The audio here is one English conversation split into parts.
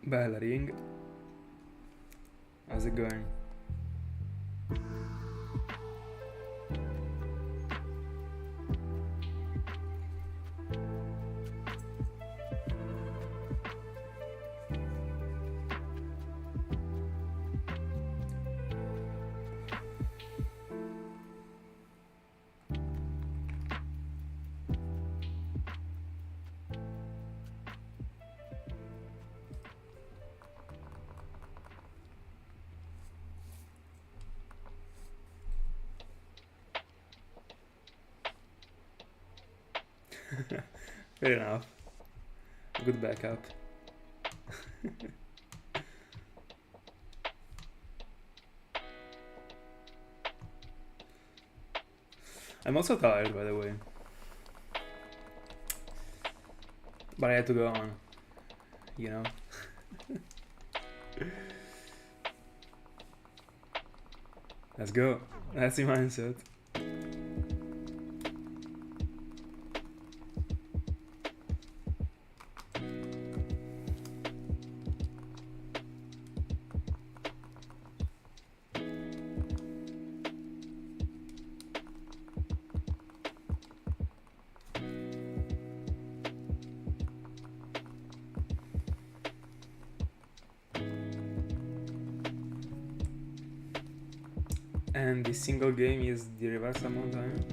Bella Ring. How's it going? Fair enough. Good backup. I'm also tired, by the way. But I had to go on, you know? Let's go. That's the mindset. And the single game is the reverse amount of time.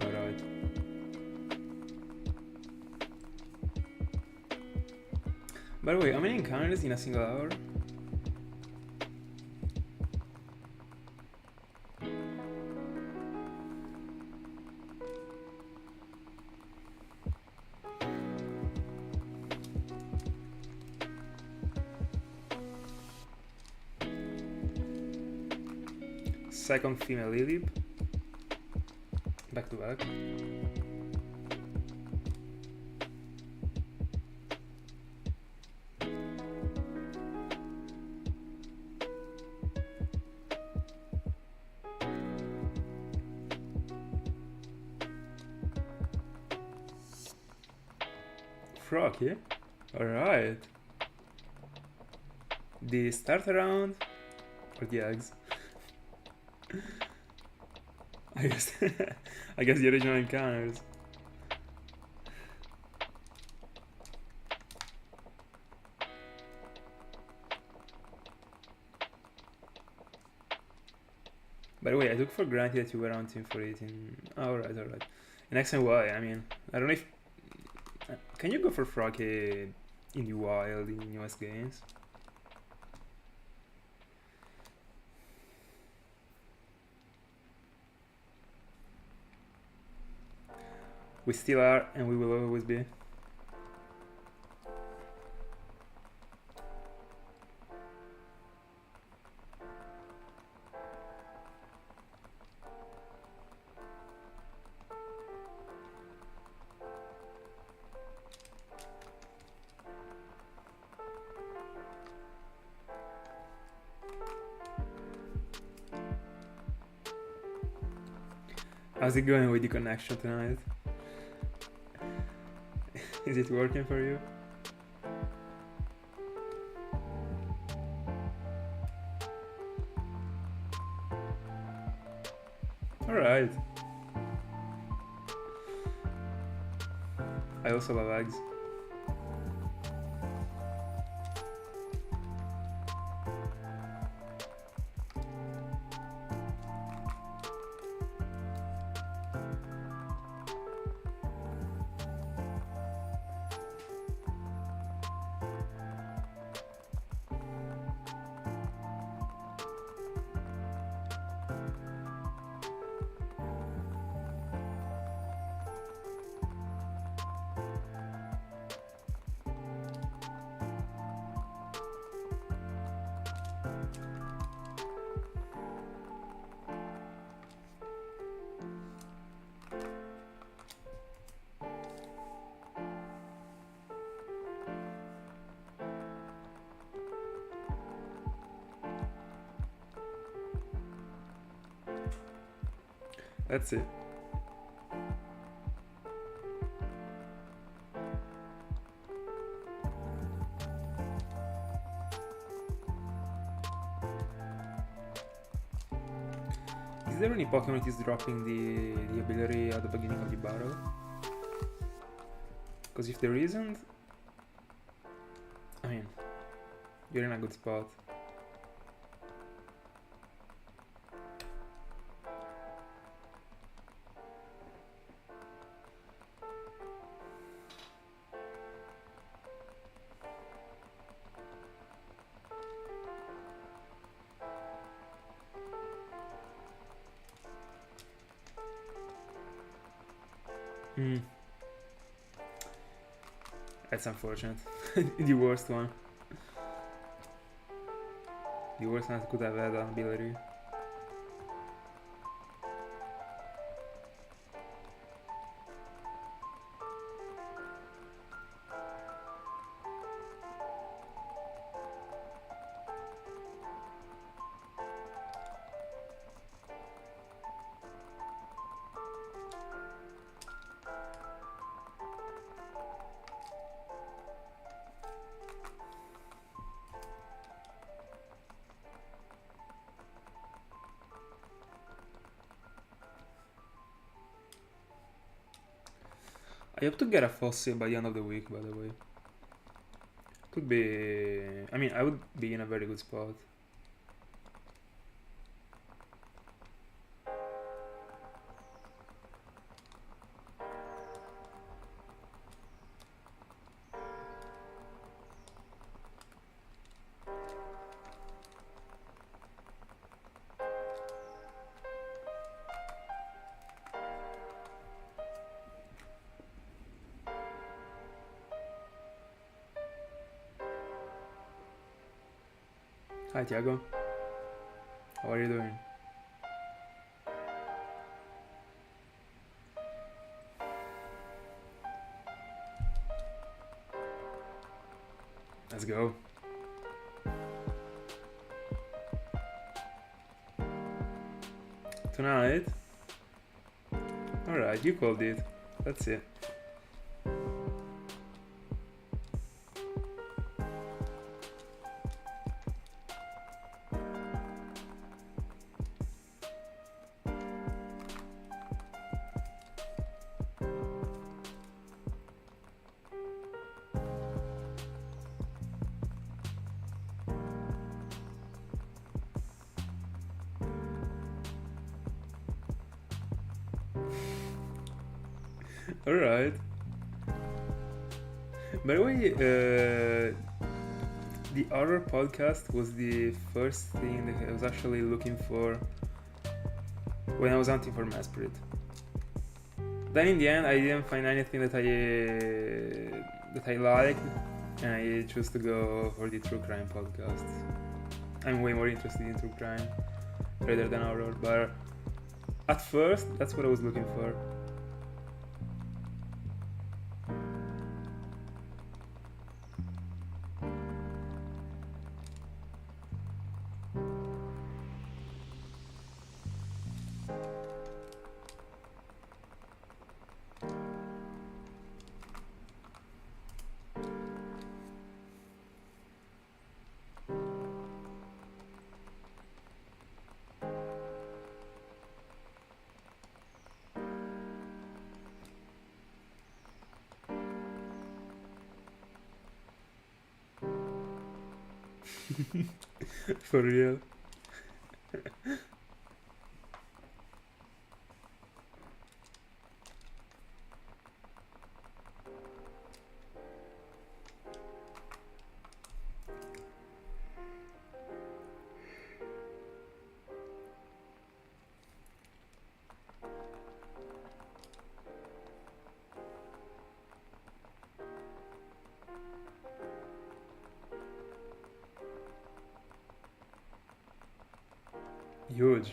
Alright. By the way, how many encounters in a single hour? Second female Lileep. Back to back. Frog, yeah? Alright. The start round or the eggs? I guess I guess the original encounters. By the way, I took for granted that you were on Team 418. Alright, alright. In X and Y, I mean, I don't know if... Can you go for Froggy in the wild in US games? We still are, and we will always be. How's it going with the connection tonight? Is it working for you? Alright. I also love eggs. Let's see. Is there any Pokemon that is dropping the ability at the beginning of the battle? Because if there isn't, I mean, you're in a good spot. That's unfortunate. The worst one. The worst one could have had an ability. I hope to get a fossil by the end of the week, by the way. Could be... I mean, I would be in a very good spot. Hi Tiago, how are you doing? Let's go. Tonight? Alright, you called it. That's it. Alright. By the way, the horror podcast was the first thing that I was actually looking for when I was hunting for Masprit. Then in the end, I didn't find anything that I liked, and I chose to go for the true crime podcast. I'm way more interested in true crime rather than horror, but at first, that's what I was looking for. For real. Huge.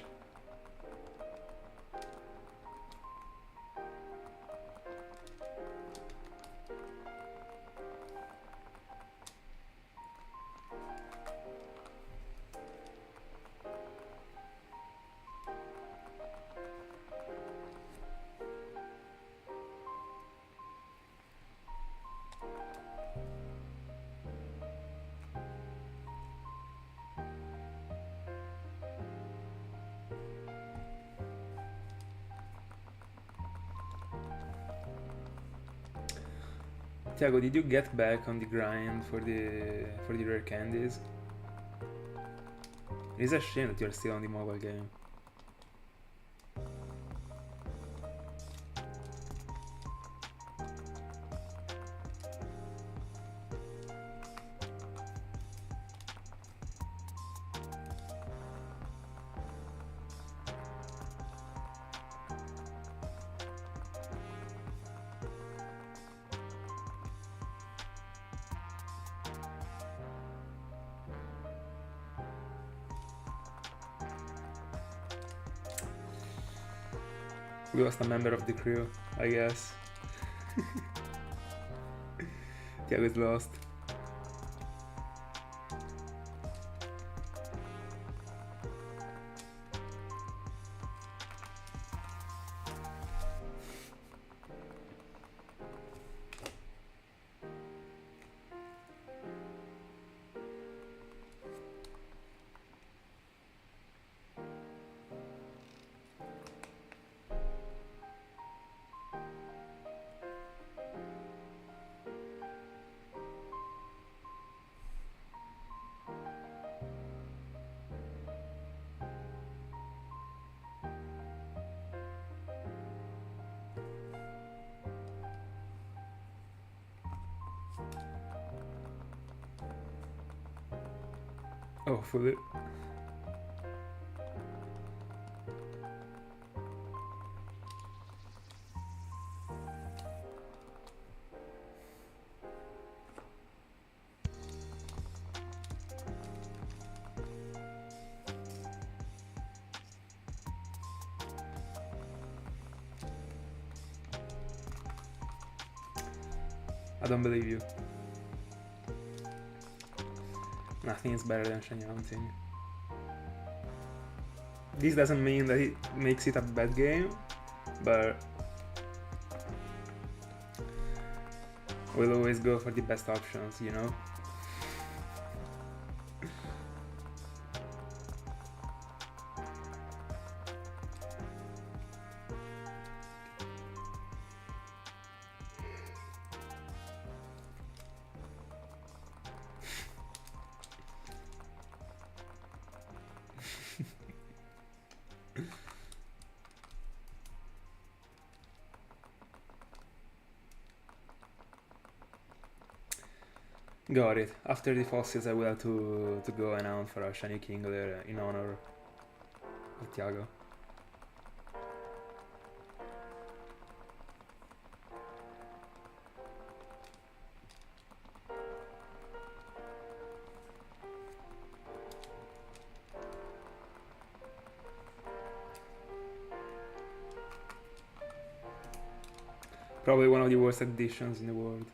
Tiago, did you get back on the grind for the rare candies? It is a shame that you're still on the mobile game. We lost a member of the crew, I guess. Tiago is lost. Oh, fully. I don't believe you. Nothing is better than shiny hunting. This doesn't mean that it makes it a bad game, but we'll always go for the best options, you know? Got it. After the fossils I will have to go and hunt for a shiny Kingler in honor of Tiago. Probably one of the worst additions in the world.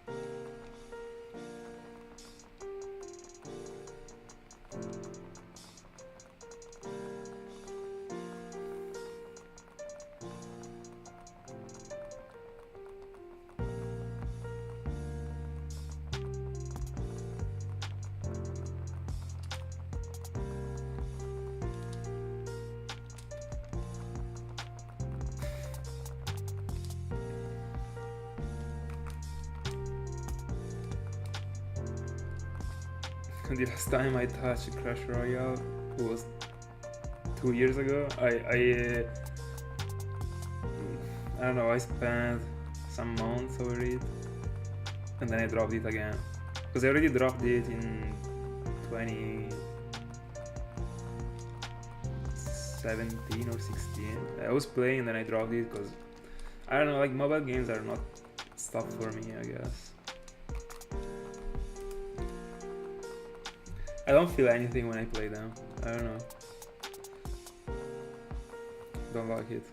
The last time I touched Clash Royale was 2 years ago. I don't know, I spent some months over it and then I dropped it again. Because I already dropped it in 2017 or 16. I was playing and then I dropped it because, I don't know, like mobile games are not stuff for me, I guess. I don't feel anything when I play them. I don't know. Don't like it.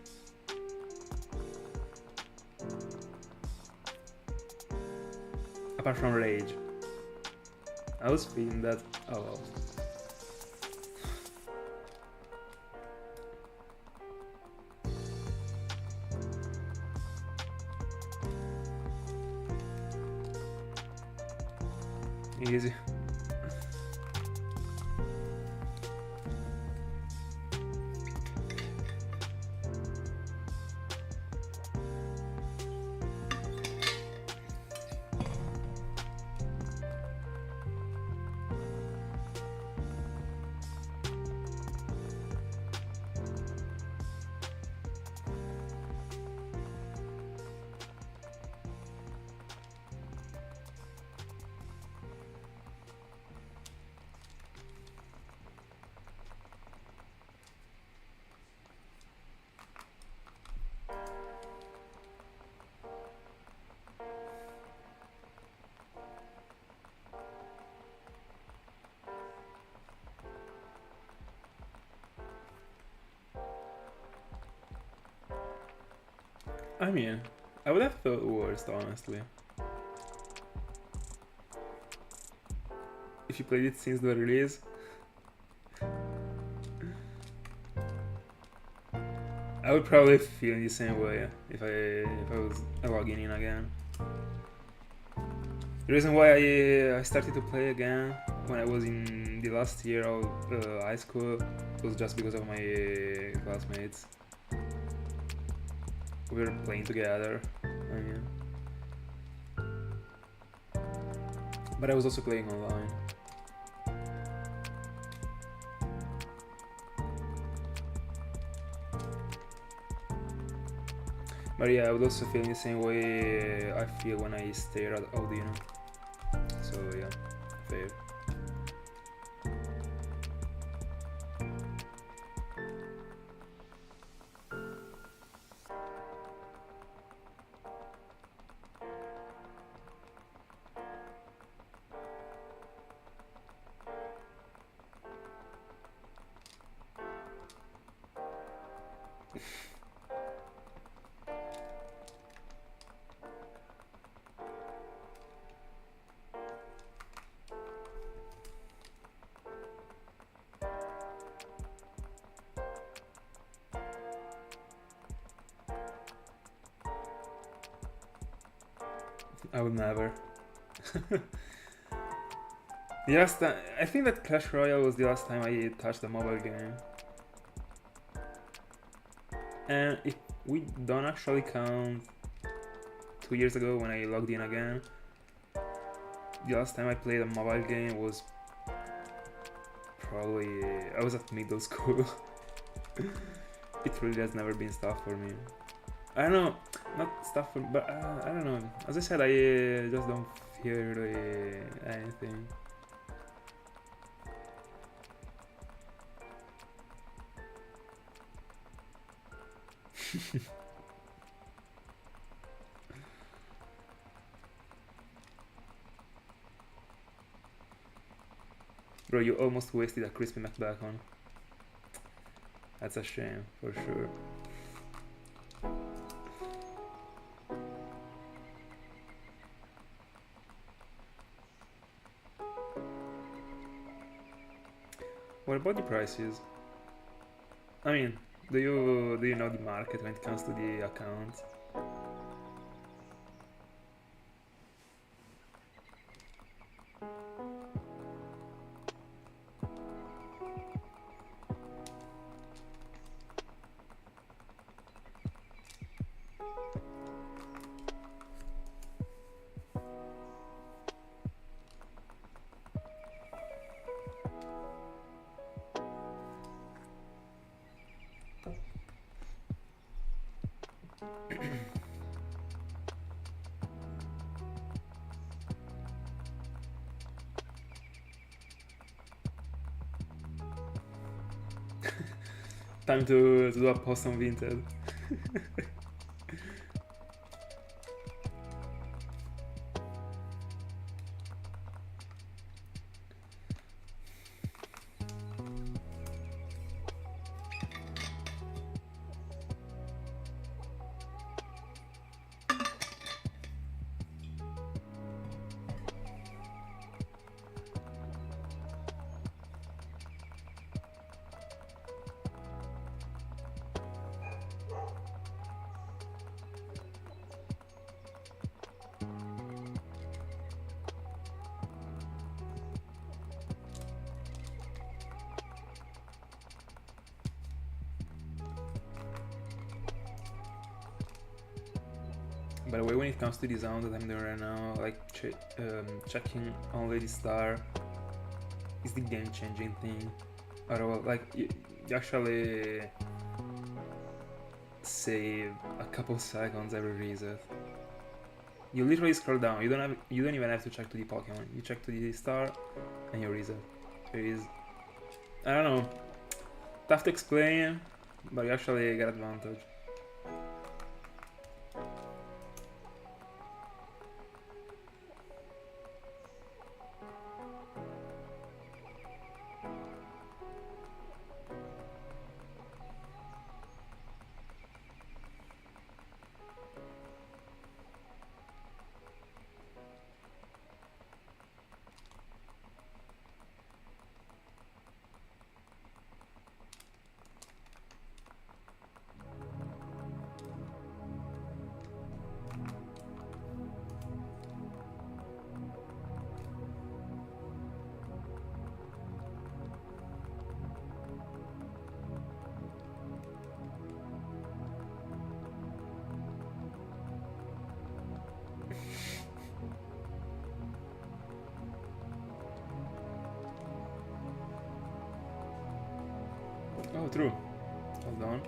Apart from rage. I was feeling that a lot. Easy. I mean, I would have thought worst, honestly. If you played it since the release. I would probably feel in the same way if I was logging in again. The reason why I started to play again when I was in the last year of high school was just because of my classmates. We were playing together. I mean. But I was also playing online. But yeah, I would also feel in the same way I feel when I stare at Audino. So yeah, fair. I would never. The last time, I think that Clash Royale was the last time I touched a mobile game. And if we don't actually count 2 years ago when I logged in again, the last time I played a mobile game was probably, I was at middle school. It really has never been stuff for me. I don't know, not stuff for, but I don't know. As I said, I just don't fear anything. Bro, you almost wasted a crispy McBacon. That's a shame, for sure. What about the prices? I mean, do you know the market when it comes to the accounts? Time to do a post on Vinted. By the way, when it comes to the sound that I'm doing right now, like checking only the star is the game-changing thing. Or like you actually save a couple seconds every reset. You literally scroll down. You don't even have to check to the Pokemon. You check to the star, and you reset. It is, I don't know, tough to explain, but you actually get advantage. Oh, true. Hold on.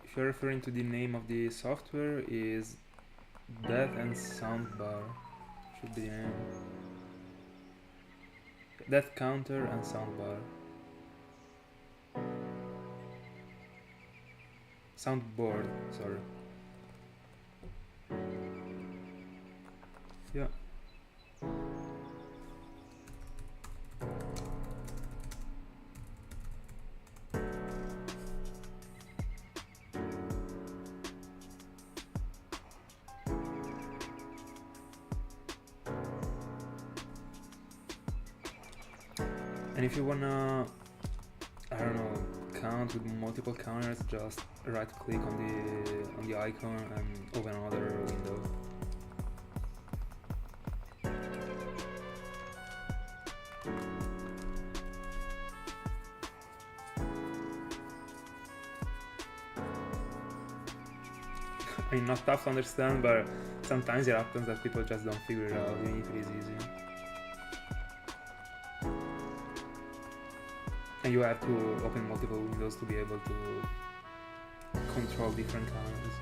If you're referring to the name of the software, is Death and Soundbar should be the name. Death Counter and Soundbar. Soundboard, sorry. Yeah. And if you wanna, I don't know, count with multiple counters, just right click on the icon and open another window. I mean, not tough to understand, but sometimes it happens that people just don't figure it out, even if it is easy. And you have to open multiple windows to be able to control different counters.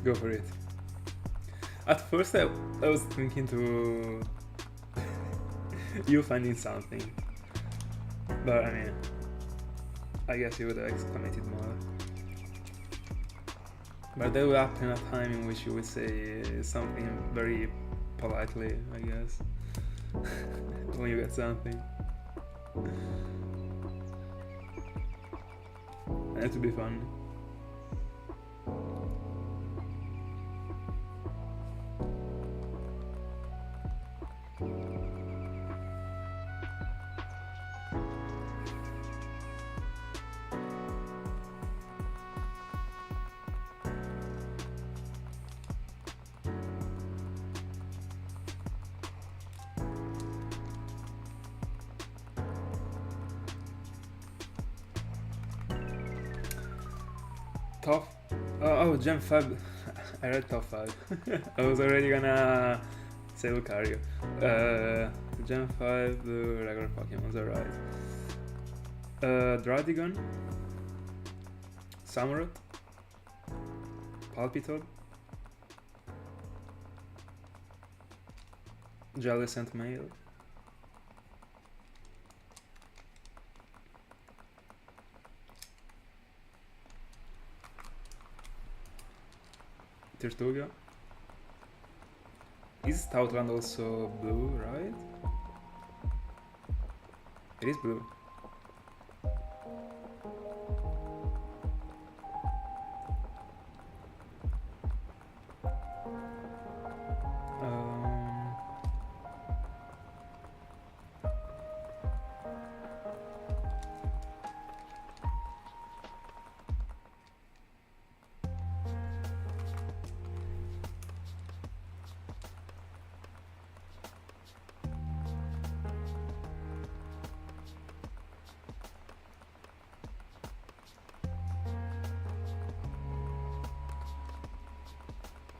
Go for it. At first I was thinking to you finding something, but I mean, I guess you would have exclamated more. But there will happen a time in which you would say something very politely, I guess, when you get something. And it would be fun. Top. Oh, Gen 5. I read top 5. I was already gonna say Lucario. Gen 5 regular Pokemons, alright. Draudigon. Samurott. Palpitoad. Jellicent Male. Tirtuga. Is Stoutland also blue, right? It is blue.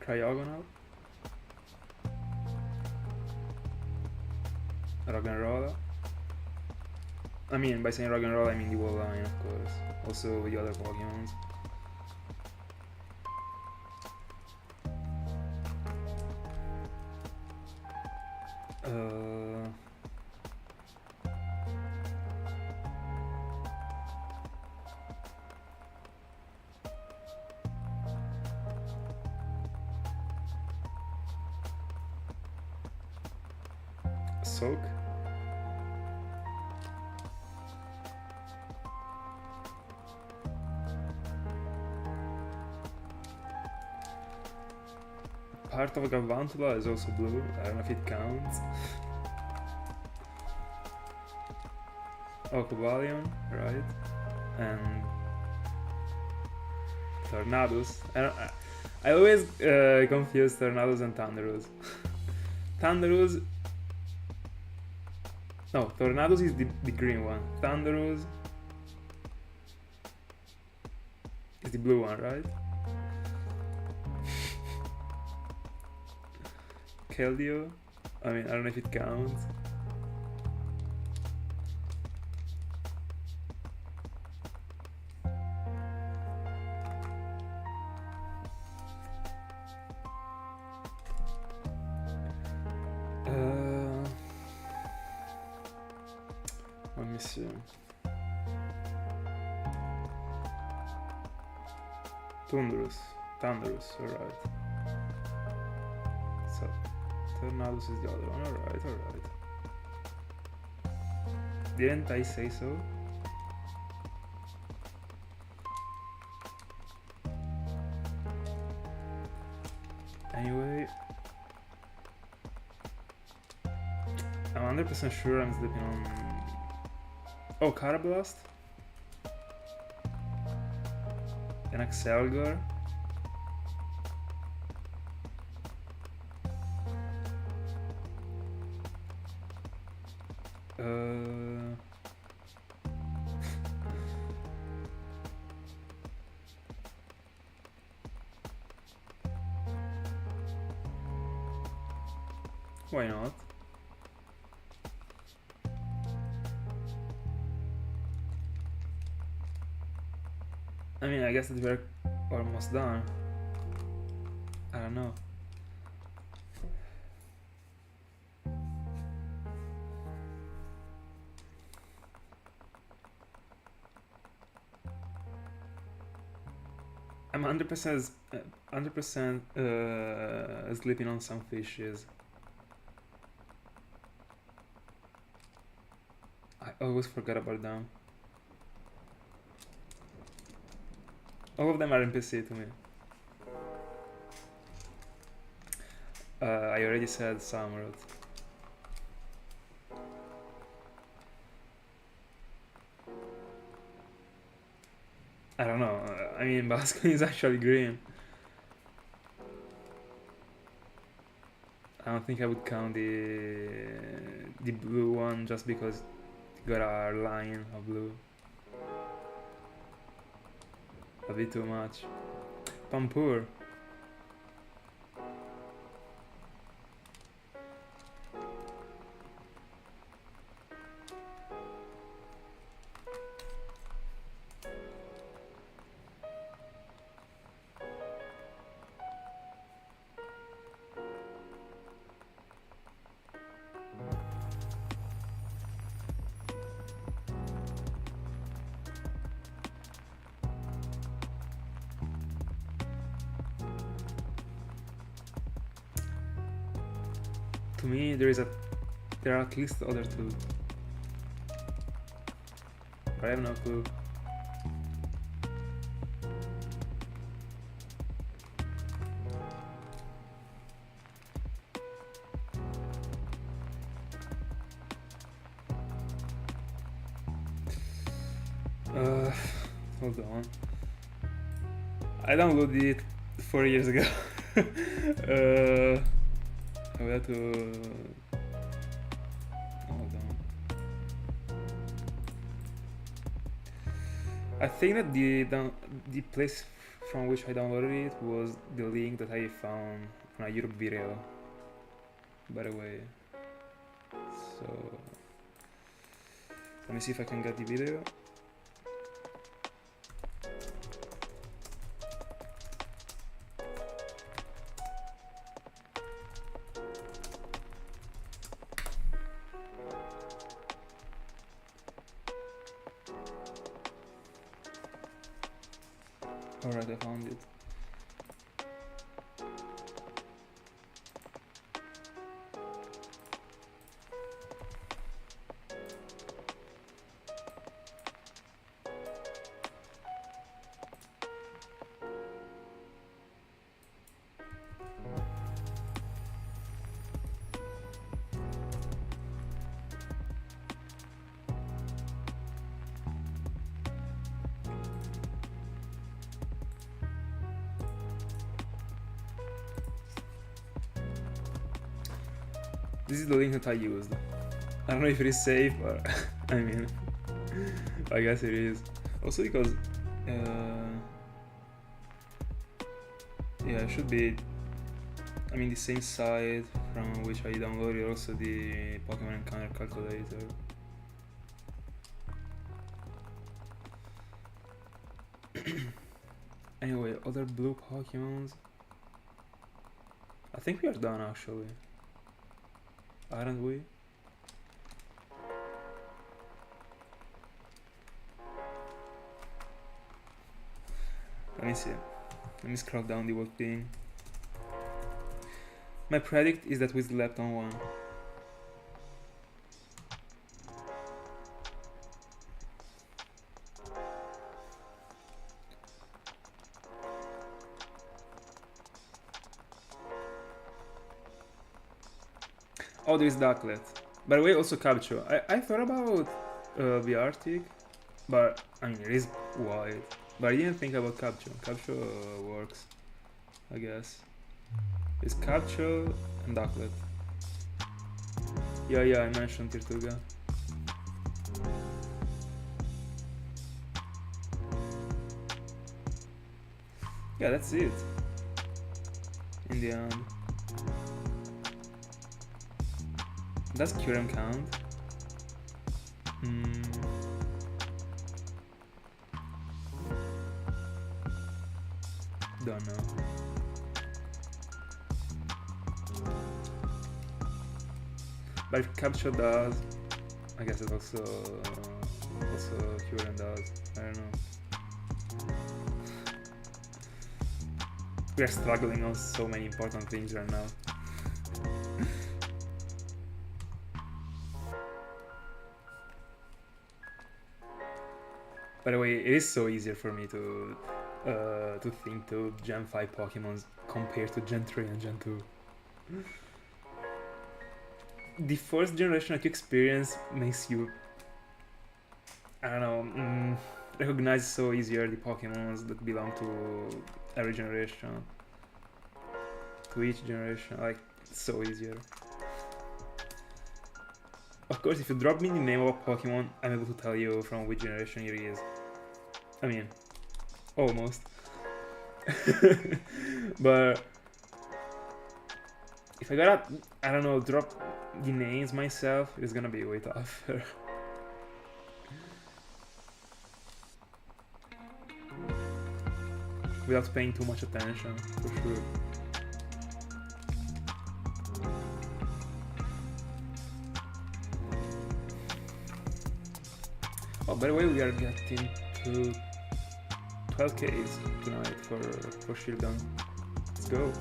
Cryogonal. Roggenrola. I mean, by saying Roggenrola, I mean the whole line, of course. Also the other Pokemons. Soak. Part of Galvantula is also blue. I don't know if it counts. Oh, Cobalion, right? And Tornadus. I always confuse Tornadus and Thunderous. Thunderous. No, Tornadus is the green one. Thunderous is the blue one, right? Keldeo? I mean, I don't know if it counts. Let me see. Thunderous, alright. So, Tornadus is the other one, alright. Didn't I say so? Anyway, I'm 100% sure I'm sleeping on... Oh, Carablast? An Excelgor? Why not? I mean, I guess that we're almost done. I don't know. I'm 100% sleeping on some fishes. I always forget about them. All of them are NPC to me. I already said Samurott. I don't know. I mean, Basculin is actually green. I don't think I would count the blue one just because it got a line of blue. a bit too much. Pampur. To me, there are at least the other two, but I have no clue. Hold on. I downloaded it 4 years ago. I will have to hold on. I think that the place from which I downloaded it was the link that I found on a YouTube video, by the way. So let me see if I can get the video. Alright, I found it. This is the link that I used. I don't know if it is safe, but I mean, I guess it is. Also because, yeah, it should be, I mean, the same site from which I downloaded also the Pokemon Encounter calculator. Anyway, other blue Pokemons. I think we are done actually. Aren't we? Let me see. Let me scroll down the whole thing. My predict is that we slept on one. Oh, there is Ducklet. By the way, also Capture. I thought about the Arctic, but I mean, it is wide. But I didn't think about Capture. Capture works, I guess. It's Capture and Ducklet. Yeah, I mentioned Tirtuga. Yeah, that's it. In the end. Does Kyurem count? Don't know. But if Capture does, I guess it also Kyurem does. I don't know. We are struggling on so many important things right now. By the way, it is so easier for me to think to Gen 5 Pokemons compared to Gen 3 and Gen 2. The first generation that you experience makes you, I don't know, recognize so easier the Pokemons that belong to every generation. To each generation, like, it's so easier. Of course, if you drop me the name of a Pokemon, I'm able to tell you from which generation it is. I mean, almost. But if I gotta, I don't know, drop the names myself, it's gonna be way tougher. Without paying too much attention, for sure. Oh, by the way, we are getting to 12Ks tonight for Shieldon. Let's go.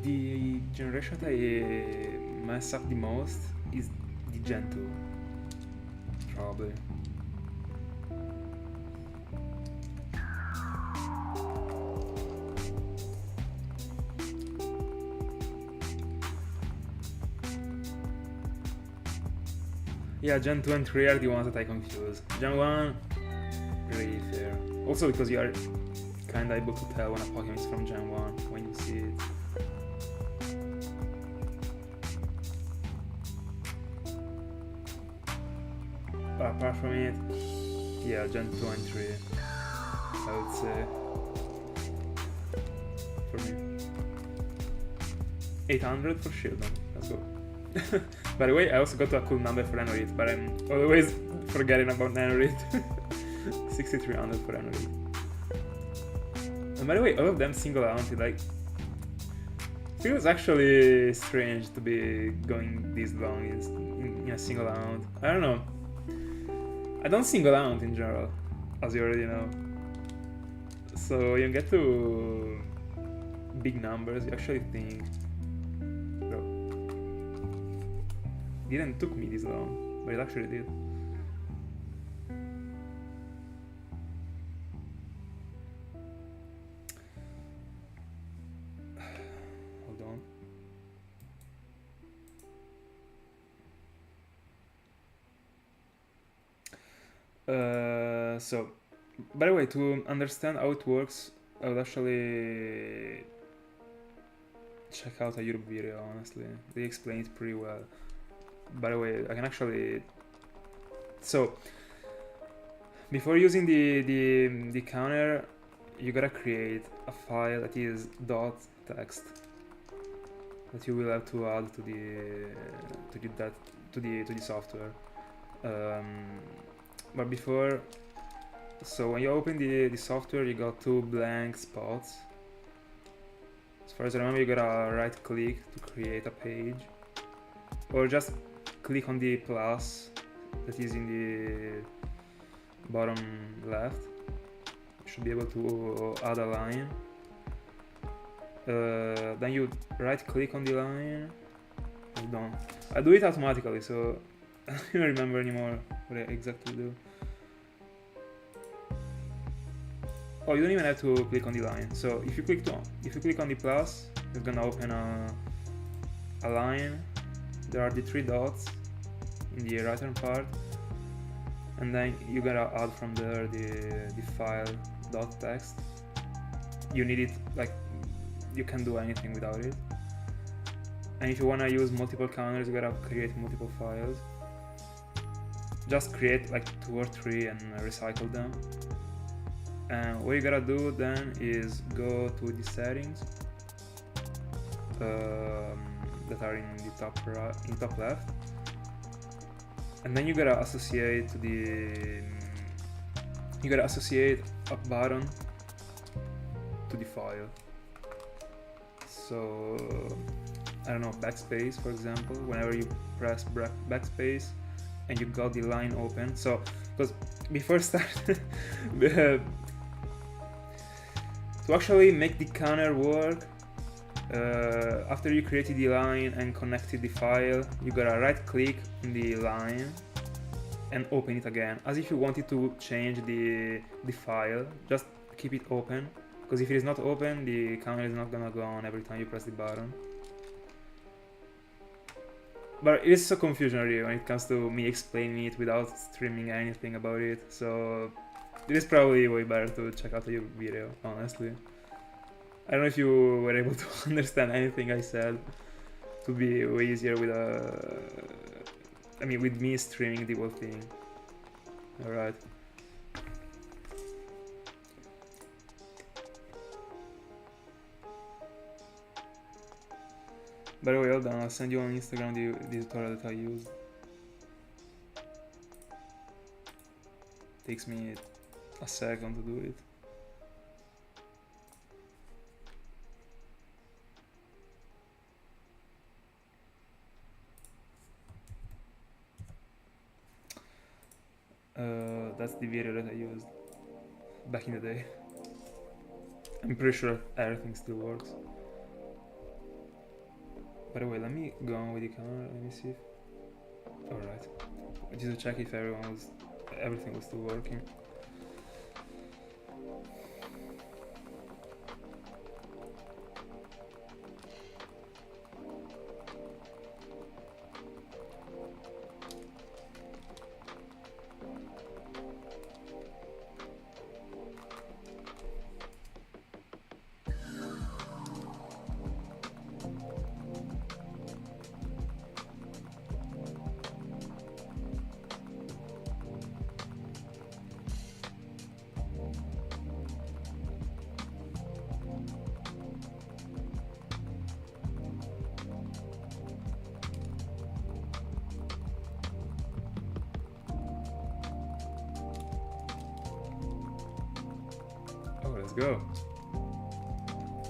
The generation that I mess up the most is the Gen 2, probably. Yeah, Gen 2 and 3 are the ones that I confuse. Gen 1, really fair. Also because you are kinda able to tell when a Pokemon is from Gen 1 when you see it. But apart from it, yeah, Gen 2 and 3, I would say, for me. 800 for Shieldon, let's go. By the way, I also got to a cool number for Anorith, but I'm always forgetting about Anorith. 6300 for Anorith. And by the way, all of them single-mounted, like, feels actually strange to be going this long in a single round. I don't know. I don't single out in general, as you already know. So you get to big numbers, you actually think, bro, didn't took me this long, but it actually did. Hold on. So, by the way, to understand how it works, I would actually check out a YouTube video, honestly. They explain it pretty well. By the way, I can actually... So, before using the counter, you gotta create a file that is .text that you will have to add to the software. But before, so when you open the software, you got two blank spots. As far as I remember, you gotta right click to create a page, or just click on the plus that is in the bottom left. You should be able to add a line. Then you right click on the line. Hold on, I do it automatically, so I don't remember anymore what I exactly do. Oh, you don't even have to click on the line. So if you click on the plus, it's gonna open a line. There are the three dots in the right hand part, and then you gotta add from there the file .text. You need it, like, you can't do anything without it. And if you wanna use multiple counters, you gotta create multiple files. Just create like 2 or 3 and recycle them. And what you gotta do then is go to the settings that are in the top left, and then you gotta associate a button to the file. So I don't know, backspace for example. Whenever you press backspace and you got the line open, so because before start to actually make the counter work, after you created the line and connected the file, you gotta right click on the line and open it again, as if you wanted to change the file. Just keep it open, because if it is not open, the counter is not gonna go on every time you press the button. But it is so confusing when it comes to me explaining it without streaming anything about it, so it is probably way better to check out the video, honestly. I don't know if you were able to understand anything I said. It would be way easier with with me streaming the whole thing. Alright. By the way, hold on, I'll send you on Instagram the tutorial that I used. Takes me a second to do it. That's the video that I used back in the day. I'm pretty sure everything still works. By the way, let me go on with the camera, let me see if... Alright. Just to check if everything was still working. Let's go.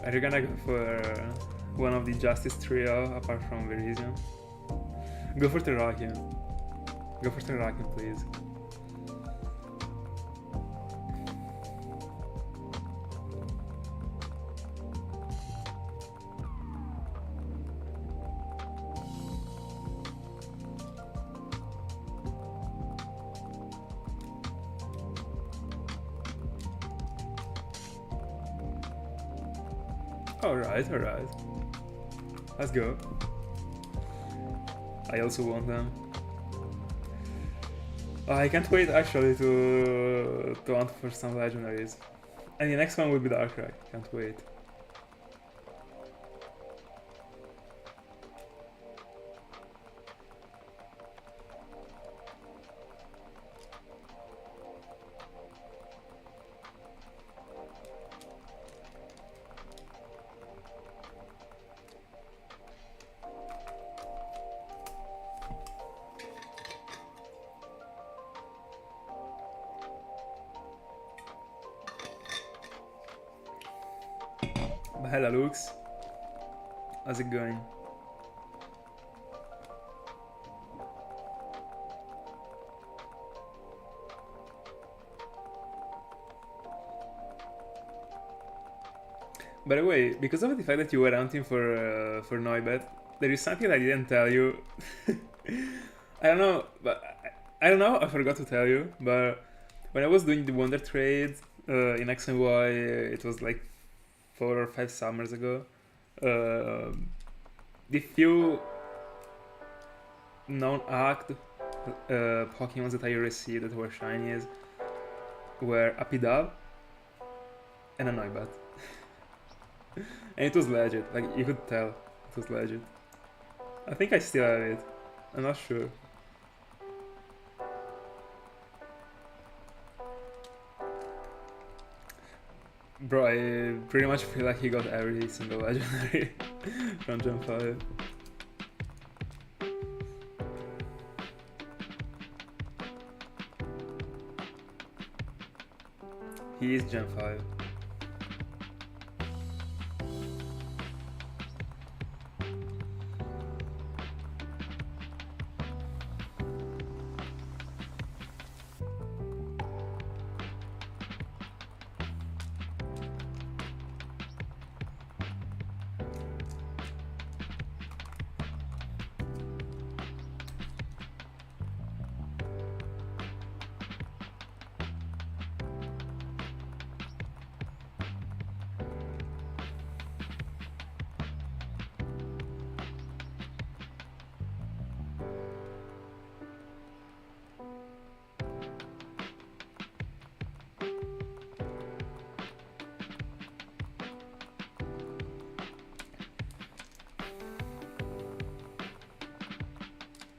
Are you gonna go for one of the Justice trio apart from Verizion? Go for Terrakion. Go for Terrakion, please. Alright. Let's go. I also want them. I can't wait actually to hunt for some legendaries. And the next one will be Darkrai. Can't wait. Hello, Lux. How's it going? By the way, because of the fact that you were hunting for Noibet, there is something I didn't tell you. I don't know, I forgot to tell you, but when I was doing the Wonder Trade in X and Y, it was like 4 or 5 summers ago. The few non-act Pokemons that I received that were shinies were Apidal and a Noibat. And it was legit, like you could tell it was legit. I think I still have it. I'm not sure. Bro, I pretty much feel like he got every single legendary from Gen 5. He is Gen 5.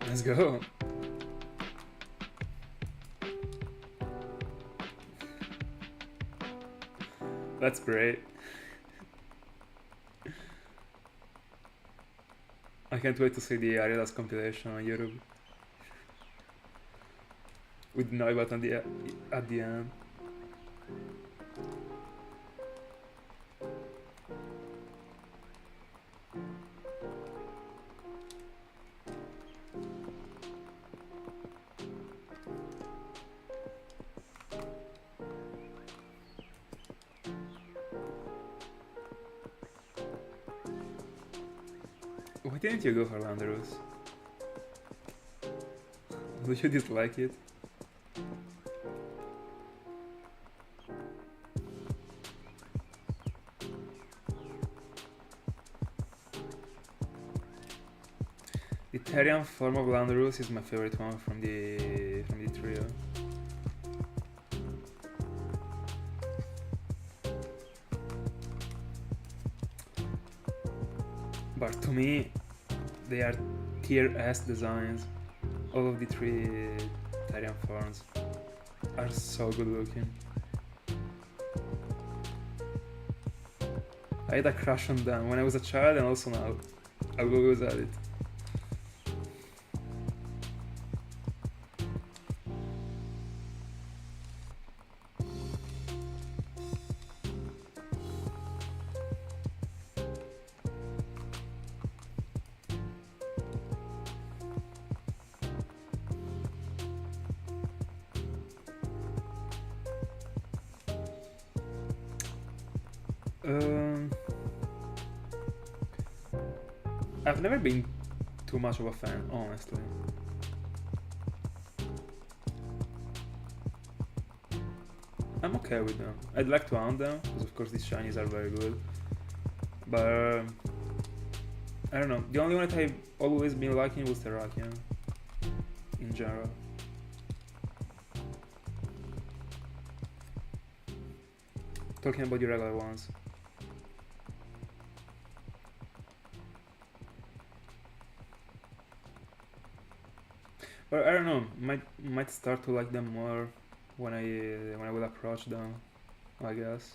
Let's go. That's great. I can't wait to see the Ariela's compilation on YouTube. With Noibot at the end. Why didn't you go for Landorus? Do you dislike it? The Therian form of Landorus is my favorite one from the trio. But to me, they are tier S designs. All of the three Therian forms are so good looking. I had a crush on them when I was a child and also now. I will always have it. I've never been too much of a fan, honestly. I'm okay with them. I'd like to own them, because of course these shinies are very good. But I don't know. The only one that I've always been liking was Terrakion, in general. Talking about the regular ones. But I don't know. Might start to like them more when I will approach them, I guess.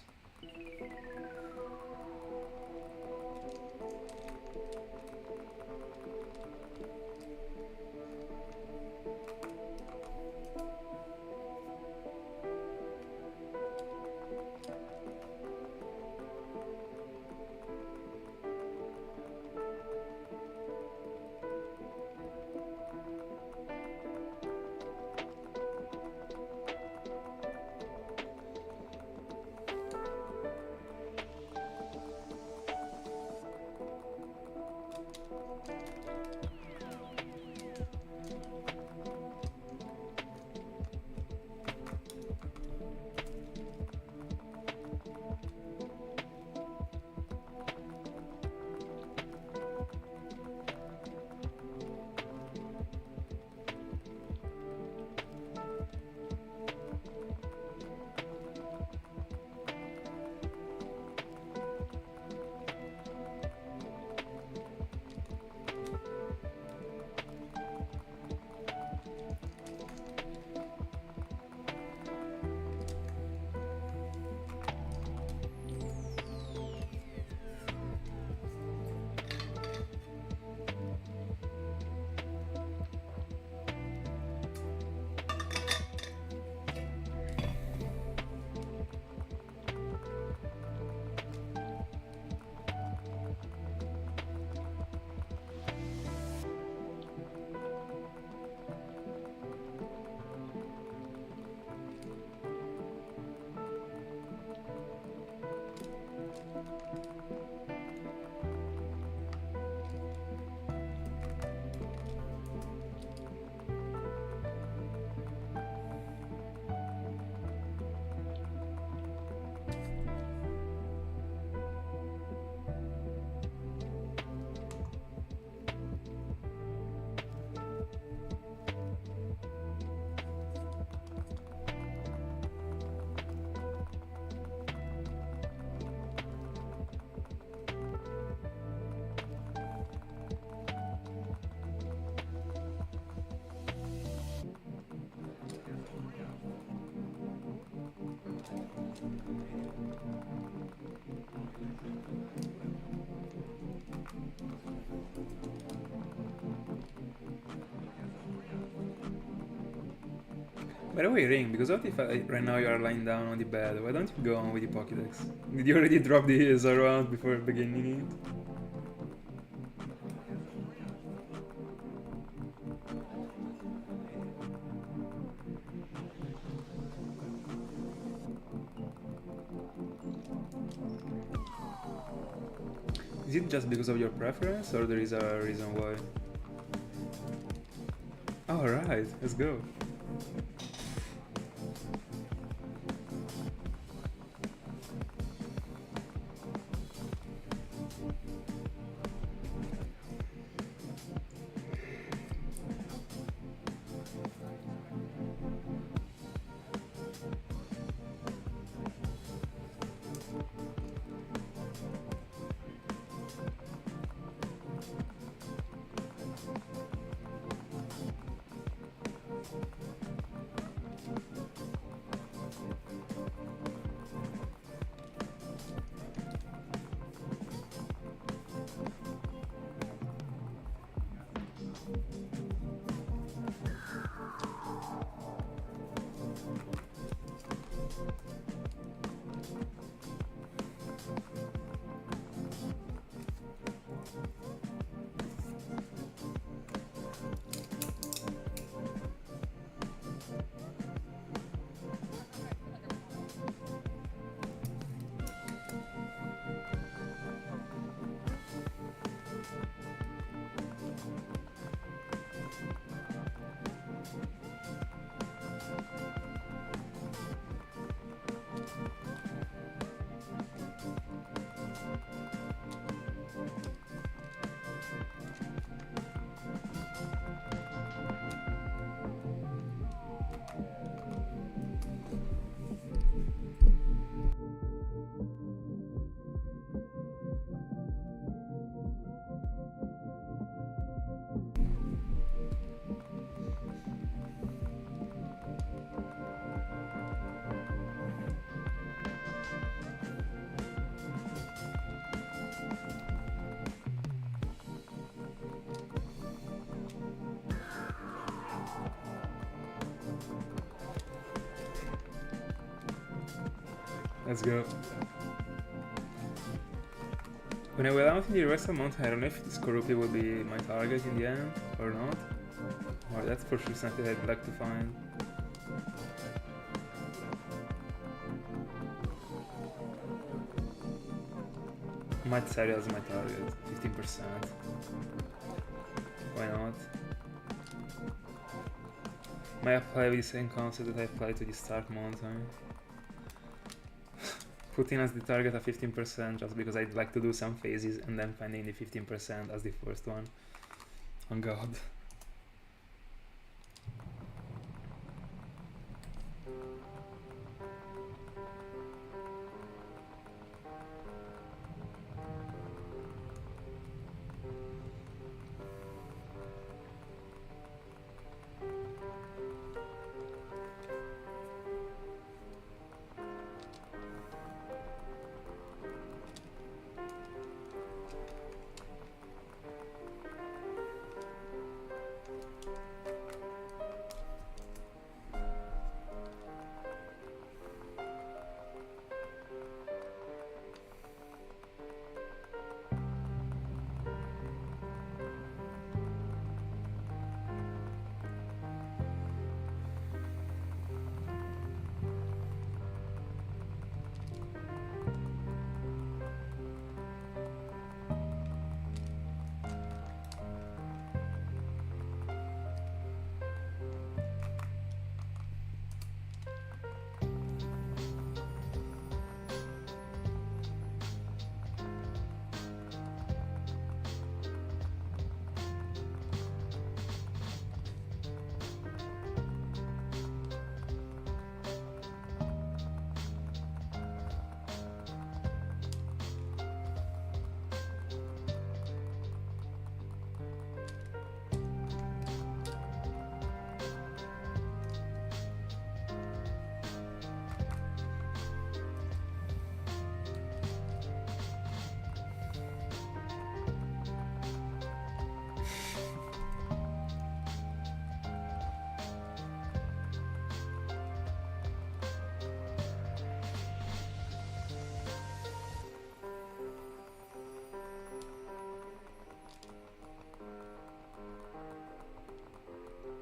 By the way, Ring, because what if right now you are lying down on the bed? Why don't you go on with the Pokédex? Did you already drop the Zoroark before beginning it? Is it just because of your preference, or there is a reason why? Alright, let's go. Let's go. When I will out in the rest of the month, I don't know if Skorupi will be my target in the end or not. Or that's for sure something I'd like to find. Might set it as my target, 15%. Why not? Might apply with the same concept that I applied to the Stark Mountain. Putting as the target at 15% just because I'd like to do some phases and then finding the 15% as the first one. Oh god.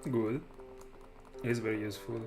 Good. It is very useful.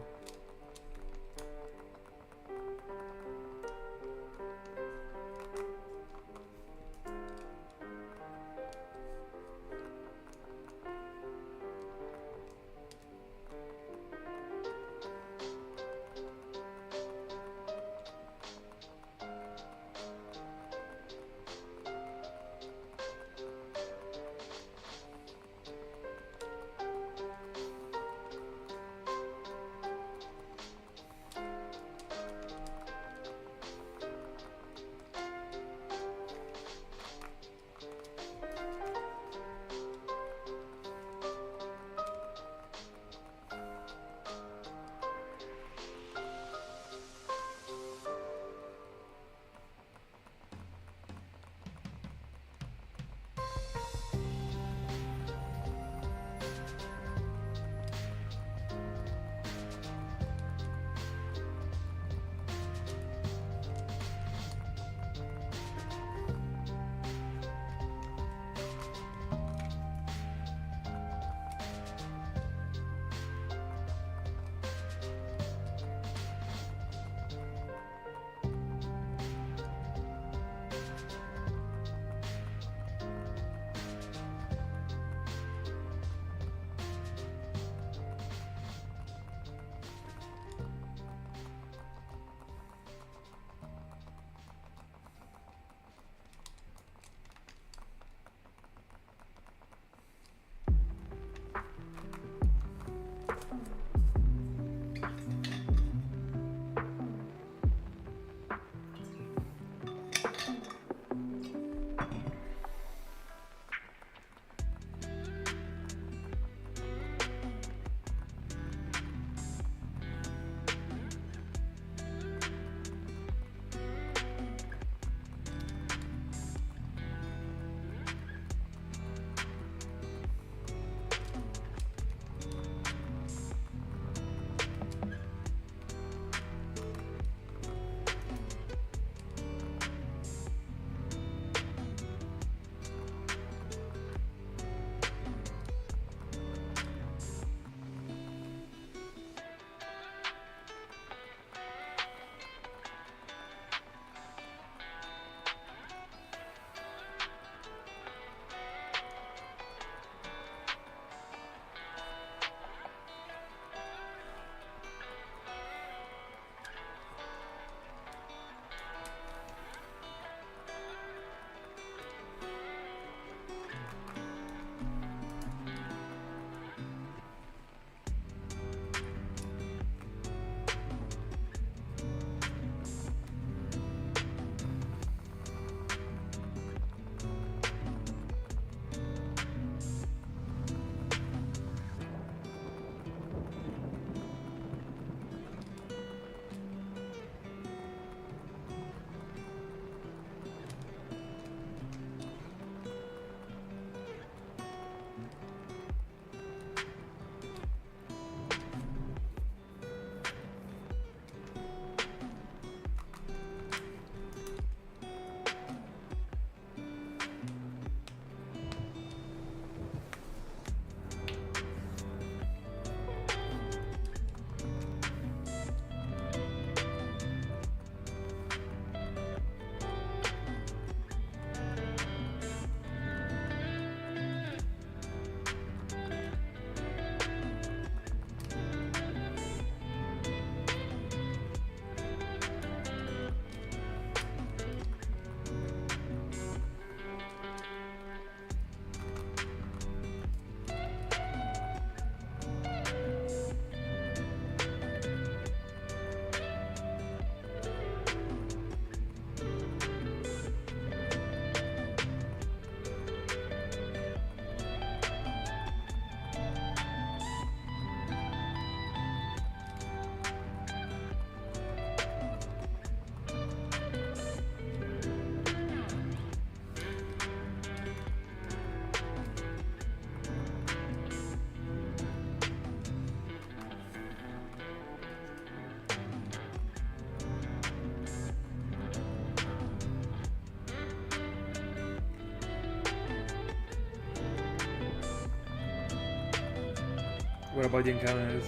What about the encounters?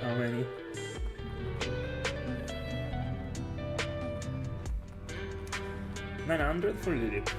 How many? $900 for Lileep.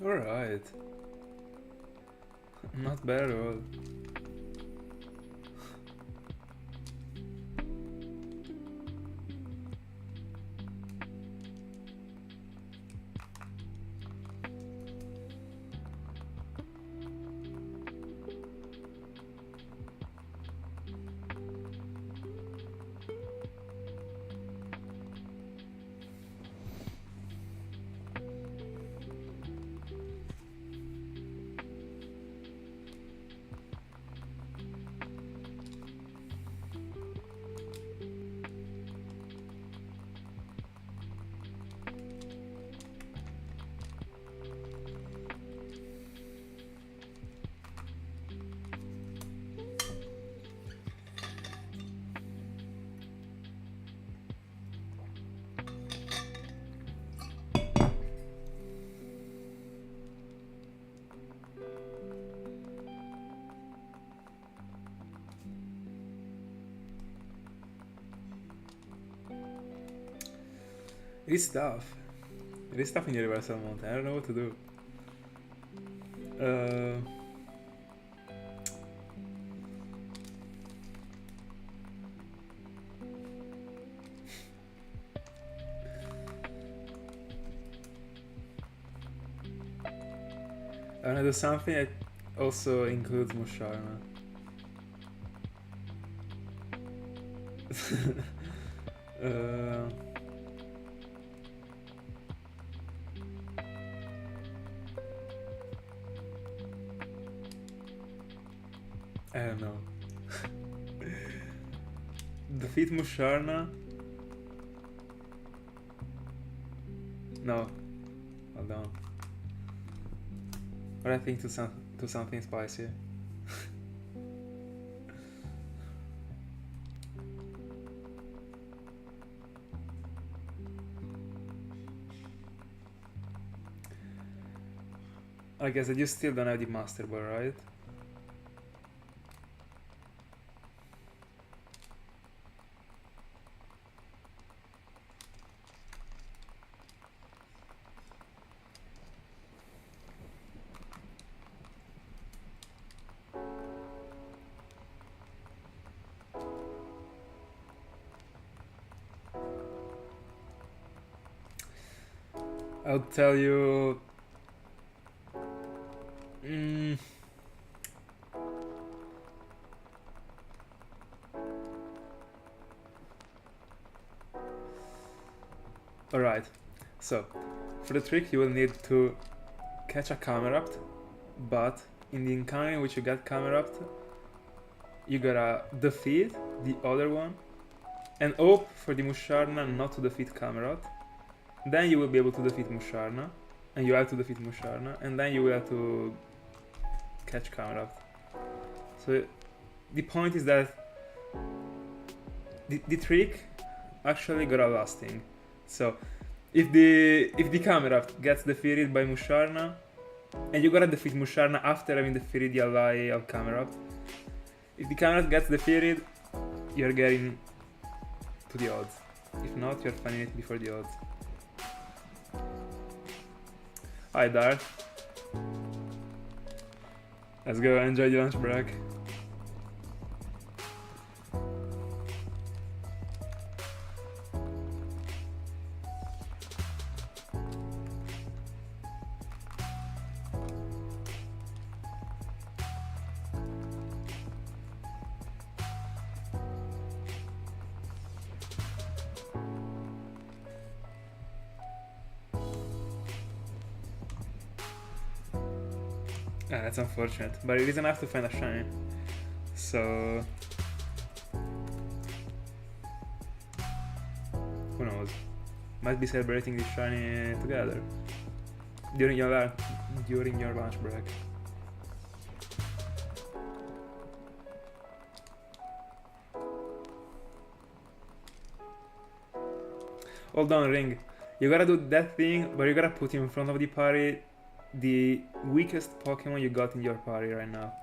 Alright. Not bad at all. It is tough. It is tough in Universal Mountain. I don't know what to do. I wanna do something that also includes Musharna. I don't know. Defeat Musharna? No. Hold on. Or I think to something spicy. I guess that you still don't have the Master Ball, right? I'll tell you. Alright, so for the trick you will need to catch a Camerupt, but in the encounter in which you get Camerupt, you gotta defeat the other one and hope for the Musharna not to defeat Camerupt. Then you will be able to defeat Musharna, and you have to defeat Musharna, and then you will have to catch Camerupt. So the point is that the trick actually got a lasting. So if the Camerupt gets defeated by Musharna, and you gotta defeat Musharna after having defeated the ally of Camerupt, if the Camerupt gets defeated, you're getting to the odds. If not, you're finding it before the odds. Hi Dart. Let's go, enjoy the lunch break. That's unfortunate, but it is enough to find a shiny. So who knows? Might be celebrating this shiny together during your lunch break. Hold on, Ring. You gotta do that thing, but you gotta put in front of the party the weakest Pokemon you got in your party right now.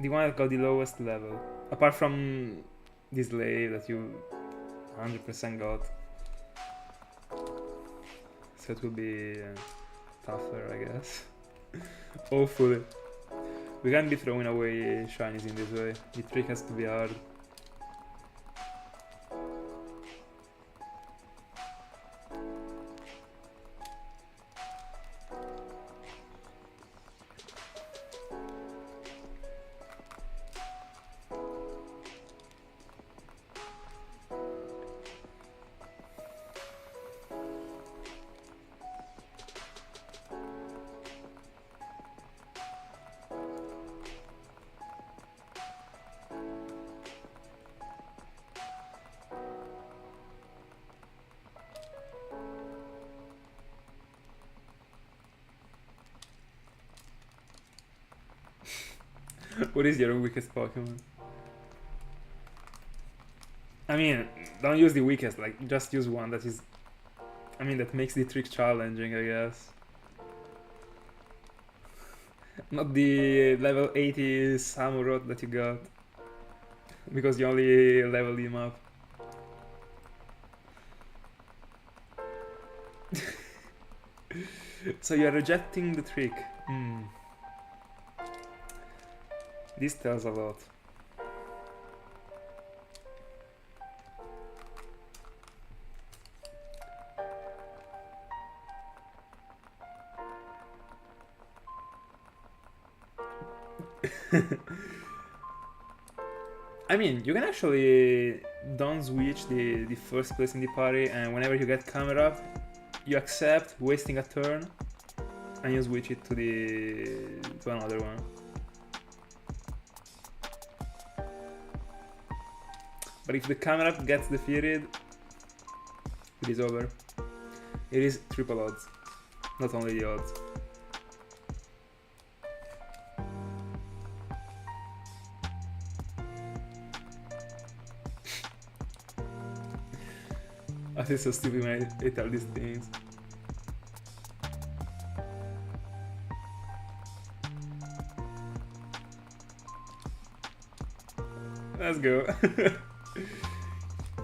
The one that got the lowest level. Apart from this Lay that you 100% got. So it will be tougher, I guess. Hopefully. We can't be throwing away shinies in this way. The trick has to be hard. What is your weakest Pokemon? I mean, don't use the weakest, like, just use one that is... I mean, that makes the trick challenging, I guess. Not the level 80 Samurott that you got. Because you only leveled him up. So you're rejecting the trick. This tells a lot. I mean, you can actually don't switch the first place in the party, and whenever you get camera, you accept wasting a turn, and you switch it to another one. But if the camera gets defeated, it is over. It is triple odds, not only the odds. I feel so stupid when I tell these things. Let's go.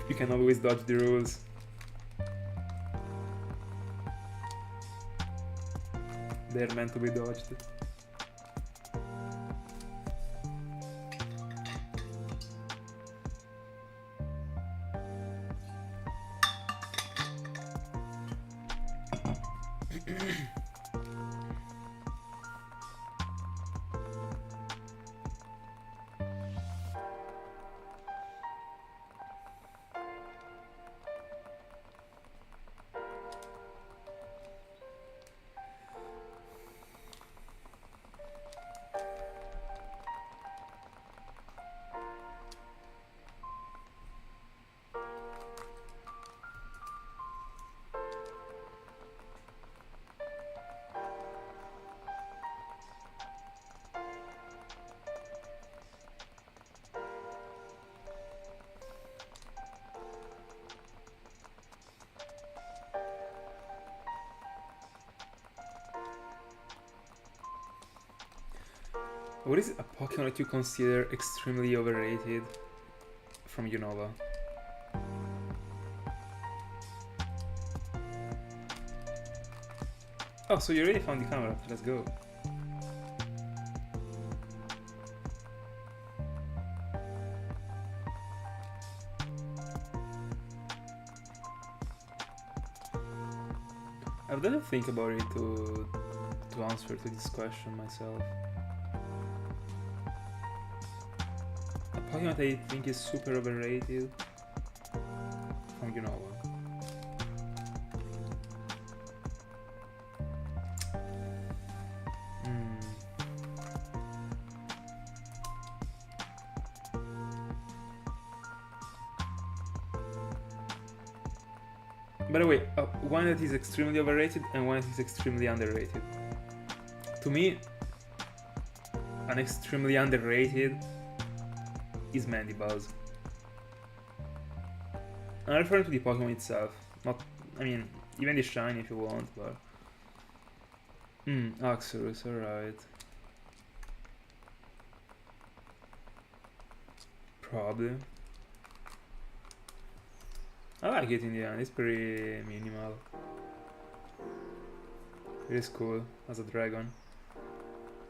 You can always dodge the rules. They're meant to be dodged. What is a Pokemon that you consider extremely overrated from Unova? Oh, so you already found the camera. Let's go. I've done a think about it to answer to this question myself. A Pokemon that I think is super overrated from Unova. By the way, one that is extremely overrated and one that is extremely underrated. To me, an extremely underrated is Mandibuzz. I'm referring to the Pokemon itself, not, I mean, even the shiny if you want, but... Axorus, alright. Probably. I like it in the end, it's pretty minimal. It is cool as a dragon.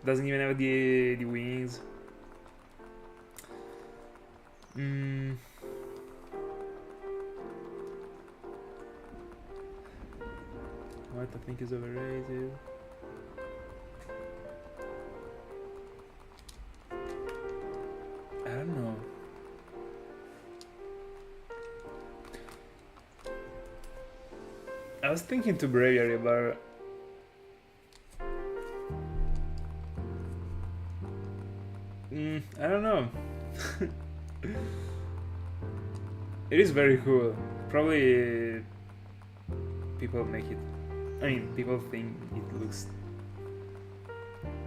Doesn't even have the wings. What I think is overrated. I don't know. I was thinking to Braviary, but I don't know. It is very cool. Probably people make it. I mean, people think it looks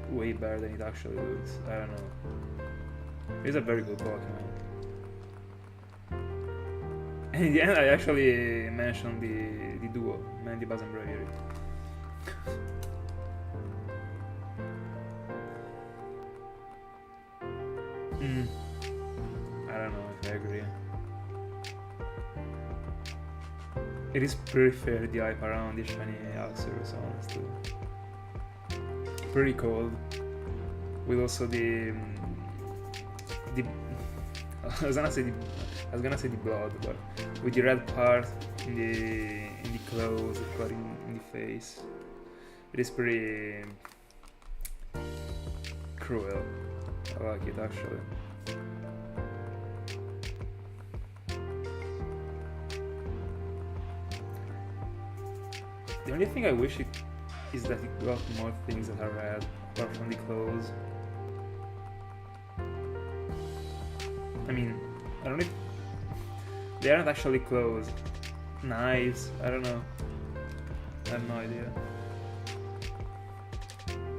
way better than it actually looks. I don't know. It's a very good Pokemon. And in the end, I actually mentioned the duo, Mandibuzz and Braviary. I don't know if I agree. It is pretty fair, the hype around the shiny Axorus, honestly. Pretty cold. With also the I was gonna say the blood, but with the red part in the clothes, but in the face, it is pretty cruel. I like it actually. The only thing I wish is that it got more things that are red, apart from the clothes. I mean, I don't know if they aren't actually clothes. Knives, I don't know. I have no idea.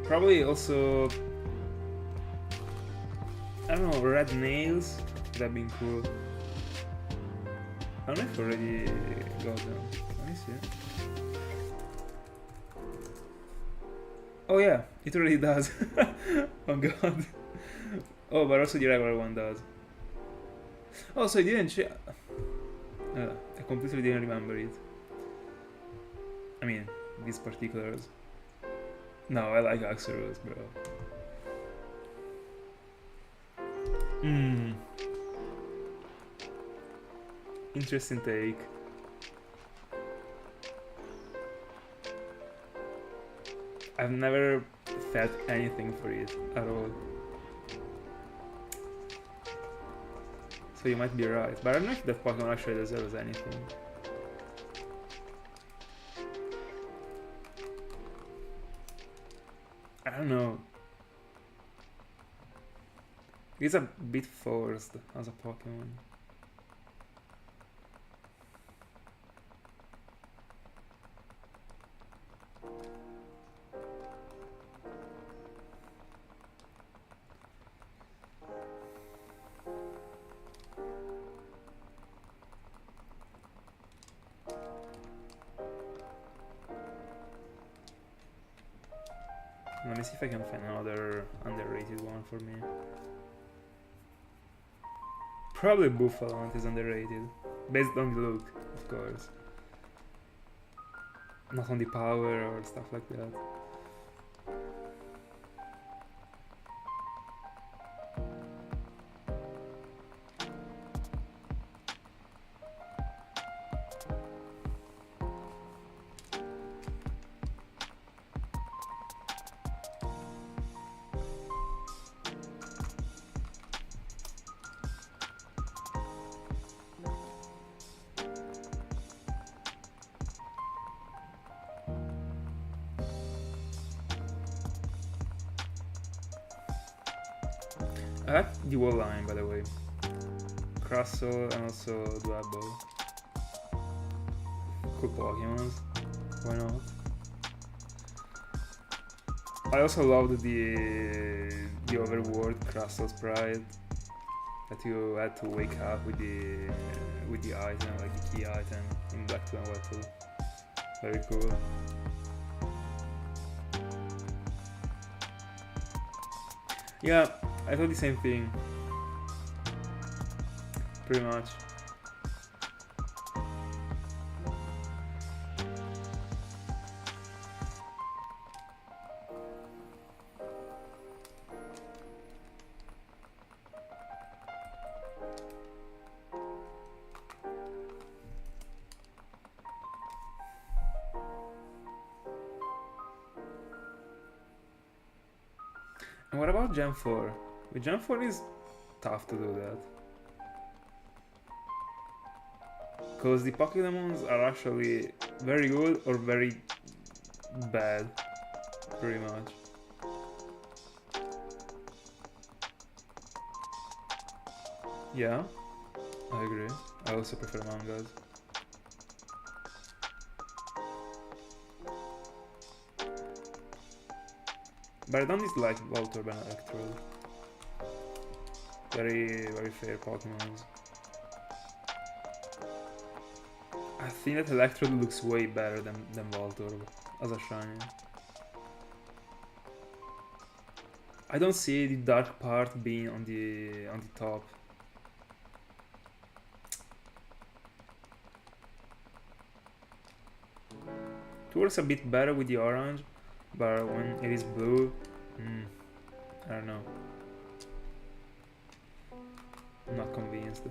Probably also, I don't know, red nails would have been cool. I don't know if I already got them. Let me see. Oh yeah, it already does. Oh god. Oh, but also the regular one does. Oh, so I didn't check. I completely didn't remember it. I mean, these particulars. No, I like Axeros, bro. Interesting take. I've never felt anything for it at all. So you might be right, but I don't know if that Pokemon actually deserves anything. I don't know. It's a bit forced as a Pokemon. Let me see if I can find another underrated one for me. Probably Buffalant is underrated, based on the look, of course. Not on the power or stuff like that. I like the wall line, by the way. Crustle and also Dwebble. Cool Pokemons. Why not? I also loved the overworld Crustle sprite that you had to wake up with the item, like the key item in Black 2 and White 2. Very cool. Yeah, I thought the same thing. Pretty much. And what about Gen 4? With Gen 4 is tough to do that. Because the Pokemons are actually very good or very bad, pretty much. Yeah, I agree. I also prefer mangas. But I don't dislike Voltorb and Electrode. Very fair Pokemons. I think that Electrode looks way better than Voltorb as a shiny. I don't see the dark part being on the top. It works a bit better with the orange, but when it is blue, I don't know. I'm not convinced.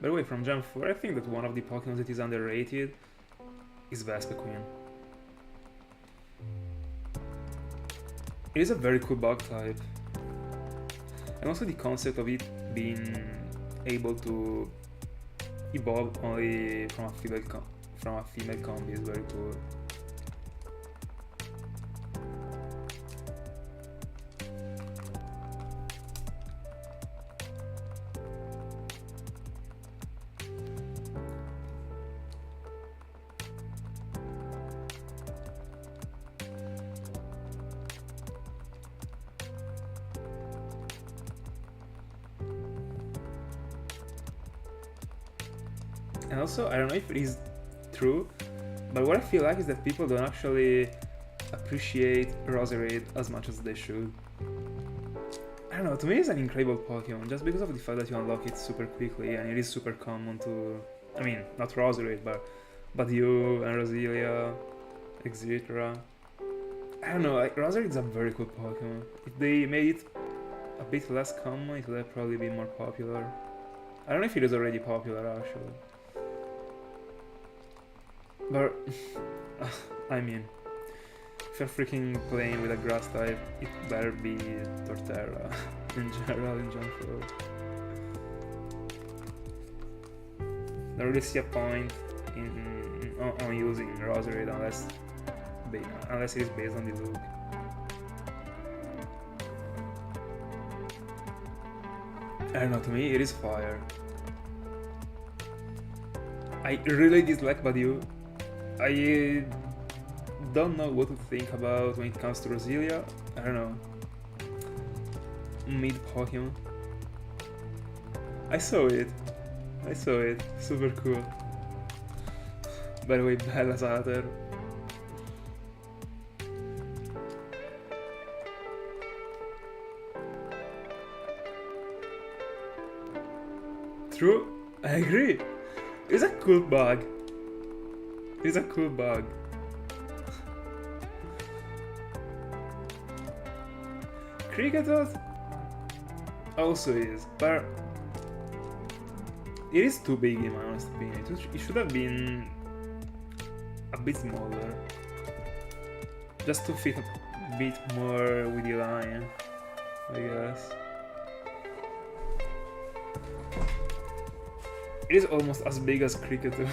By the way, from Gen 4, I think that one of the Pokemon that is underrated is Vespiquen. It is a very cool bug type. And also the concept of it being able to evolve only from a female combi is very cool. And also, I don't know if it is true, but what I feel like is that people don't actually appreciate Roserade as much as they should. I don't know, to me it's an incredible Pokemon, just because of the fact that you unlock it super quickly, and it is super common to... I mean, not Roserade, but you and Roselia, etc. I don't know, like, Roserade is a very cool Pokemon. If they made it a bit less common, it would have probably been more popular. I don't know if it is already popular, actually. But, I mean, if you're freaking playing with a grass type, it better be Torterra in general, in Gen 4. I don't really see a point on using Roserade unless it is based on the look. I don't know, to me it is fire. I really dislike Badiou. I don't know what to think about when it comes to Roselia. I don't know. Mid Pokemon. I saw it. Super cool. By the way, bella Sater. True, I agree. It's a cool bug. Kricketot also is, but it is too big in my honest opinion. It should have been a bit smaller, just to fit a bit more with the line, I guess. It is almost as big as Kricketot.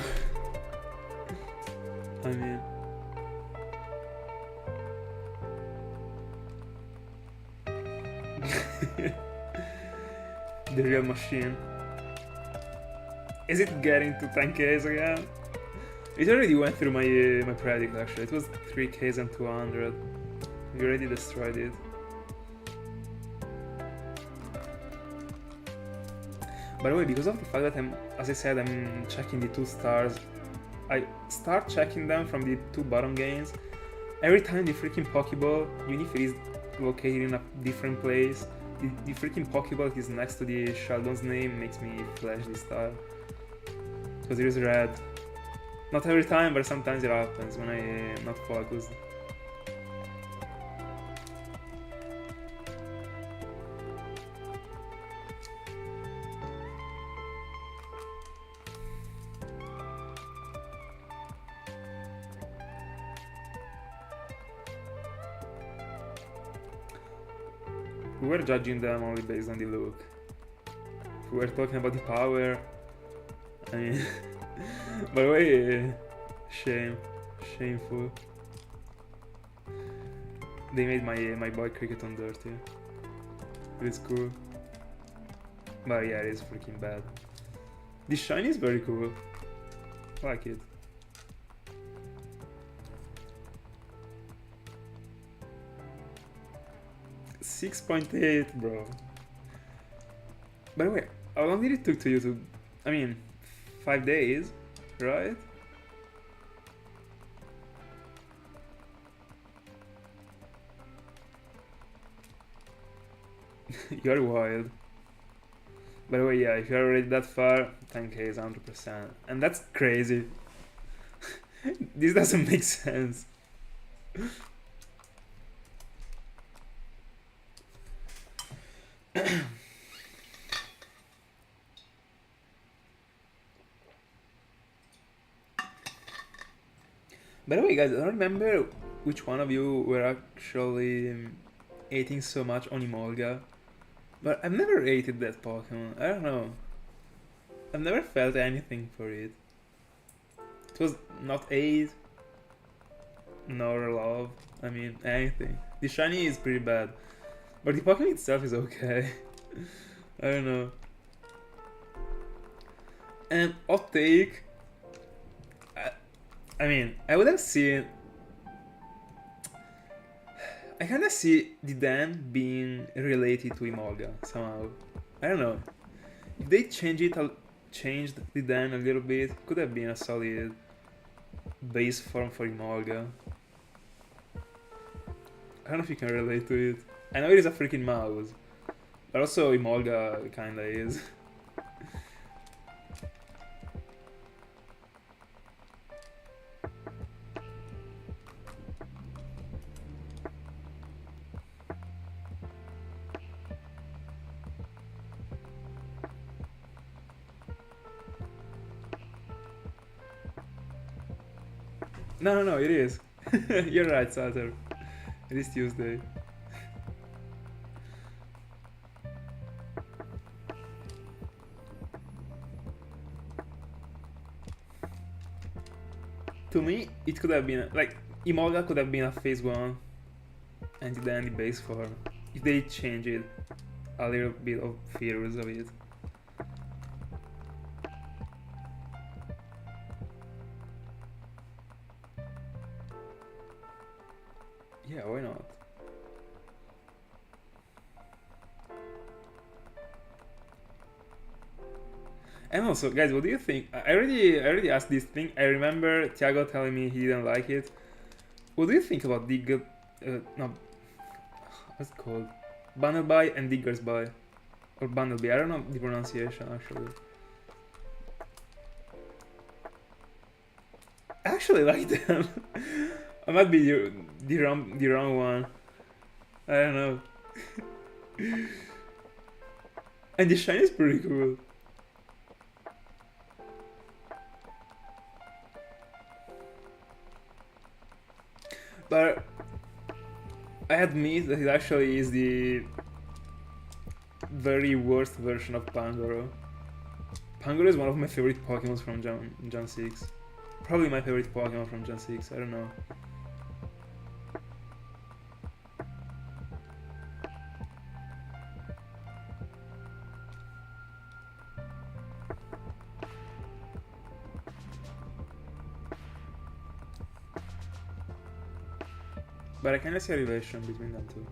I mean... the real machine. Is it getting to 10Ks again? It already went through my predict actually. It was 3Ks and 200. We already destroyed it. By the way, because of the fact that as I said, I'm checking the 2 stars, I start checking them from the 2 bottom games. Every time the freaking Pokeball, even if it is located in a different place, the freaking Pokeball that is next to the Sheldon's name makes me flash the star. Because it is red. Not every time, but sometimes it happens when I am not focused. We were judging them only based on the look. If we were talking about the power, I mean, by the way, shameful. They made my boy Kricketot dirty. It's cool, but yeah, it is freaking bad. The shiny is very cool. I like it. $6.8, bro. By the way, how long did it took to you to... I mean, 5 days, right? You're wild. By the way, yeah, if you're already that far, 10K is 100%. And that's crazy. This doesn't make sense. By the way, guys, I don't remember which one of you were actually hating so much on Emolga, but I've never hated that Pokemon. I don't know. I've never felt anything for it. It was not hate, nor love. I mean, anything. The shiny is pretty bad, but the Pokemon itself is okay. I don't know. And hot take. I mean, I would have seen... I kinda see the Dan being related to Emolga somehow. I don't know. If they change it changed the den a little bit, could have been a solid base form for Emolga. I don't know if you can relate to it. I know it is a freaking mouse, but also Emolga kinda is. No, it is. You're right, Satur. It is Tuesday. To me, it could have been like Emolga could have been a phase 1 and then the base form if they change it a little bit of features of it. Yeah, why not? And also, guys, what do you think? I already asked this thing. I remember Thiago telling me he didn't like it. What do you think about Digger? No, what's it called? Bunnelby and Digger's By, or Bunnelby? I don't know the pronunciation actually. I actually like them. I might be the wrong one. I don't know. And the shine is pretty cool. But I admit that it actually is the very worst version of Pangoro. Pangoro is one of my favorite Pokemon from Gen 6. Probably my favorite Pokemon from Gen 6, I don't know. But I kinda see a relation between them two.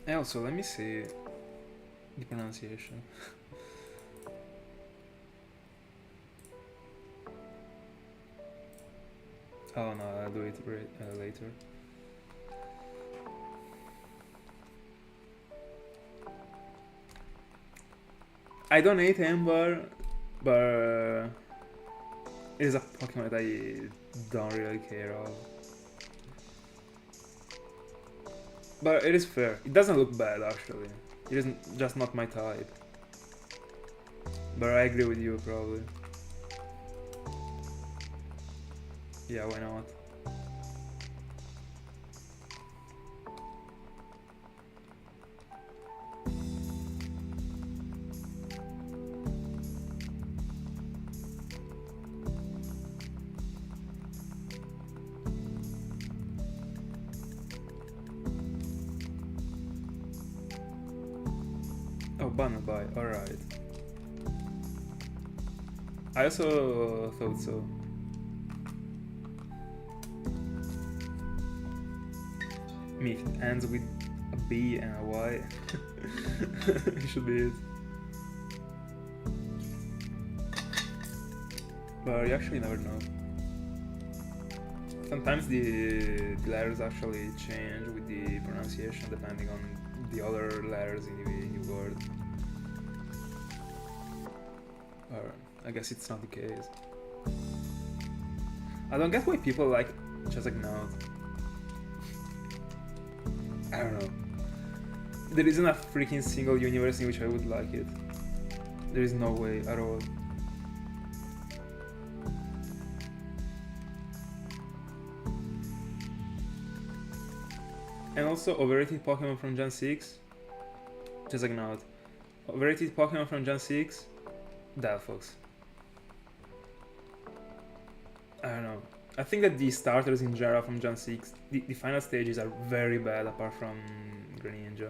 And also, let me see the pronunciation. Oh no, I'll do it later. I don't hate Ember, but it is a Pokemon that I don't really care of. But it is fair. It doesn't look bad actually. It isn't just not my type. But I agree with you probably. Yeah, why not? Oh, Bunnelby, alright. I also thought so. If it ends with a B and a Y, it should be it. But you actually never know. Sometimes the letters actually change with the pronunciation depending on the other letters in the word. Or I guess it's not the case. I don't get why people like Chesagnaut. I don't know. There isn't a freaking single universe in which I would like it. There is no way at all. And also overrated Pokemon from Gen 6. Just like not. Overrated Pokemon from Gen 6. Delphox. I don't know. I think that the starters in general from Gen 6, the final stages are very bad apart from Greninja.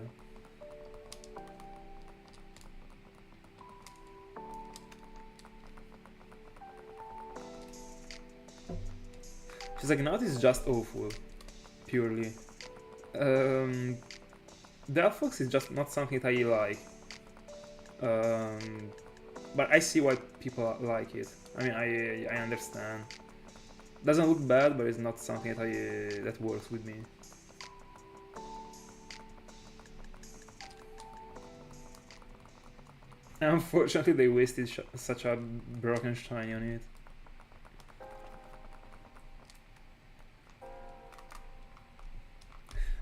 She's like, not is just awful. Purely. Delphox is just not something that I like. But I see why people like it. I mean, I understand. Doesn't look bad, but it's not something that that works with me. And unfortunately, they wasted such a broken shiny on it.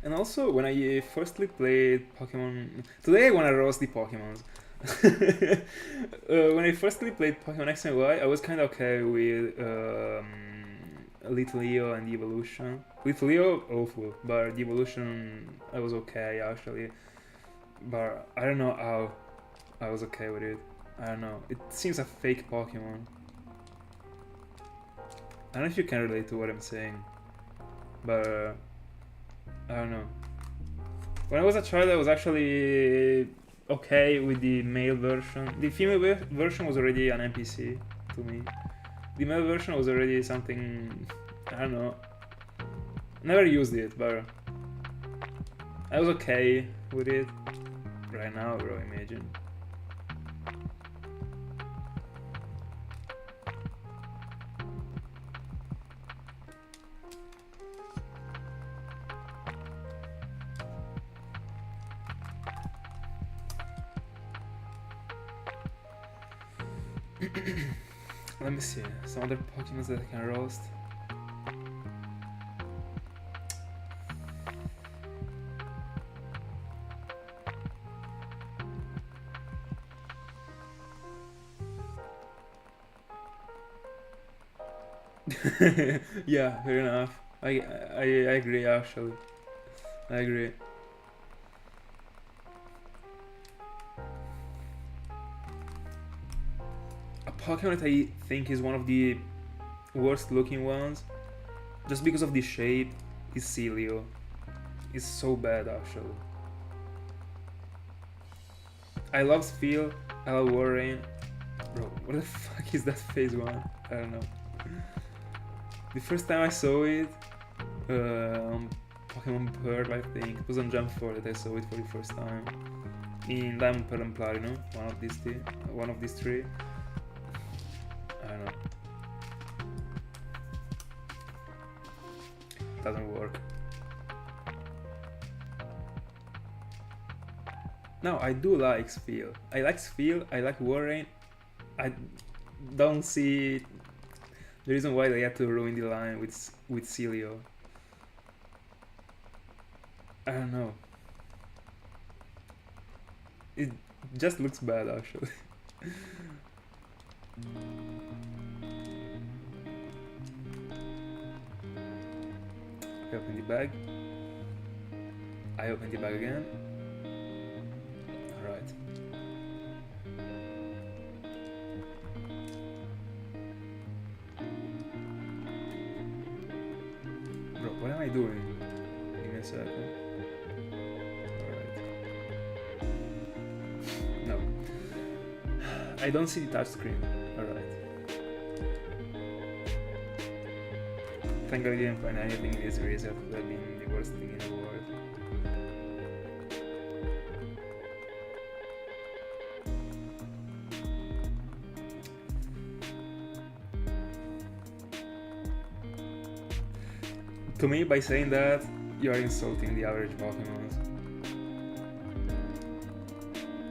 And also, when I firstly played Pokemon... Today I wanna roast the Pokemons. When I firstly played Pokemon X and Y, I was kinda okay with Litleo and the evolution. Litleo, awful, but the evolution, I was okay actually. But I don't know how I was okay with it. I don't know. It seems a fake Pokemon. I don't know if you can relate to what I'm saying, but I don't know. When I was a child, I was actually okay with the male version. The female version was already an NPC to me. The male version was already something, I don't know. Never used it, but I was okay with it. Right now, bro, imagine. Let me see, some other Pokemon that I can roast. Yeah, fair enough. I agree actually. I agree. A Pokemon that I think is one of the worst looking ones, just because of the shape, is Celio. It's so bad actually. I love Spheal, I love Warrain. Bro, what the fuck is that phase 1? I don't know. The first time I saw it, on Pokemon Pearl, I think, it was on Jump 4 that I saw it for the first time. In Diamond, Pearl and Platinum, one of these three. I don't know. Doesn't work. No, I do like Spheal. I like Spheal, I like Warrain. I don't see the reason why they had to ruin the line with Celio. I don't know. It just looks bad actually. I open the bag. I open the bag again. Alright. Bro, what am I doing? Give me a second. Alright. No. I don't see the touchscreen. Alright. Thank God I didn't find anything in this series that would have been the worst thing in the world. To me, by saying that, you are insulting the average Pokemon.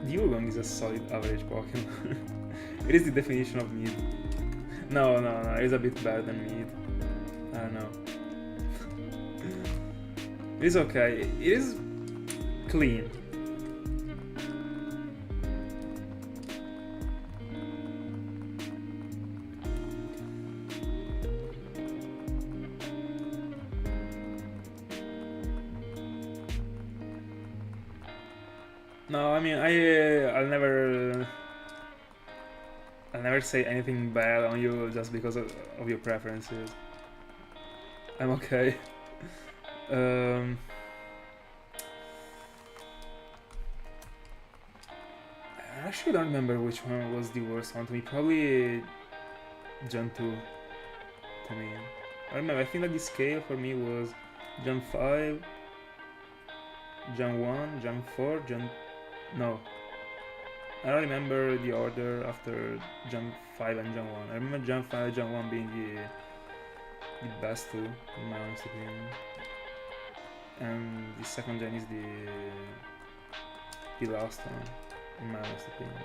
Dewgong is a solid average Pokemon. It is the definition of mid. No, it is a bit better than mid. I don't know. It is okay. It is clean. No, I mean I'll never say anything bad on you just because of your preferences. I'm okay. um, I actually don't remember which one was the worst one to me. Probably Gen 2 to me. I remember, I think that the scale for me was Gen 5, Gen 1, Gen 4, Gen... No. I don't remember the order after Gen 5 and Gen 1. I remember Gen 5 and Gen 1 being the best two, in my honest opinion. And the second gen is the last one, in my honest opinion.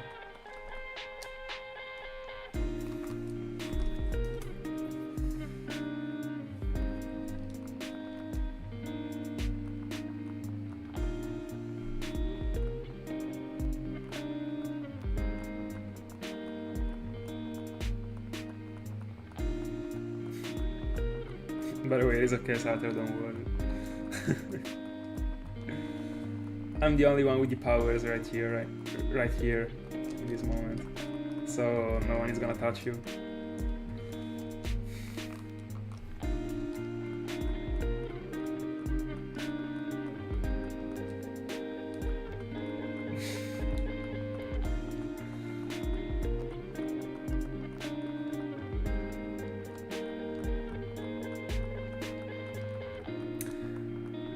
By the way, it's okay, Sato, don't worry. I'm the only one with the powers right here, right here, in this moment. So no one is gonna touch you.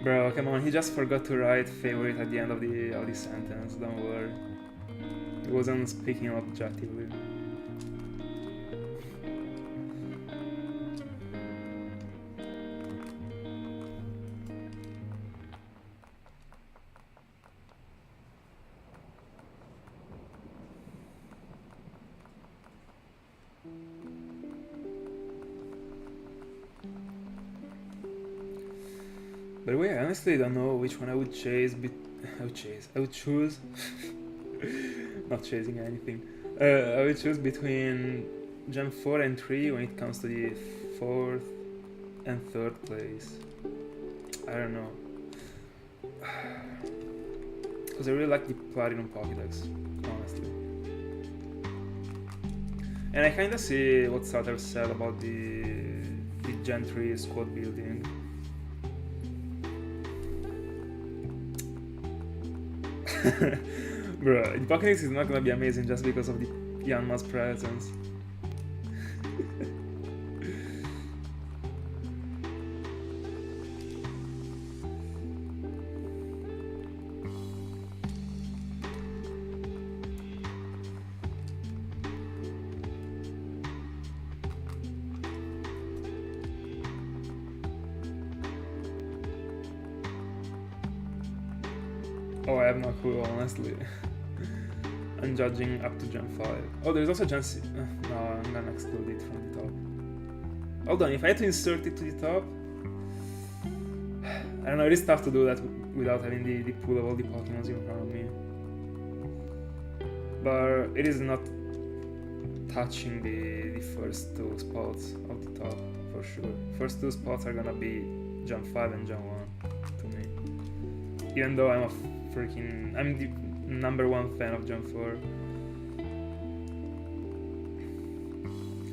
Bro, come on, he just forgot to write favorite at the end of the sentence, don't worry. He wasn't speaking objectively. By the way, I honestly don't know which one I would chase. I would choose. Not chasing anything. I would choose between Gen 4 and 3 when it comes to the 4th and 3rd place. I don't know. Because I really like the Platinum Pokédex, honestly. And I kinda see what Sutter said about the Gen 3 squad building. Bro, the Pokédex is not gonna be amazing just because of the Yanma's presence. Oh, I have no clue, honestly. I'm judging up to Gen 5. Oh, there's also Gen 6. No, I'm gonna exclude it from the top. Hold on, if I had to insert it to the top... I don't know, it is tough to do that without having the pool of all the Pokemons in front of me. But it is not touching the first two spots of the top, for sure. First two spots are gonna be Gen 5 and Gen 1, to me. Even though I'm the #1 fan of Gen 4.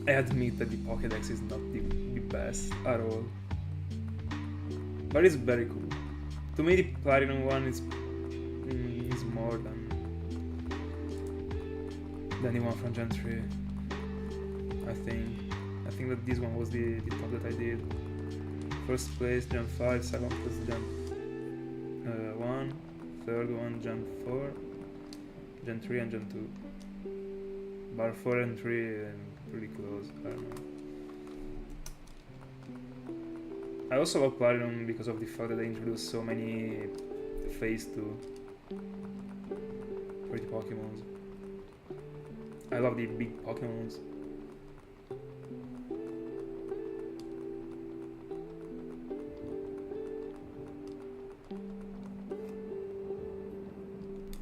I admit that the Pokédex is not the best at all. But it's very cool. To me the Platinum one is more than the one from Gen 3. I think that this one was the top that I did. First place Gen 5, second place Gen 1, third one Gen 4, Gen 3 and Gen 2. But 4 and 3 pretty close, I don't know. I also love Platinum because of the fact that they introduced so many Phase 2 pretty Pokemons. I love the big Pokemons.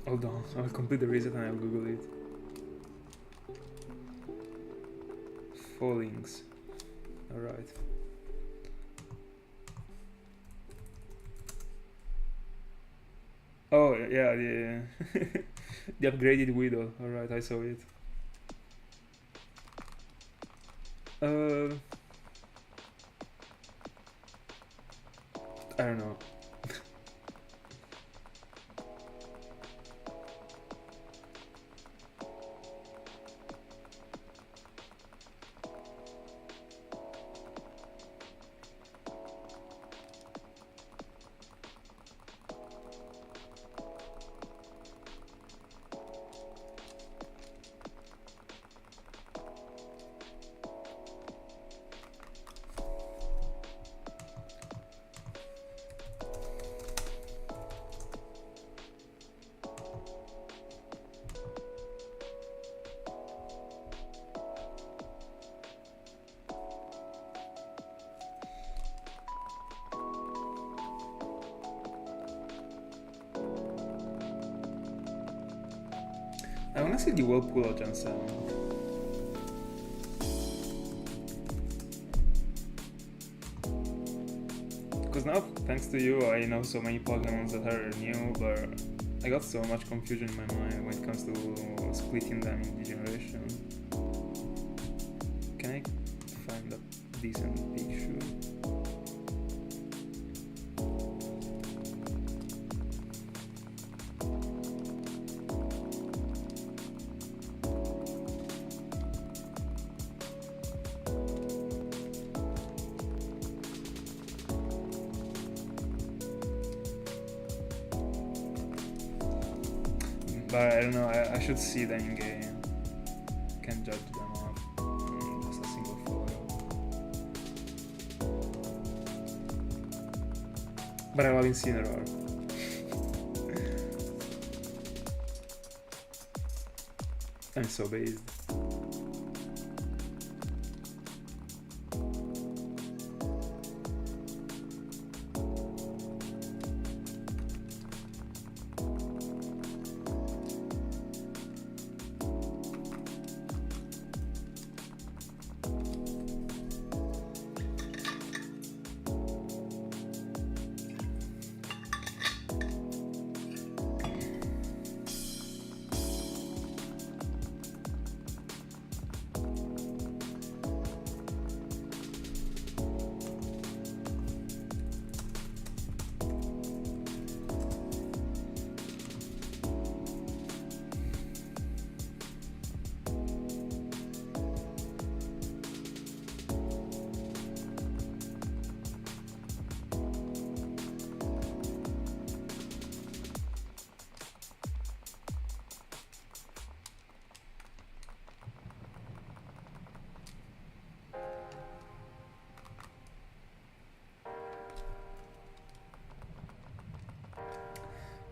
Hold on, I'll complete the reset and I'll Google it. Fallings. Alright. Oh yeah, the the upgraded Weedle. Alright, I saw it. Uh, I don't know. I wanna see the Whirlpool of Gen 7. Because now, thanks to you, I know so many Pokemon that are new, but I got so much confusion in my mind when it comes to splitting them in the generation. Can I find a decent picture? But I don't know, I should see them in game. Can't judge them off just a single photo. But I love Incineroar. I'm so based.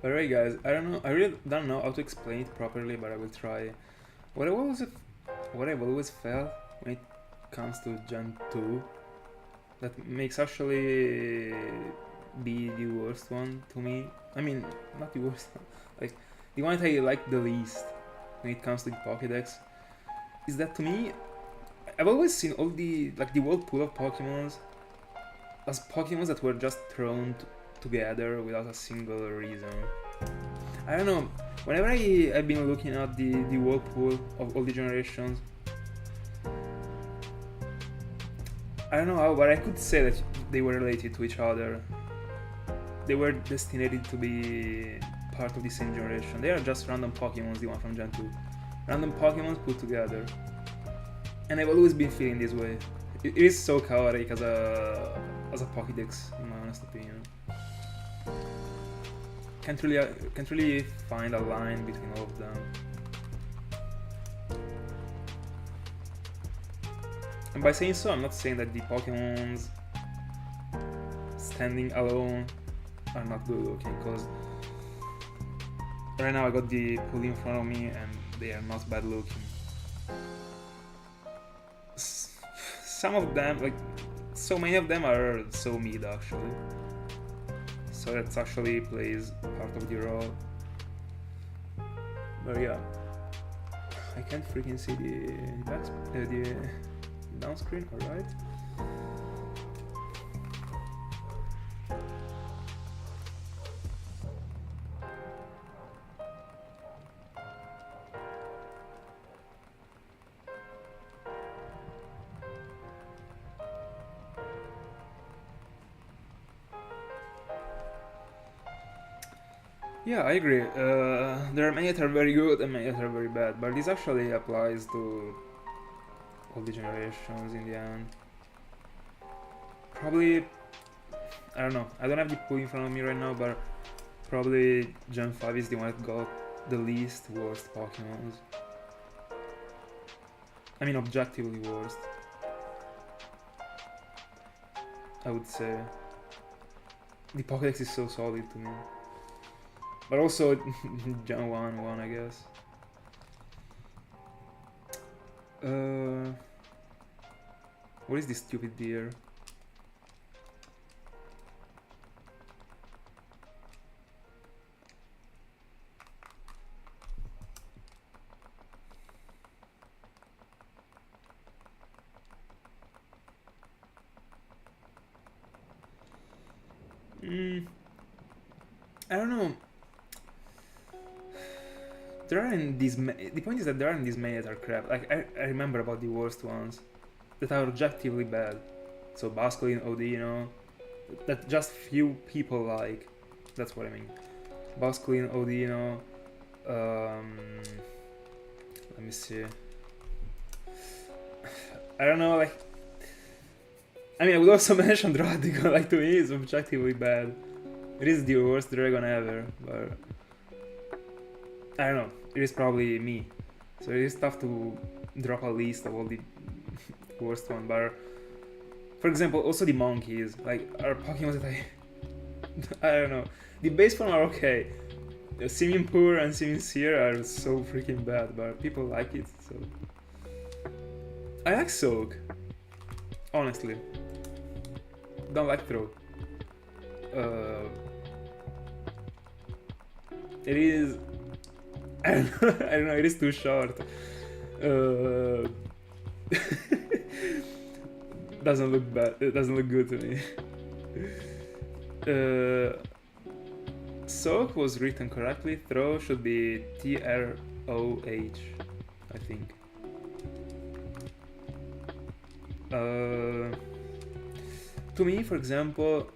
Alright guys, I don't know, I really don't know how to explain it properly, but I will try. What I've always felt when it comes to Gen 2 that makes actually be the worst one to me. I mean, not the worst one, like the one that I like the least when it comes to the Pokédex is that to me, I've always seen all the world pool of Pokemons as Pokemons that were just thrown together without a single reason. I don't know, whenever I've been looking at the whirlpool of all the generations, I don't know how, but I could say that they were related to each other. They were destined to be part of the same generation. They are just random Pokemons, the one from Gen 2. Random Pokemons put together. And I've always been feeling this way. It is so chaotic as a Pokédex, in my honest opinion. Can't really find a line between all of them. And by saying so, I'm not saying that the Pokemons standing alone are not good looking, because right now I got the pool in front of me and they are not bad looking. Some of them, like so many of them, are so mid actually. So that actually plays part of the role. But yeah, I can't freaking see the down screen. All right. Yeah, I agree. There are many that are very good and many that are very bad, but this actually applies to all the generations in the end. Probably, I don't know. I don't have the pool in front of me right now, but probably Gen 5 is the one that got the least worst Pokemons. I mean, objectively worst, I would say. The Pokédex is so solid to me. But also, Gen 1, I guess. What is this stupid deer? I don't know. There aren't these. The point is that there aren't these many that are crap. Like I remember about the worst ones that are objectively bad. So Basculin, OD, you know, that just few people like. That's what I mean. Basculin, OD, you know. Let me see. I don't know. Like, I mean, I would also mention Dratico. Like, to me, it's objectively bad. It is the worst dragon ever, but I don't know. It is probably me, so it is tough to drop a list of all the worst one. But for example, also the monkeys, like, are Pokemon that I don't know. The base form are okay. Simipour and Simisear are so freaking bad, but people like it. So I like Soak, honestly. Don't like Throat. It is. I don't know. It is too short. Doesn't look bad. It doesn't look good to me. Soak was written correctly. Throw should be TROH, I think. To me, for example,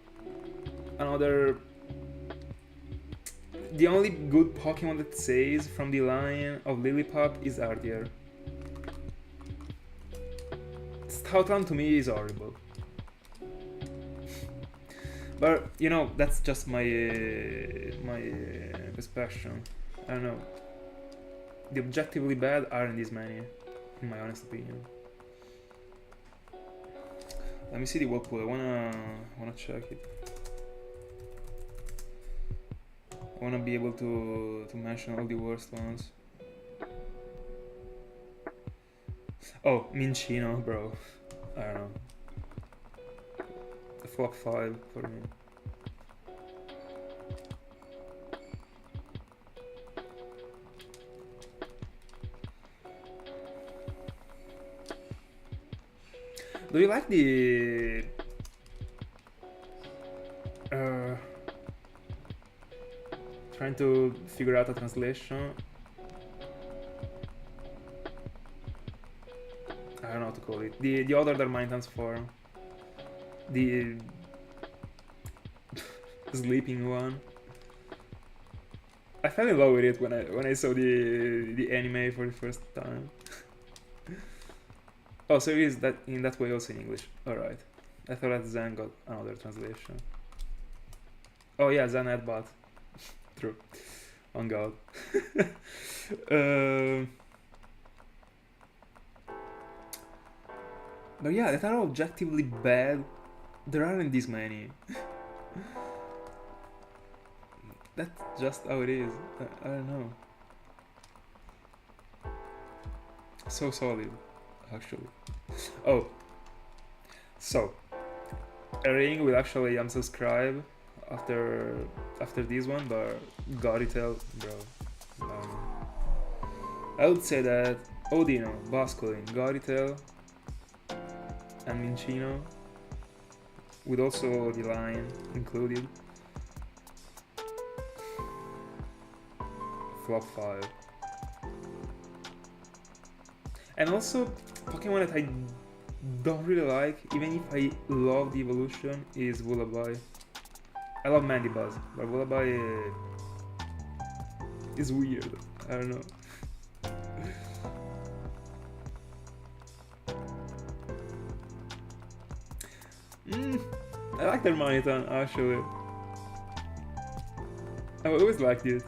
the only good Pokemon that says from the line of Lilypup is Artier. Stoutland to me is horrible. But, you know, that's just my perception. I don't know. The objectively bad aren't this many, in my honest opinion. Let me see the Whirlpool. I wanna check it. I wanna be able to mention all the worst ones. Oh, Minchino, bro. I don't know. The flop 5 for me. Do you like the trying to figure out a translation? I don't know how to call it. The other Darmanitan's form. The sleeping one. I fell in love with it when I saw the anime for the first time. Oh, so it is that in that way also in English. Alright. I thought that Zen got another translation. Oh yeah, Zen had bot. True. On God. But yeah, that are objectively bad. There aren't this many. That's just how it is. I don't know. So solid, actually. Oh. So. Ring will actually unsubscribe after this one, but Garitel, bro. I would say that Odino, Basculin, Garitel, and Minchino, with also the line included. Flop 5. And also, Pokemon that I don't really like, even if I love the evolution, is Vullaby. I love Mandibuzz, but Vullaby is weird. I don't know. I like their Moniton actually. I've always liked it.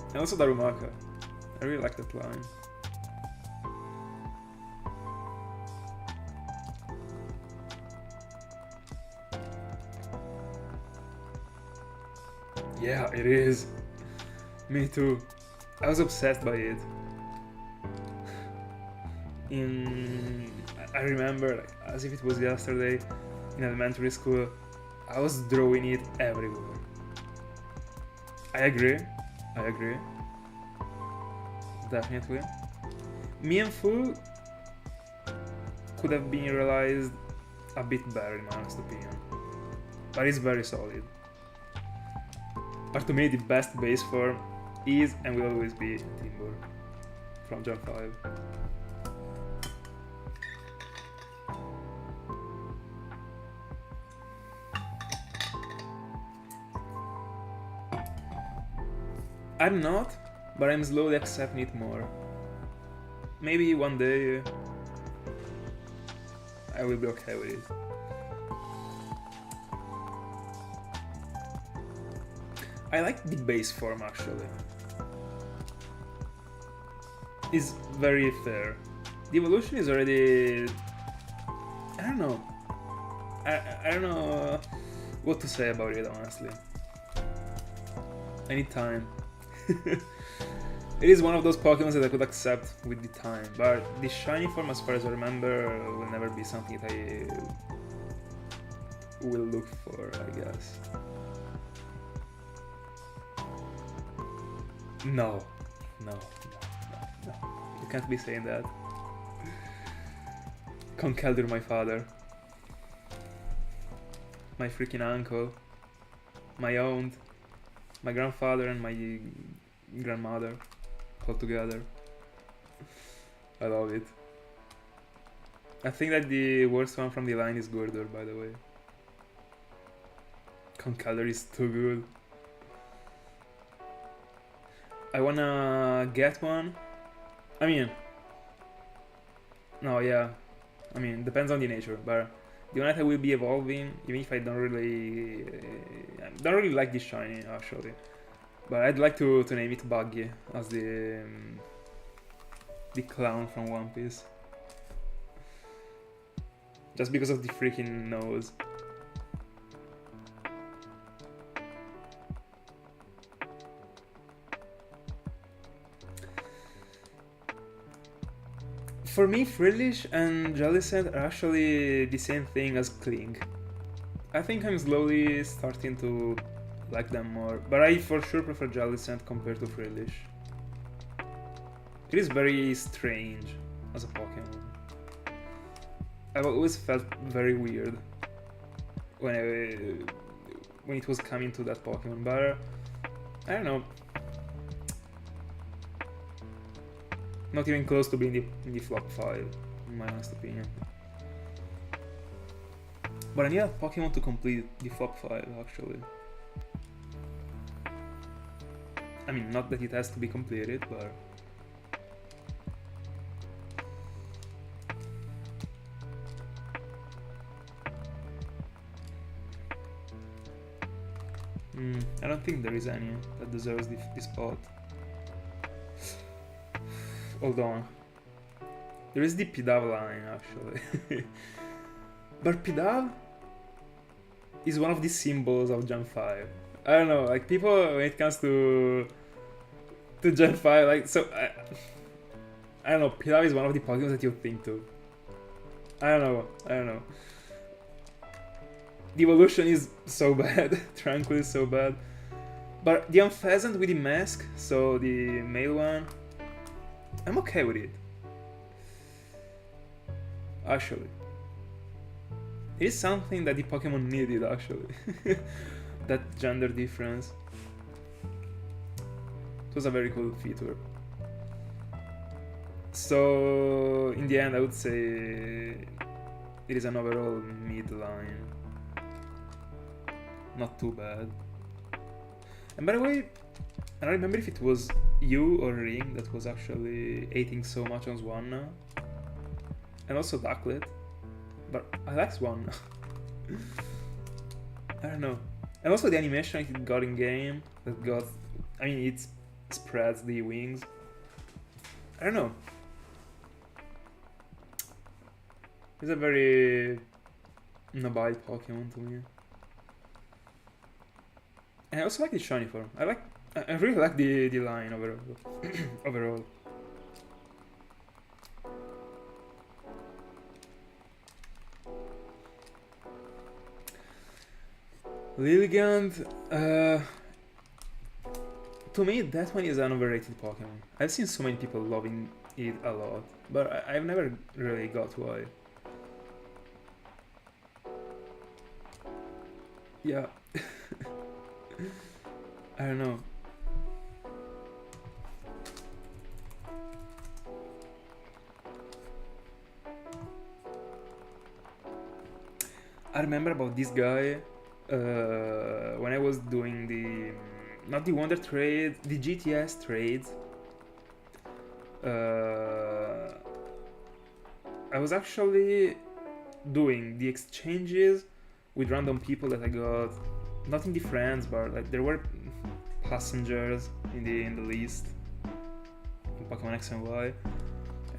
And also Darumaka. I really like that line. Yeah, it is. Me too. I was obsessed by it. I remember, like, as if it was yesterday, in elementary school, I was drawing it everywhere. I agree. Definitely. Me and Fu could have been realized a bit better in my honest opinion. But it's very solid. But to me the best base form is and will always be Timber from Gen 5. I'm not, but I'm slowly accepting it more. Maybe one day I will be okay with it. I like the base form actually. It's very fair. The evolution is already... I don't know. I don't know what to say about it honestly. I need time. It is one of those Pokemon that I could accept with the time, but the shiny form, as far as I remember, will never be something that I will look for, I guess. No. You can't be saying that. Conkeldurr, my father. My freaking uncle. My aunt. My grandfather and my grandmother all together. I love it. I think that the worst one from the line is Gurdurr, by the way. Conkeldurr is too good. I wanna get one. I mean, no, yeah. I mean, depends on the nature, but the one that I will be evolving, even if I don't really like this shiny actually. But I'd like to name it Buggy as the clown from One Piece. Just because of the freaking nose. For me, Frillish and Jellicent are actually the same thing as Kling. I think I'm slowly starting to like them more, but I for sure prefer Jellicent compared to Frillish. It is very strange as a Pokemon. I've always felt very weird when it was coming to that Pokemon, but I don't know. Not even close to being in the flop 5, in my honest opinion. But I need a Pokemon to complete the flop 5, actually. I mean, not that it has to be completed, but... I don't think there is any that deserves the spot. Hold on. There is the Pidove line, actually. But Pidove is one of the symbols of Gen 5. I don't know, like people, when it comes to Gen 5, like, so, I don't know, Pidove is one of the Pokemon that you think to. I don't know. The evolution is so bad, Tranquil is so bad. But the Unpheasant with the mask, so the male one, I'm okay with it. Actually. It is something that the Pokemon needed, actually. That gender difference. It was a very cool feature. So, in the end, I would say it is an overall mid line. not too bad. And by the way, I don't remember if it was you or Ring that was actually hating so much on Swan. And also Ducklet. But I like Swan. I don't know. And also the animation it got in game that got, I mean, it spreads the wings. I don't know. It's a very nobile Pokemon to me. And I also like the shiny form. I really like the line overall. overall. Lilligant, to me that one is an overrated Pokemon. I've seen so many people loving it a lot, but I've never really got why. Yeah. I don't know. I remember about this guy when I was doing the not the Wonder trade, the GTS trades. I was actually doing the exchanges with random people that I got, not in the friends, but like there were passengers in the list in Pokemon X and Y,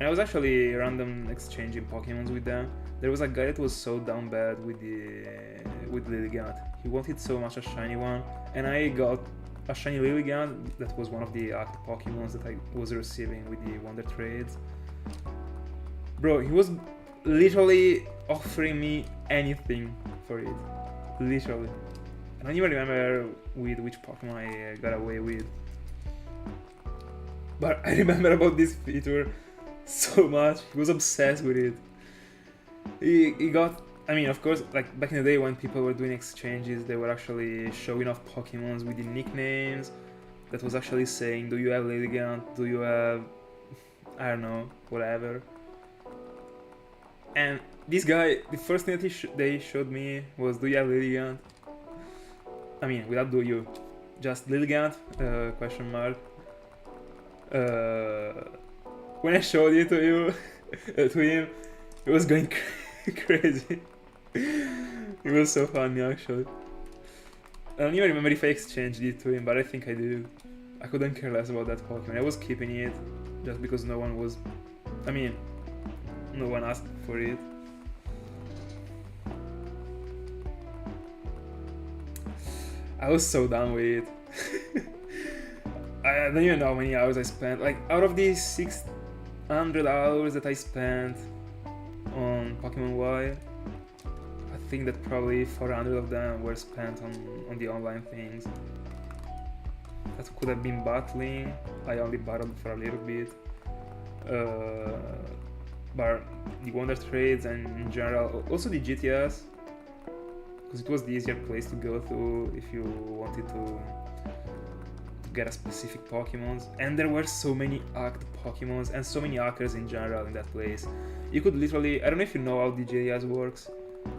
and I was actually random exchanging Pokemons with them. There was a guy that was so down bad with Lilligant. He wanted so much a shiny one, and I got a shiny Lilligant that was one of the active Pokemons that I was receiving with the Wonder trades. Bro, he was literally offering me anything for it. Literally. I don't even remember with which Pokemon I got away with. But I remember about this feature so much. He was obsessed with it. He got, I mean, of course, like back in the day when people were doing exchanges, they were actually showing off Pokemons with the nicknames. That was actually saying, do you have Lilligant? Do you have, I don't know, whatever. And this guy, the first thing that they showed me was, do you have Lilligant? I mean, without do you, just Lilligant, question mark. When I showed it to you, to him, he was going crazy. It was so funny actually. I don't even remember if I exchanged it to him, but I think I did. I couldn't care less about that Pokemon. I was keeping it just because no one was, I mean, no one asked for it. I was so done with it. I don't even know how many hours I spent. Like, out of the 600 hours that I spent on Pokemon Y, I think that probably 400 of them were spent on the online things. That could have been battling. I only battled for a little bit. But the Wonder trades and in general, also the GTS, because it was the easier place to go to if you wanted to get a specific Pokemon. And there were so many hacked Pokemons and so many hackers in general in that place. You could literally, I don't know if you know how the GTS works,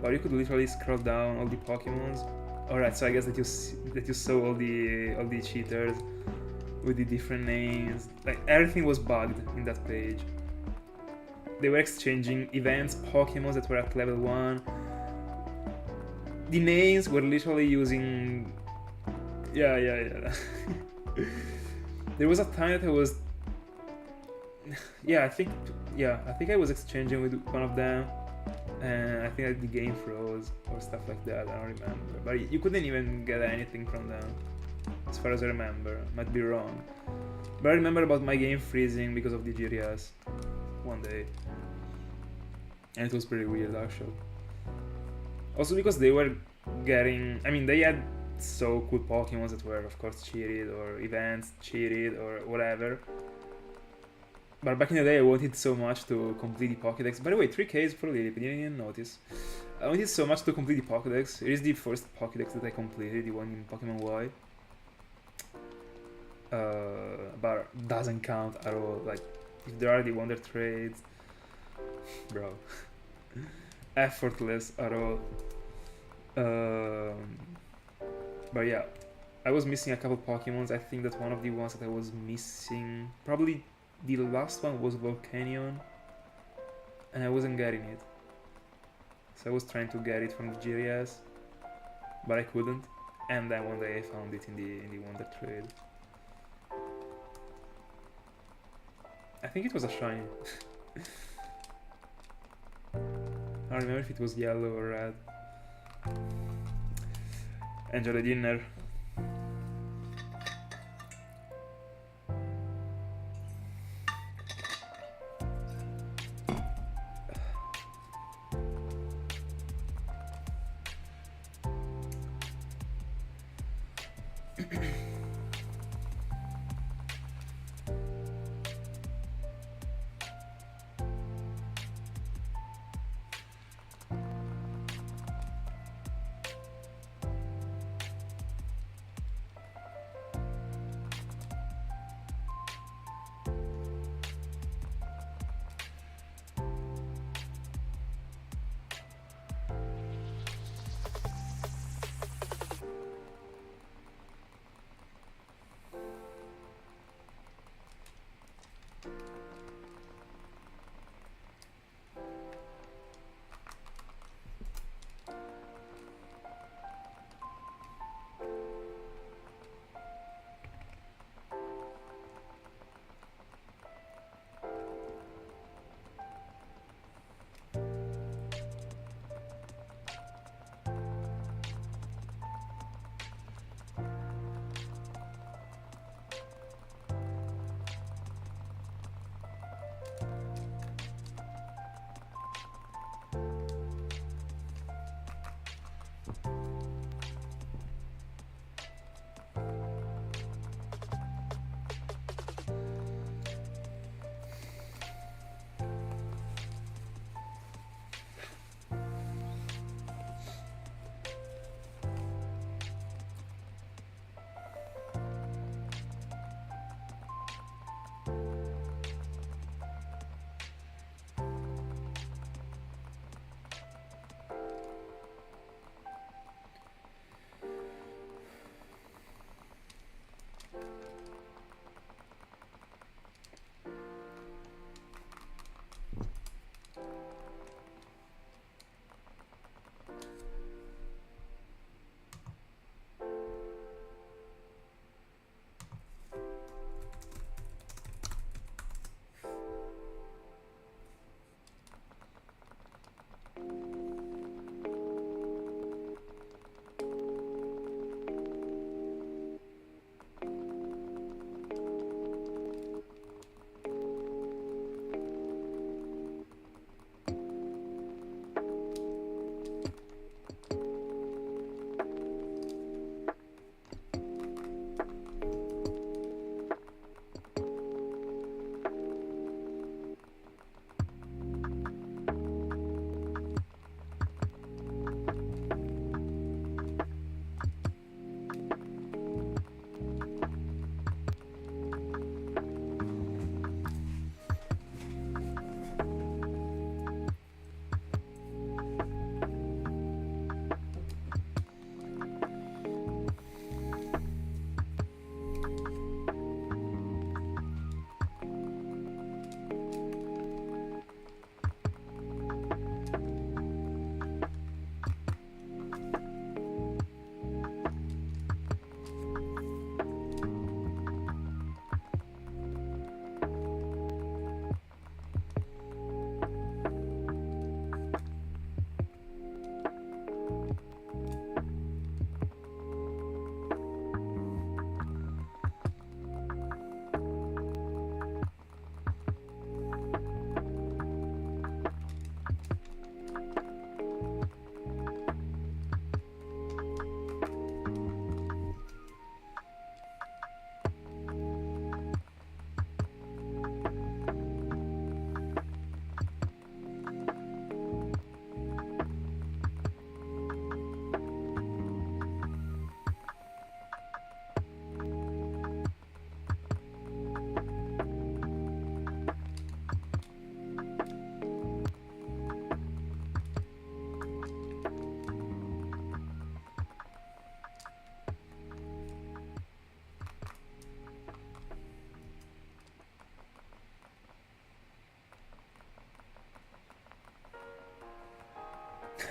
but you could literally scroll down all the Pokemons. Alright, so I guess that you saw all the cheaters with the different names. Like, everything was bugged in that page. They were exchanging events, Pokemon that were at level 1. The names were literally using... Yeah. There was a time that I was... I think I was exchanging with one of them, and I think the game froze or stuff like that, I don't remember. But you couldn't even get anything from them, as far as I remember. Might be wrong. But I remember about my game freezing because of the GTS one day. And it was pretty weird actually. Also because they were getting... I mean, they had so cool Pokemons that were of course cheated, or events cheated, or whatever. But back in the day I wanted so much to complete the Pokédex. By the way, 3Ks for Lileep, I didn't even notice. I wanted so much to complete the Pokédex. It is the first Pokédex that I completed, the one in Pokemon Y. But doesn't count at all. Like, if there are the Wonder trades, bro, effortless at all. But yeah, I was missing a couple Pokemons. I think that one of the ones that I was missing, probably the last one, was Volcanion, and I wasn't getting it. So I was trying to get it from the GRS, but I couldn't. And then one day I found it in the Wonder Trade. I think it was a shiny. I don't remember if it was yellow or red. Enjoy the dinner.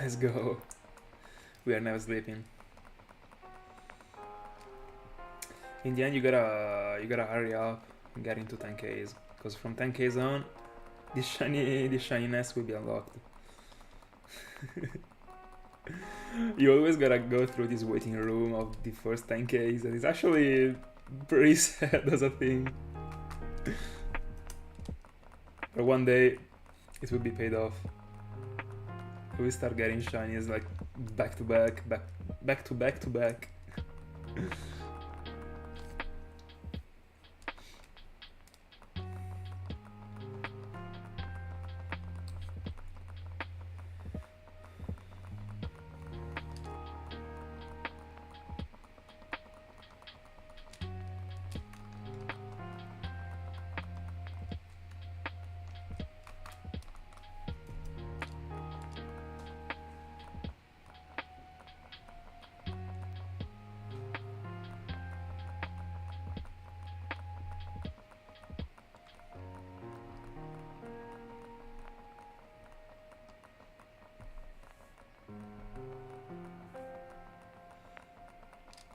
Let's go. We are never sleeping. In the end, you gotta hurry up and get into 10Ks, because from 10Ks on, this shininess will be unlocked. You always gotta go through this waiting room of the first 10Ks, and it's actually pretty sad as a thing. But one day, it will be paid off. We start getting shinies like back to back.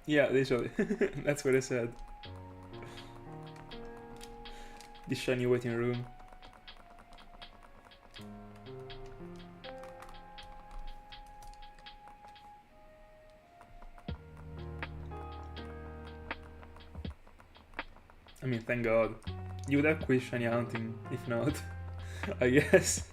Yeah, literally. That's what I said. The shiny waiting room. I mean, thank God. You would have quit shiny hunting, if not, I guess.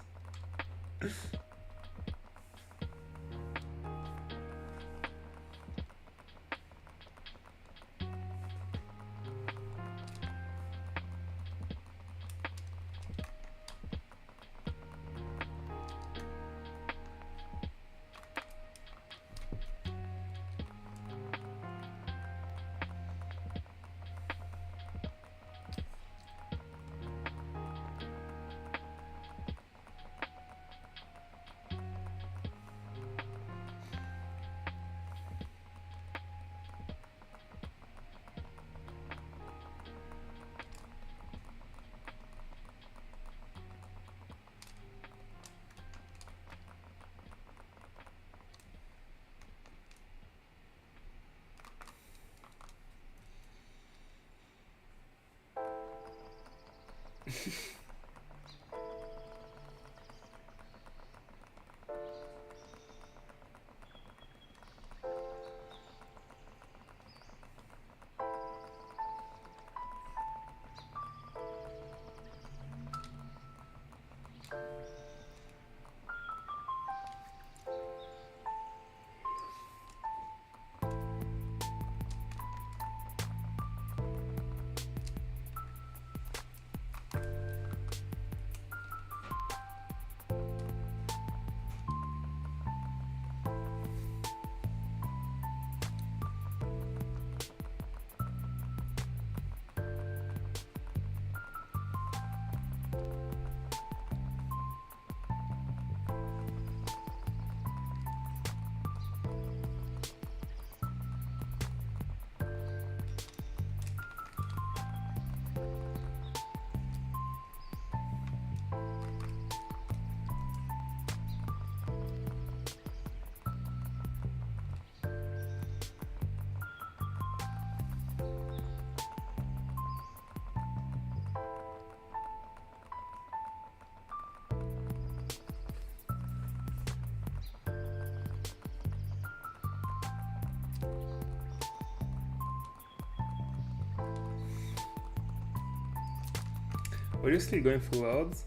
Were you still going full odds?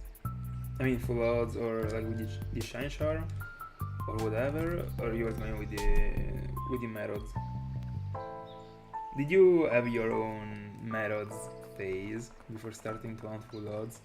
I mean full odds, or like with the shine charm or whatever, or you were going with the methods? Did you have your own methods phase before starting to hunt full odds?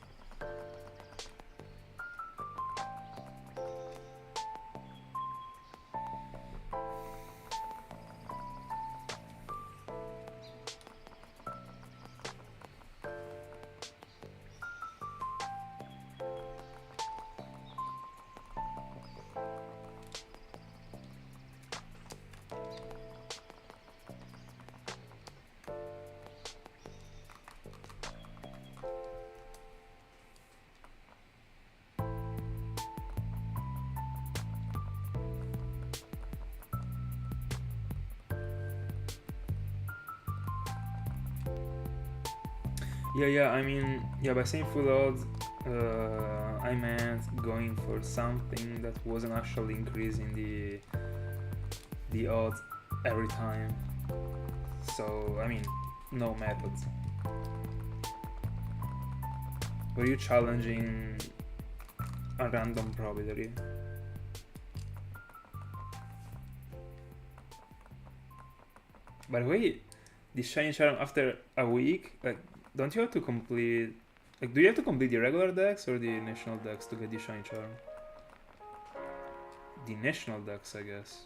Yeah, I mean, yeah, by saying full odds, I meant going for something that wasn't actually increasing the odds every time. So, I mean, no methods. Were you challenging a random probability? By the way, the shiny charm after a week, like, don't you have to complete, like, do you have to complete the regular decks or the national decks to get the shiny charm? The national decks, I guess.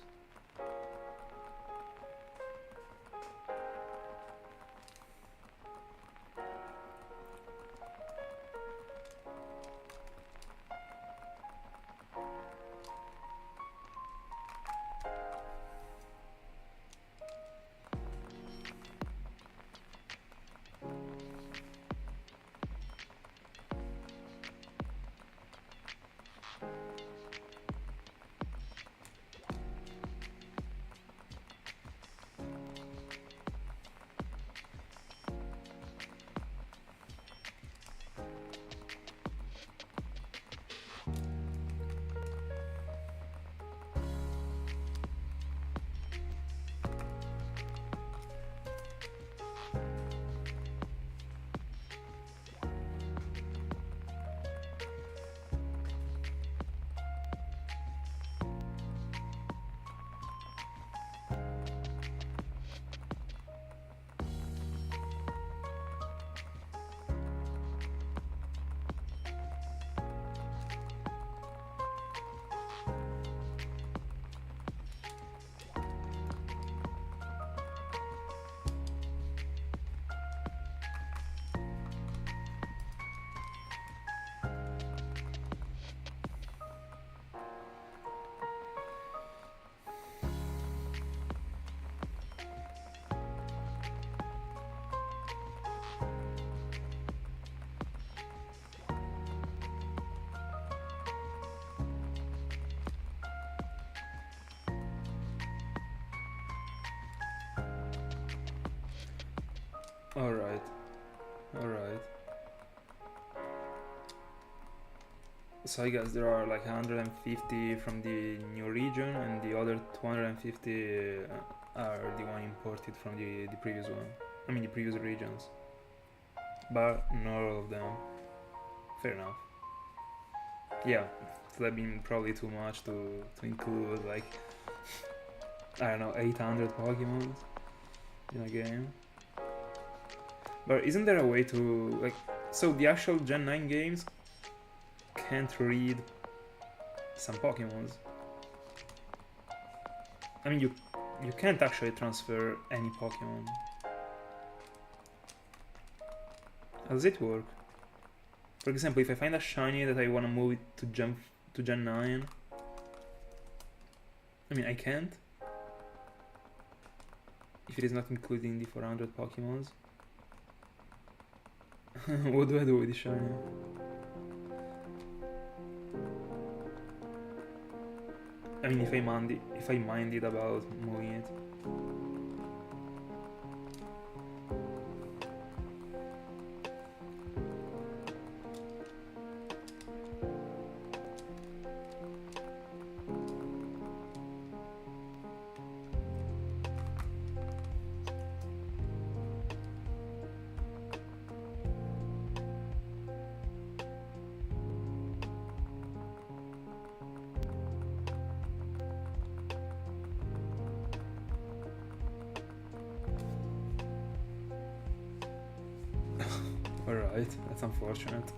Alright. So I guess there are like 150 from the new region, and the other 250 are the one imported from the previous one. I mean the previous regions. But not all of them. Fair enough. Yeah, it would have been probably too much to include like, I don't know, 800 Pokemon in a game. But isn't there a way to, like, so the actual Gen 9 games can't read some Pokemons? I mean, you can't actually transfer any Pokemon. How does it work? For example, if I find a shiny that I want to move it to Gen 9, I mean, I can't. If it is not including the 400 Pokemons. What do I do with the shiny? I mean, if I minded about moving it. Alright, that's unfortunate.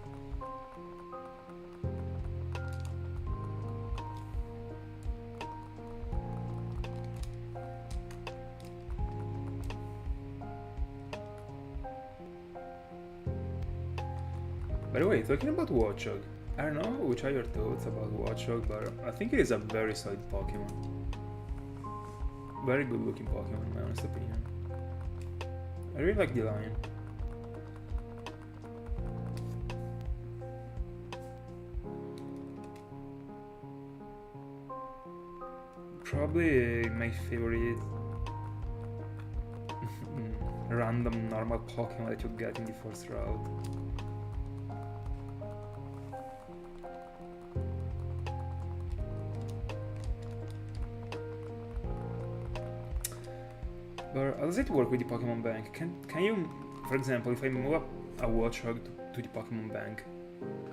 By the way, talking about Watchog, I don't know which are your thoughts about Watchog, but I think it is a very solid Pokemon. Very good looking Pokemon in my honest opinion. I really like the line. Probably my favorite random normal Pokemon that you get in the first route. But how does it work with the Pokemon Bank? Can you, for example, if I move up a Watchog to the Pokemon Bank,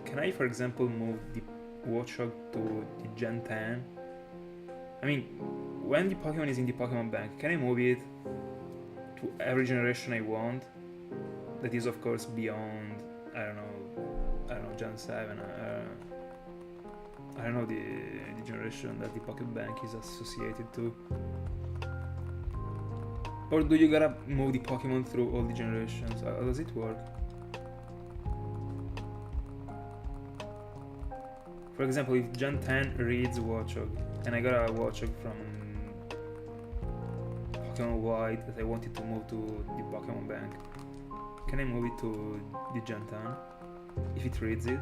can I, for example, move the Watchog to the Gen 10? I mean, when the Pokemon is in the Pokemon Bank, can I move it to every generation I want? That is, of course, beyond, I don't know, Gen 7. I don't know the generation that the Pokemon Bank is associated to. Or do you gotta move the Pokemon through all the generations? How does it work? For example, if Gen 10 reads Watchog, and I got a Watchog from Pokemon White that I wanted to move to the Pokemon Bank, can I move it to the Gen 10 if it reads it?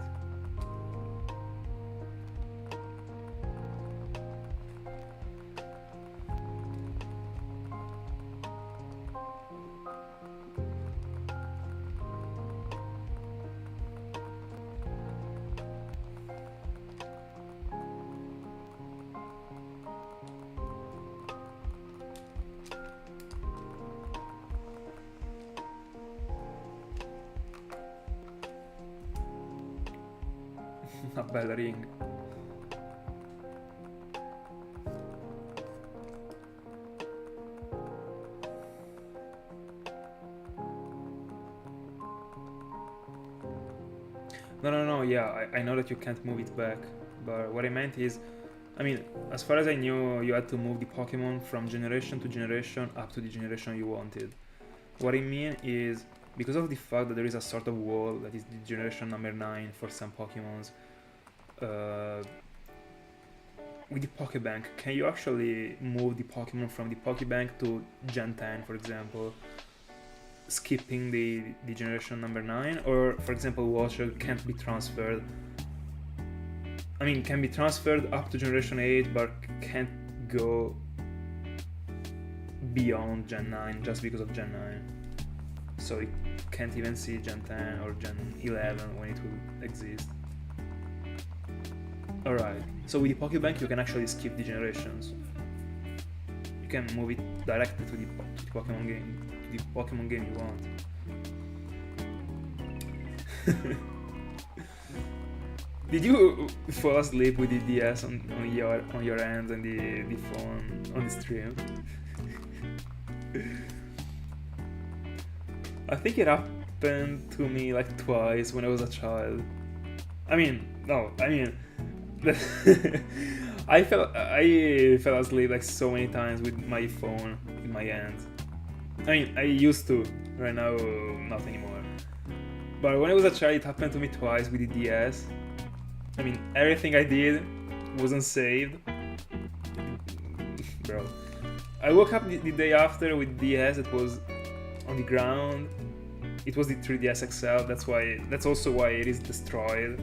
A bell ring. No, yeah, I know that you can't move it back, but what I meant is, I mean, as far as I knew, you had to move the Pokemon from generation to generation up to the generation you wanted. What I mean is, because of the fact that there is a sort of wall that is the generation number 9 for some Pokemons, with the Pokebank, can you actually move the Pokemon from the Pokebank to Gen 10, for example, skipping the generation number 9? Or, for example, Watchog can't be transferred. I mean, can be transferred up to generation 8, but can't go beyond Gen 9 just because of Gen 9. So it can't even see Gen 10 or Gen 11 when it will exist. Alright, so with the Pokebank you can actually skip the generations. You can move it directly to the Pokemon game you want. Did you fall asleep with the DS on your hands and the phone on the stream? I think it happened to me like twice when I was a child. I fell asleep like so many times with my phone in my hands. I mean, I used to. Right now, not anymore. But when I was a child, it happened to me twice with the DS. I mean, everything I did wasn't saved. Bro. I woke up the day after with DS. It was on the ground. It was the 3DS XL. That's also why it is destroyed.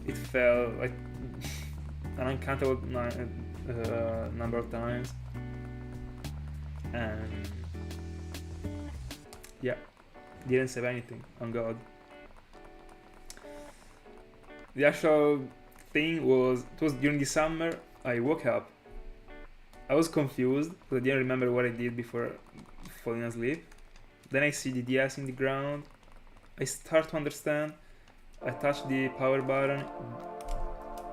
It fell like an uncountable number of times, and yeah, didn't save anything, on God. The actual thing was, it was during the summer. I woke up, I was confused because I didn't remember what I did before falling asleep. Then I see the DS in the ground. I start to understand. I touch the power button.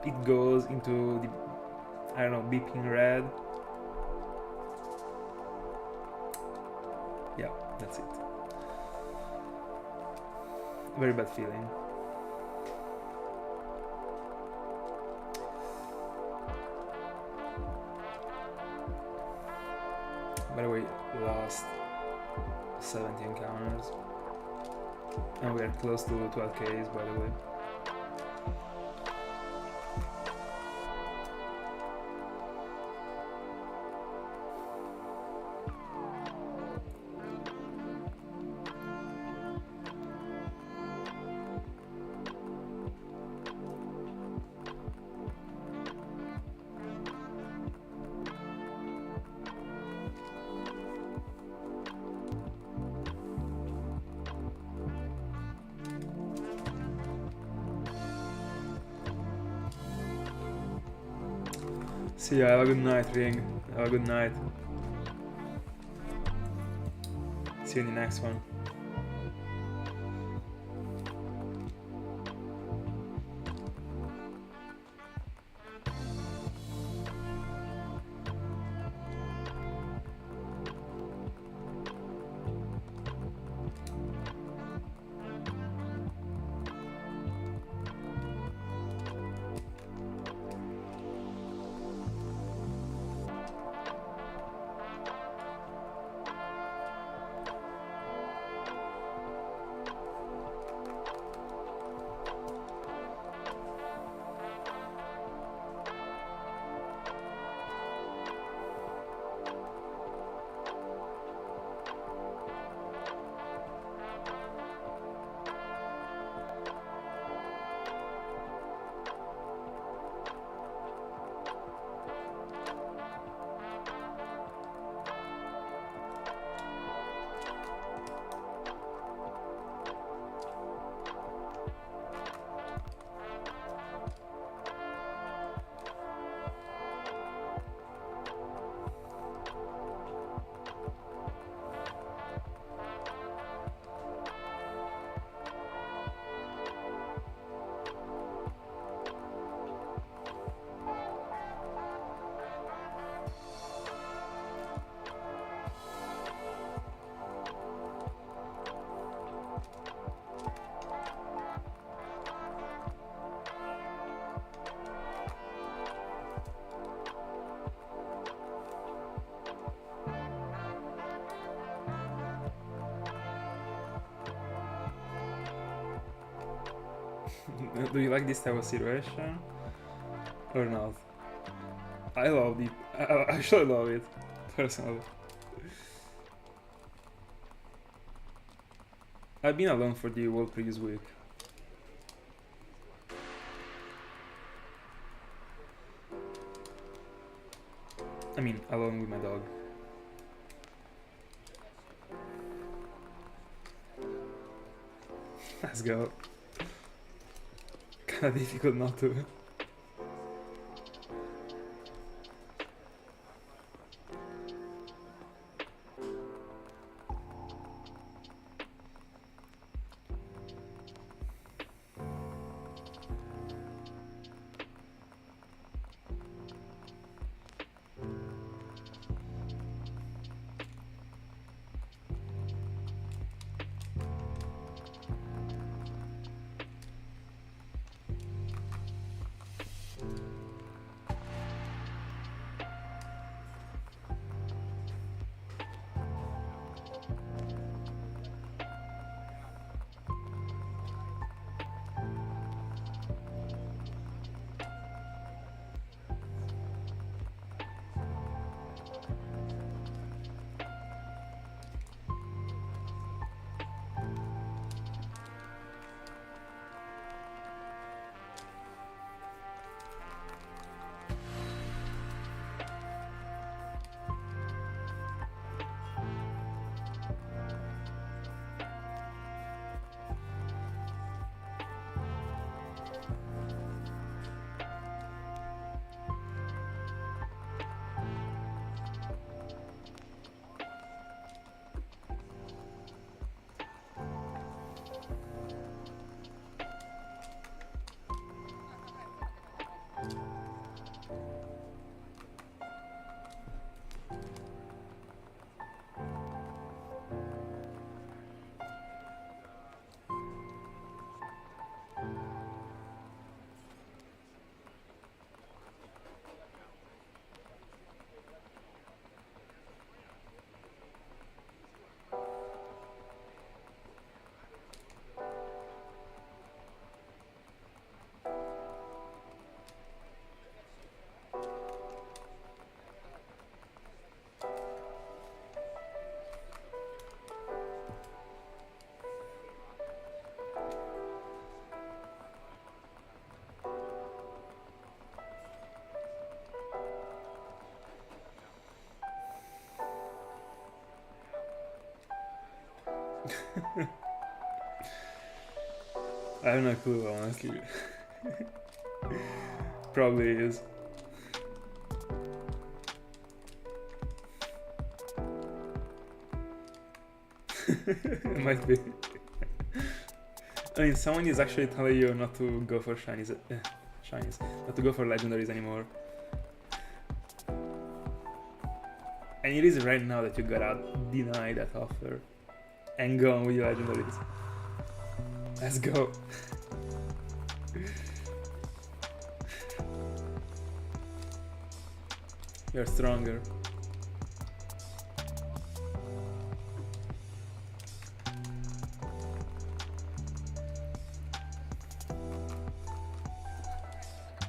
It goes into the, I don't know, beeping red. Yeah, that's it. Very bad feeling. By the way, last 70 encounters. And we are close to 12Ks, by the way. See ya, have a good night, Ring. Have a good night. See you in the next one. Do you like this type of situation? Or not? I love it. I actually love it, personally. I've been alone for the whole previous week. I mean, alone with my dog. Let's go. Kinda difficult not to. I have no clue, honestly. Probably is. It might be. I mean, someone is actually telling you not to go for shinies, not to go for legendaries anymore. And it is right now that you gotta deny that offer and go on with your legendaries. Let's go. You're stronger.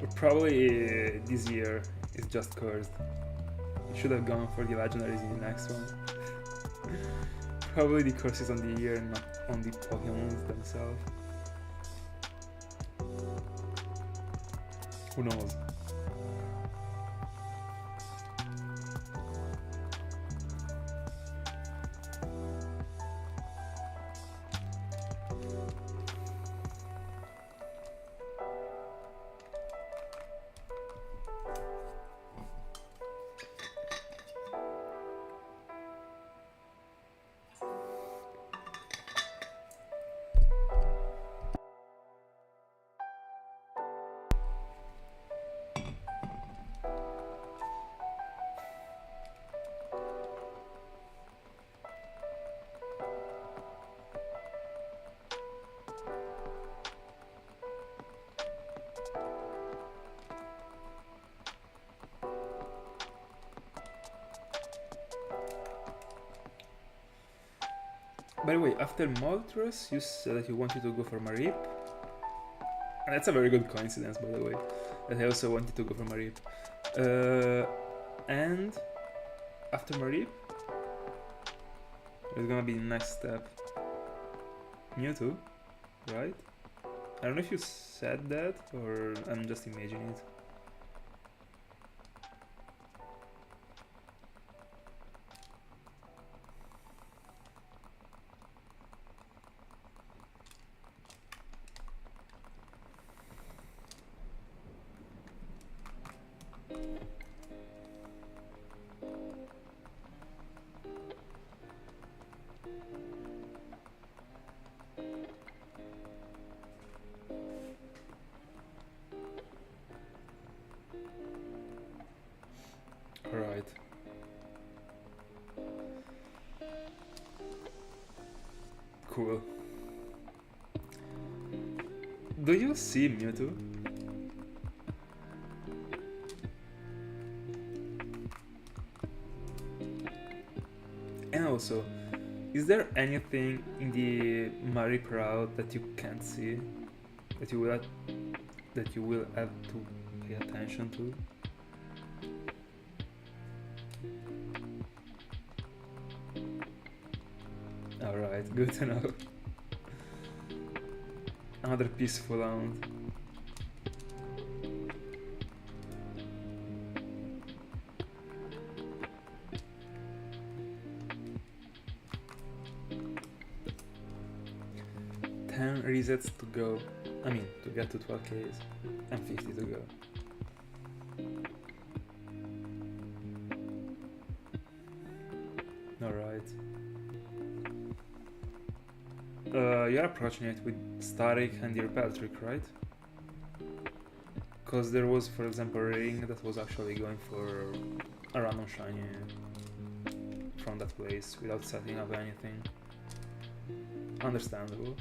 Or probably this year is just cursed. You should have gone for the legendaries in the next one. Probably the curse is on the year and not on the Pokemons themselves. Who knows? By the way, after Moltres, you said that you wanted to go for Mareep. And that's a very good coincidence, by the way, that I also wanted to go for Mareep. And after Mareep, there's gonna be the next step. Mewtwo, right? I don't know if you said that, or I'm just imagining it. Right. Cool. Do you see Mewtwo? And also, is there anything in the Mareep route that you can't see, that you will have to pay attention to? Alright, good to know. Another peaceful round. Resets to go. I mean, to get to 12Ks and 50 to go. Alright. You're approaching it with Static and your Repel Trick, right? Because there was, for example, a ring that was actually going for a random shiny from that place without setting up anything. Understandable.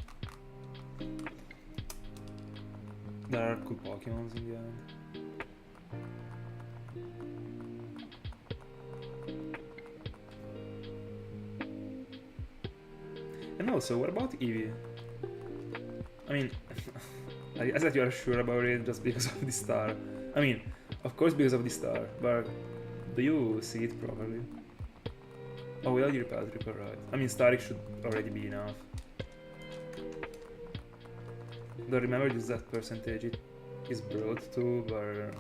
There are cool Pokemons in the end. And also, what about Eevee? I mean, I guess that you are sure about it just because of the star. I mean, of course because of the star, but do you see it properly? Oh, without your Repel Trick, right. I mean, Static should already be enough. Don't remember the exact percentage it is brought to, but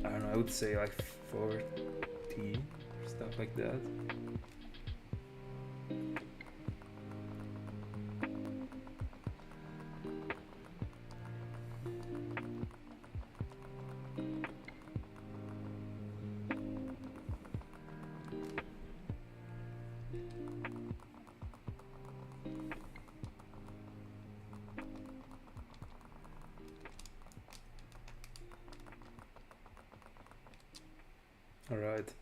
I don't know, I would say like 40, stuff like that. Alright.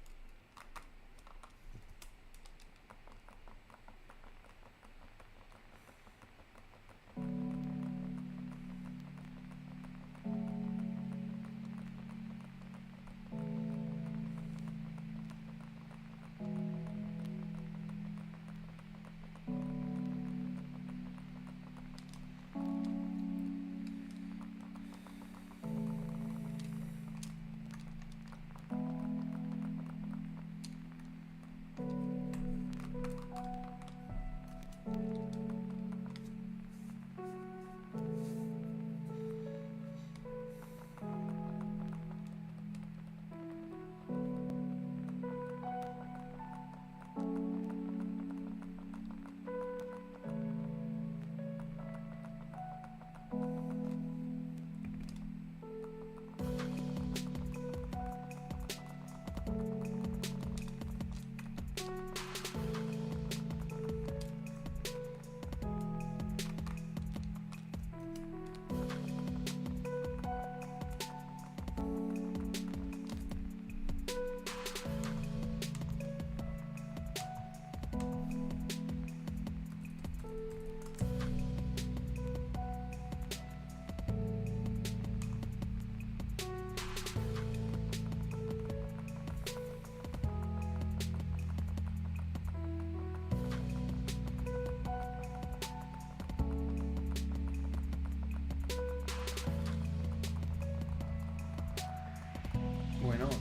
Why not?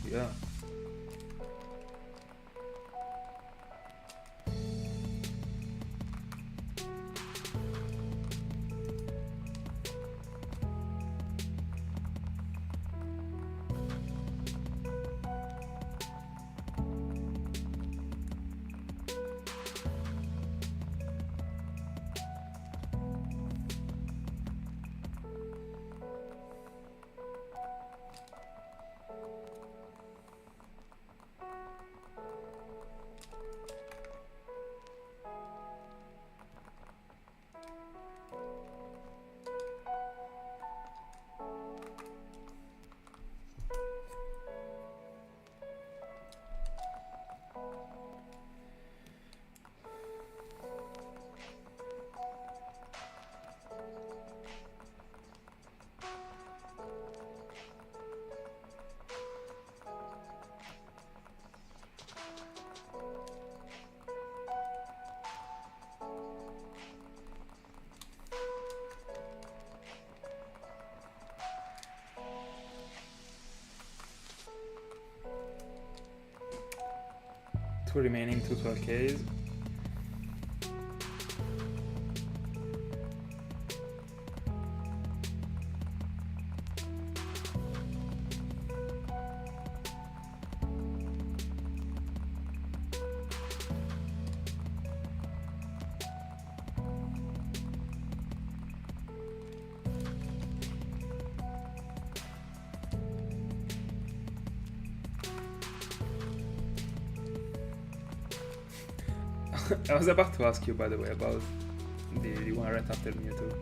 Yeah. Two remaining 212Ks. I was about to ask you, by the way, about the one right after Mewtwo.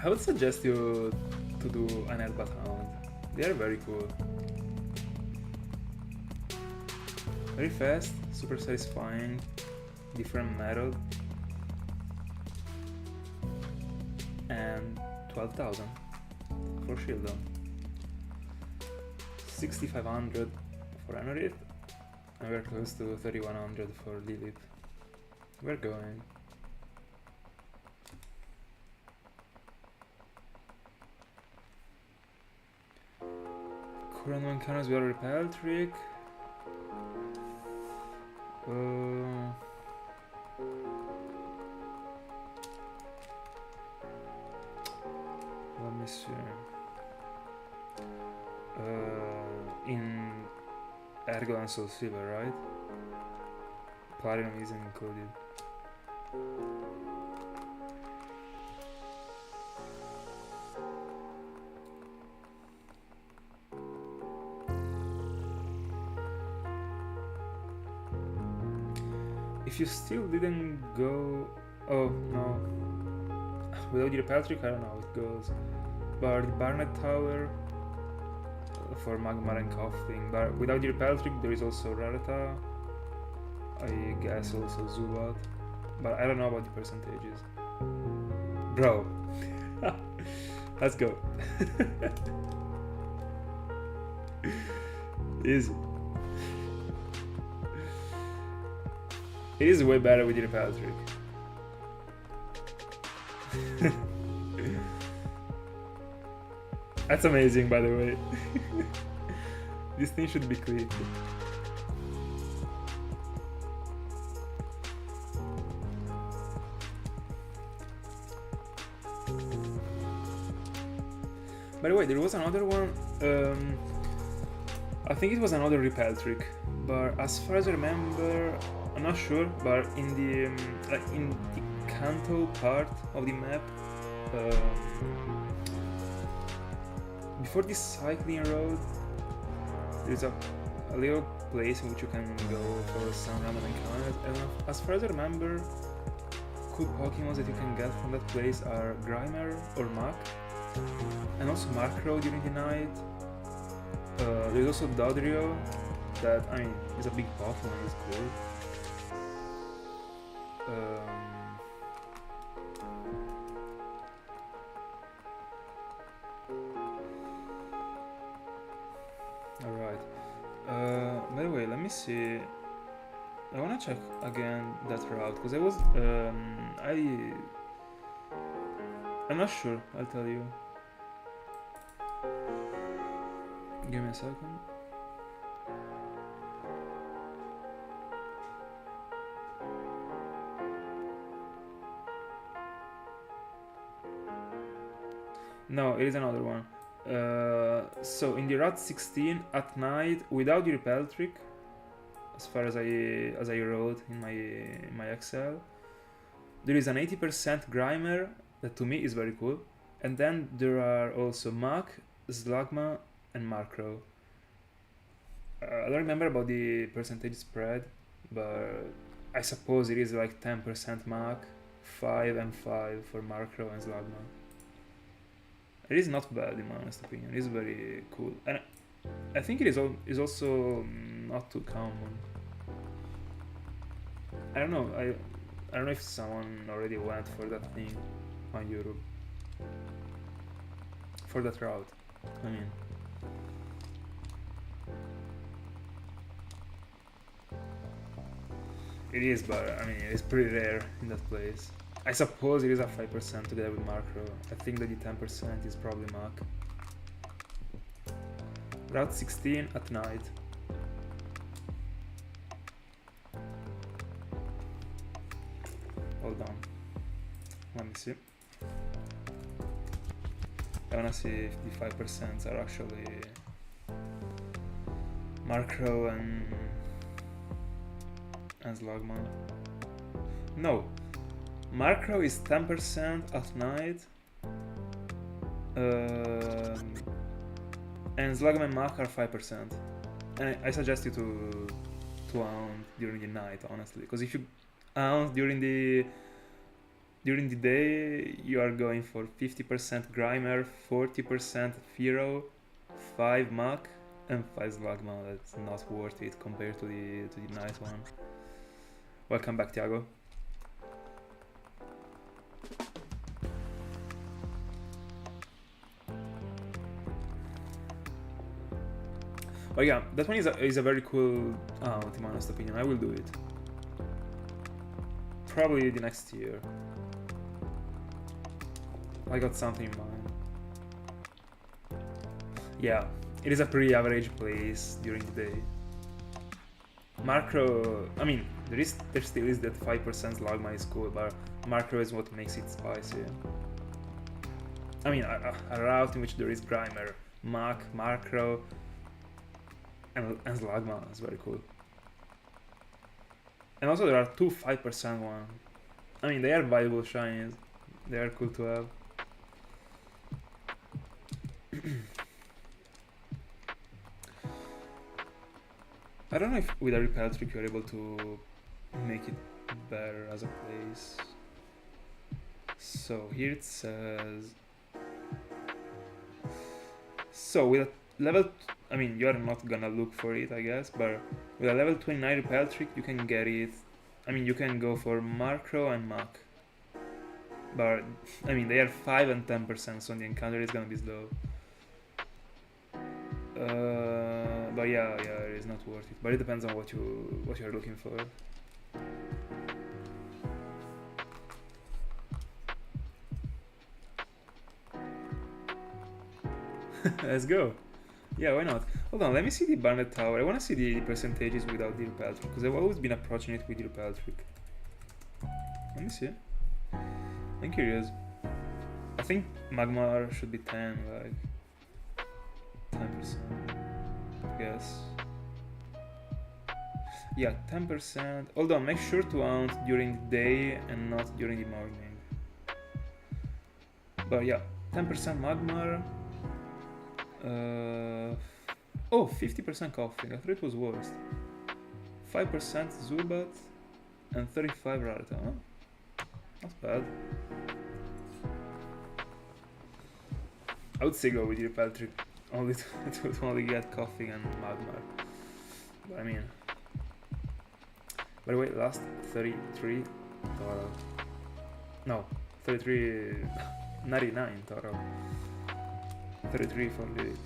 I would suggest you to do an Elbat Hound. They are very cool. Very fast, super satisfying, different method, and 12,000 for Shieldon. 6,500 for Anorith, and we're close to 3,100 for Lileep. We're going. Current one counters will repel trick. Let me see. In Ergo and Soul Silver, right? Platinum isn't included. If you still didn't go Oh no. Without the repel trick, I don't know how it goes. But the Barnet Tower for Magmar and Coughing. But without the repel trick, there is also Rarata. I guess also Zubat. But I don't know about the percentages. Bro. Let's go. Easy. It is way better with the repel trick. That's amazing, by the way. This thing should be quick. By the way, there was another one. I think it was another repel trick, but as far as I remember, I'm not sure. But in the Kanto part of the map, before this cycling road, there's a little place in which you can go for some random encounters. And as far as I remember, cool Pokemon that you can get from that place are Grimer or Mach, and also Markrow during the night. There's also Dodrio, that, I mean, is a big Pokemon, it's cool. Alright. By the way, let me see. I wanna check again that route, because I was, I'm not sure, I'll tell you. Give me a second. No, it is another one. So in the Route 16 at night, without the repel trick, as far as I wrote in my Excel, there is an 80% Grimer that to me is very cool, and then there are also Mach, Slugma, and Markrow. I don't remember about the percentage spread, but I suppose it is like 10% Mach, 5 and 5 for Markrow and Slugma. It is not bad in my honest opinion. It is very cool, and I think it is also not too common. I don't know. I don't know if someone already went for that thing on Europe. For that route, I mean. It is, but I mean, it's pretty rare in that place. I suppose it is a 5% together with Markrow. I think that the 10% is probably Mach. Route 16 at night. Hold on. Let me see. I wanna see if the 5% are actually Markrow and Slugma. No. Markrow is 10% at night, and Slugma and Mach are 5%. And I suggest you to own during the night, honestly, because if you own during the day, you are going for 50% Grimer, 40% Fearow, 5 Mach, and 5 Slugma. That's not worth it compared to the night one. Welcome back, Thiago. But yeah, that one is a very cool out, in my honest opinion. I will do it. Probably the next year. I got something in mind. Yeah, it is a pretty average place during the day. Markrow, I mean, there still is that 5% Slugma is cool, but Markrow is what makes it spicy. I mean, a route in which there is Grimer, Mach, Markrow, and Slugma is very cool. And also there are two 5% ones. I mean, they are valuable shinies. They are cool to have. I don't know if with a repel trick you're able to make it better as a place. So here it says. So with a level, I mean, you're not gonna look for it, I guess, but with a level 29 repel trick, you can get it. I mean, you can go for Markro and Mach. But, I mean, they are 5 and 10%, so the encounter is gonna be slow. But yeah, it's not worth it. But it depends on what you're looking for. Let's go. Yeah, why not? Hold on, let me see the Barnet Tower. I want to see the percentages without the repel trick, because I've always been approaching it with the repel trick. Let me see. I'm curious. I think Magmar should be 10, like 10%, I guess. Yeah, 10%. Hold on, make sure to hunt during the day and not during the morning. But yeah, 10% Magmar. Oh, 50% coughing. I thought it was worse. 5% Zubat and 35 Rarita. Huh? Not bad. I would say go with your repel trick only to only get coughing and Magmar. But I mean, by the way, last 33 total. No, 33, 99 total. 33 for Lileep.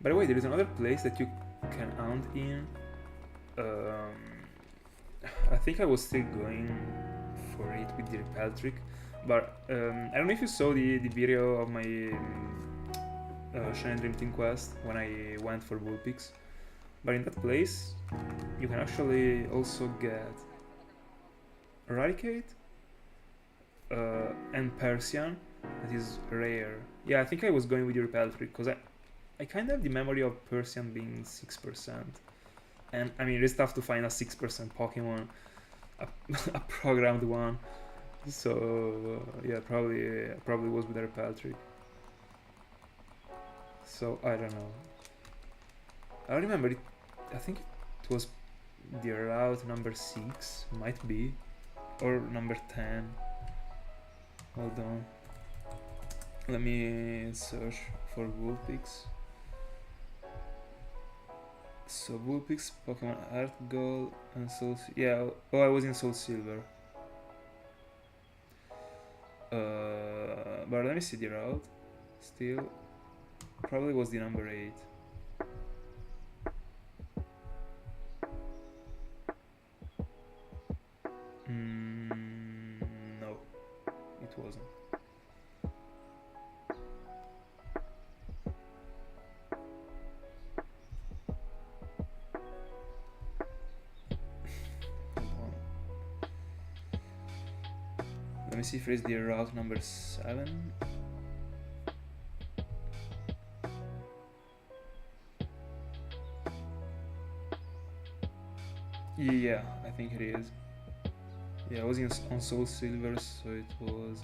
By the way, there is another place that you can hunt in. I think I was still going for it with the repel trick, but I don't know if you saw the video of my Shiny Dream Team quest when I went for Vulpix, but in that place you can actually also get Eradicate and Persian, that is rare. Yeah, I think I was going with the repel trick because I kind of have the memory of Persian being 6%, and I mean it's tough to find a 6% Pokemon, a programmed one. So yeah, probably was with the repel trick. So I don't know. I don't remember it. I think it was the route number 6, might be, or number 10. Hold on. Let me search for Vulpix. So Vulpix, Pokemon Earth Gold, and Soul. Yeah. Oh, I was in Soul Silver. But let me see the route. Still, probably was the number 8. No, it wasn't. Let me see if it's the route number 7. Yeah, I think it is. Yeah, I was on Soul Silver, so it was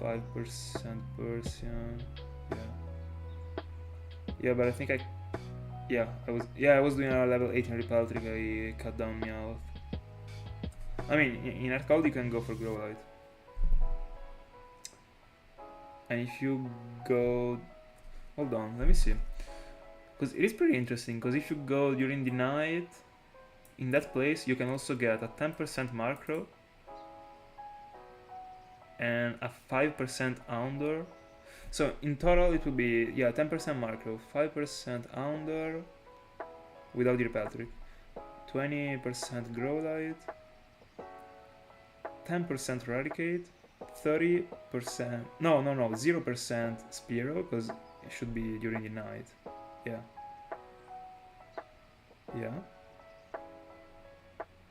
5% Persian. Yeah, but I think I was doing a level 18 repel trick. I cut down Meowth. I mean, in Earth Gold you can go for Growlite. And if you go... Hold on, let me see. Because it is pretty interesting, because if you go during the night, in that place you can also get a 10% Markro and a 5% Houndour. So in total it will be, 10% Markro, 5% Houndour without the repel trick, 20% Growlite, 10% Eradicate, 30%, no, 0% Spearow, because it should be during the night. Yeah.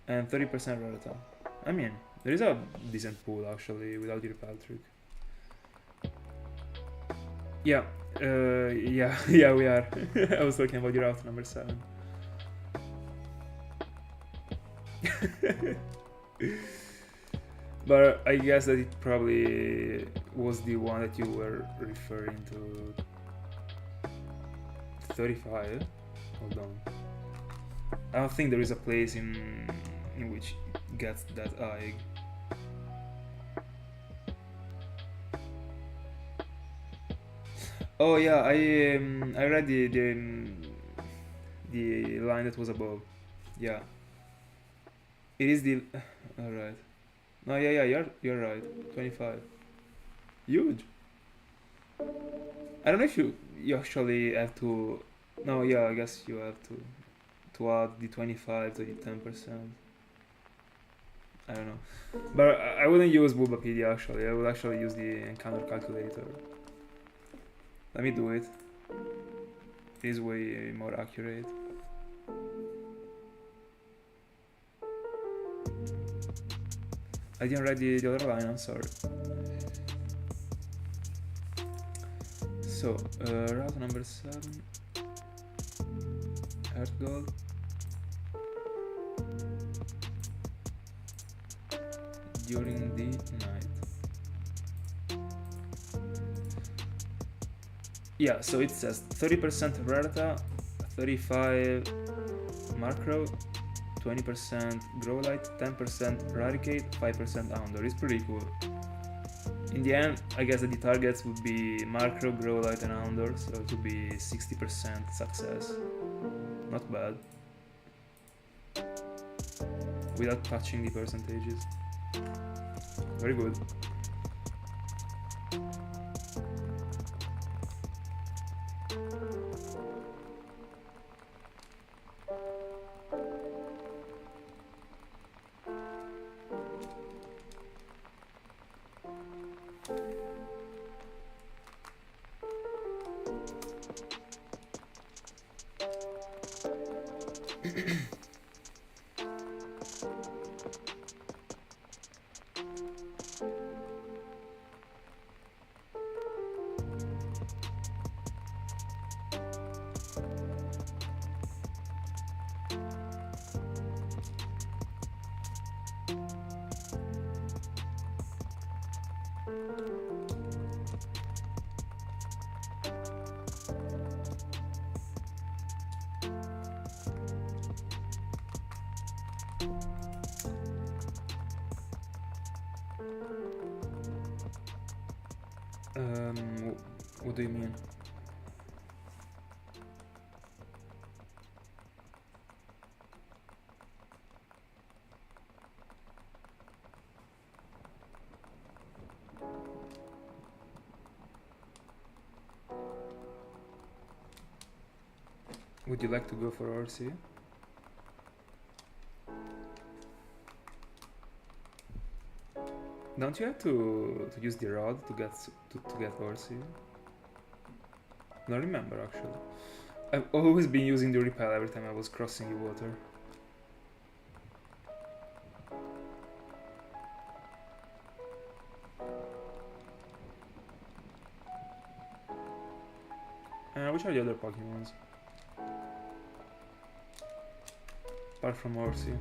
And 30% Rarita. I mean, there is a decent pool actually without the repel trick. Yeah, we are. I was talking about the route number 7. But I guess that it probably was the one that you were referring to. 35? Hold on. I don't think there is a place in which it gets that high. Oh yeah, I read the line that was above. Yeah, it is the. All right. No, yeah, you're right. 25. Huge. I don't know if you actually have to. No, yeah, I guess you have to add the 25 to the 10%. I don't know, but I wouldn't use Bulbapedia actually. I would actually use the encounter calculator. Let me do it. It is way more accurate. I didn't read the other line, I'm sorry. So, route number 7. Earth Gold. During the night. Yeah, so it says 30% Rarita, 35 Macro, 20% Growlite, 10% Eradicate, 5% Houndour. It's pretty cool. In the end, I guess that the targets would be Macro, Growlite and Houndour, so it would be 60% success. Not bad. Without touching the percentages. Very good. What do you mean? Would you like to go for RC? Don't you have to use the rod to get RC? No, remember actually. I've always been using the repel every time I was crossing the water. Which are the other Pokemons? Apart from Orsi.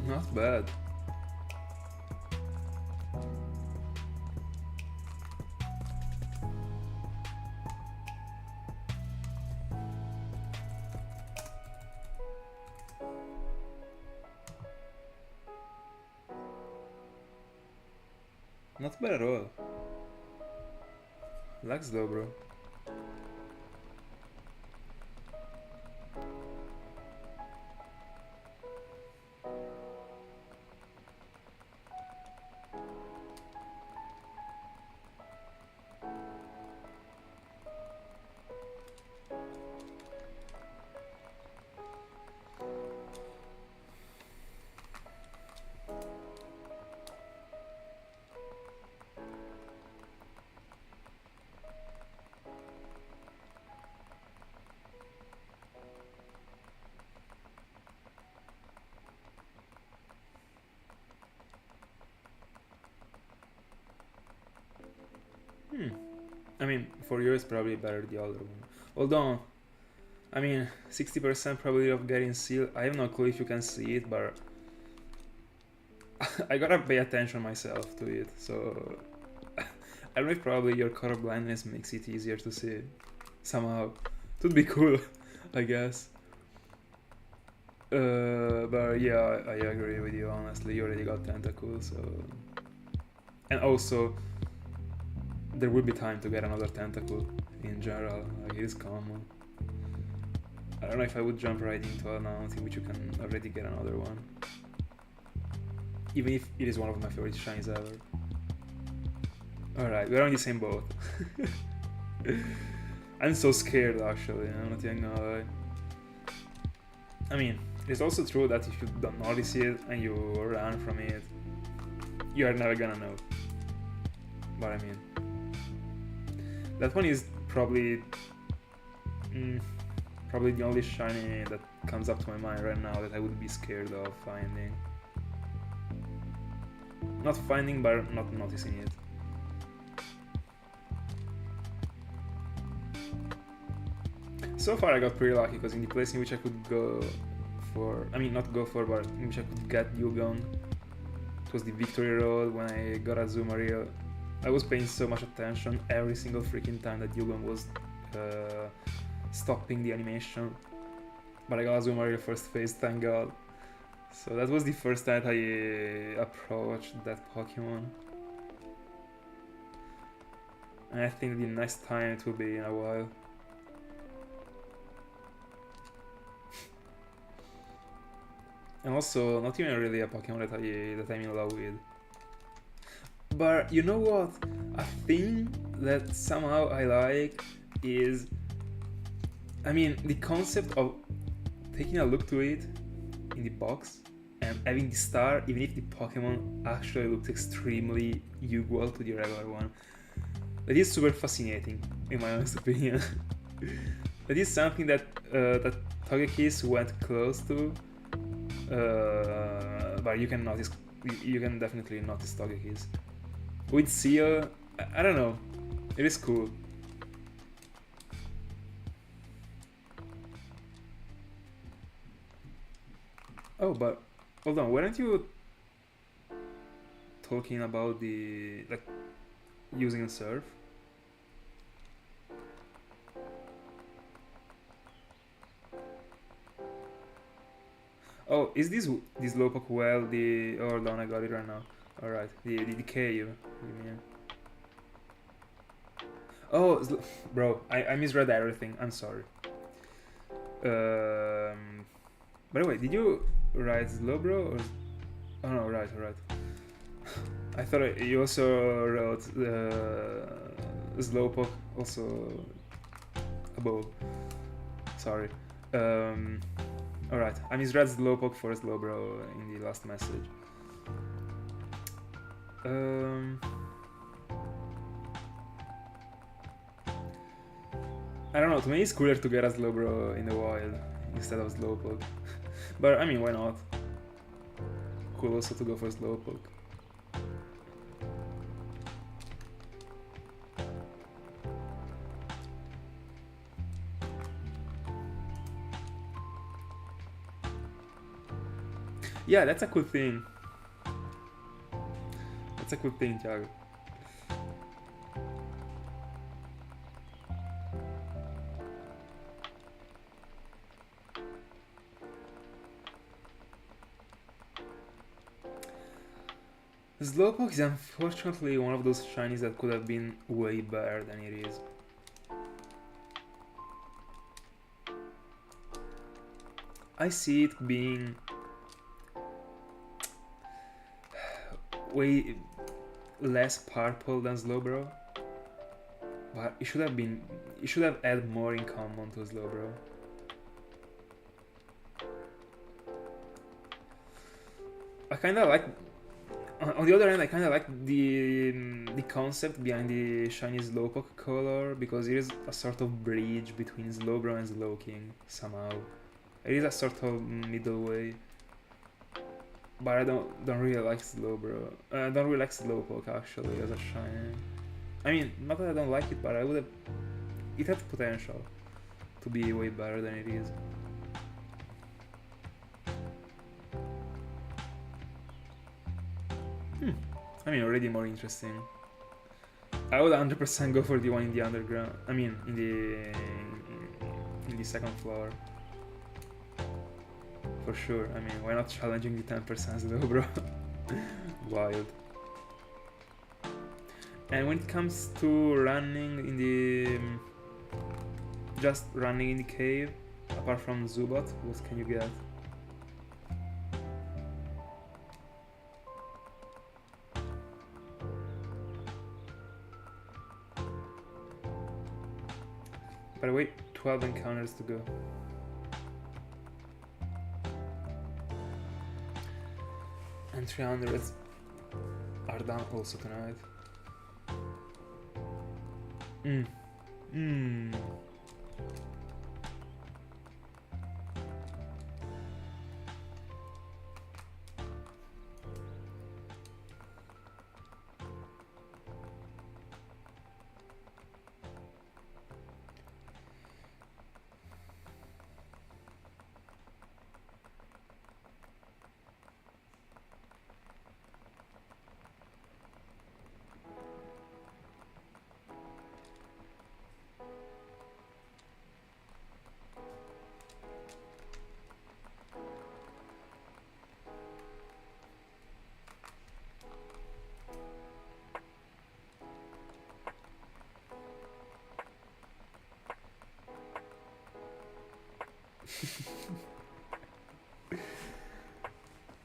Not bad. Not bad at all. Relax though, bro. I mean, for you it's probably better the other one. Although, I mean, 60% probability of getting sealed. I have no clue if you can see it, but I gotta pay attention myself to it. So I don't know if probably your color blindness makes it easier to see it somehow. It would be cool, I guess. But yeah, I agree with you. Honestly, you already got tentacles, so. And also, there will be time to get another tentacle in general. Like, it is common. I don't know if I would jump right into an amount in which you can already get another one. Even if it is one of my favorite shinies ever. Alright, we're on the same boat. I'm so scared actually, I'm not even gonna lie. I mean, it's also true that if you don't notice it and you run from it, you are never gonna know. But I mean, that one is probably probably the only shiny that comes up to my mind right now that I would be scared of finding. Not finding, but not noticing it. So far I got pretty lucky, because in the place in which I could go for, I mean not go for, but in which I could get Yugon, it was the Victory Road. When I got a Azumarill, I was paying so much attention every single freaking time that Yugon was stopping the animation. But I got Azumarill first phase, thank god. So that was the first time I approached that Pokemon. And I think the next time it will be in a while. And also, not even really a Pokemon that I'm in love with. But you know what? A thing that somehow I like is, I mean, the concept of taking a look to it in the box and having the star, even if the Pokemon actually looks extremely equal to the regular one. That is super fascinating, in my honest opinion. That is something that that Togekiss went close to. But you can notice, you can definitely notice Togekiss. With Seal, I don't know, it is cool. Oh, but hold on, weren't you talking about the, like, using a surf? Oh, is this Slowpoke well the... Oh, hold on, I got it right now. Alright, the cave, you mean. Oh, bro, I misread everything, I'm sorry. By the way, did you write Slowbro or... Oh no, right. I thought you also wrote Slowpoke also above. Sorry. Alright, I misread Slowpoke for Slowbro in the last message. I don't know, to me it's cooler to get a Slowbro in the wild instead of Slowpoke. But I mean, why not? Cool also to go for Slowpoke. Yeah, that's a cool thing. That's a cool thing, Thiago. Slowpoke is unfortunately one of those shinies that could have been way better than it is. I see it being way less purple than Slowbro, but it should have added more in common to Slowbro. I kinda like, on the other hand, I kinda like the concept behind the shiny Slowpoke color, because it is a sort of bridge between Slowbro and Slowking somehow. It is a sort of middle way. But I don't really like Slowbro. I don't really like Slowpoke actually as a shiny. I mean, not that I don't like it, but I would have. It had potential to be way better than it is. I mean, already more interesting. I would 100% go for the one in the underground. I mean, in the second floor. For sure. I mean, why not challenging the 10% though, bro? Wild. And when it comes to running in the... just running in the cave, apart from Zubat, what can you get? By the way, 12 encounters to go. And 300s are done also tonight.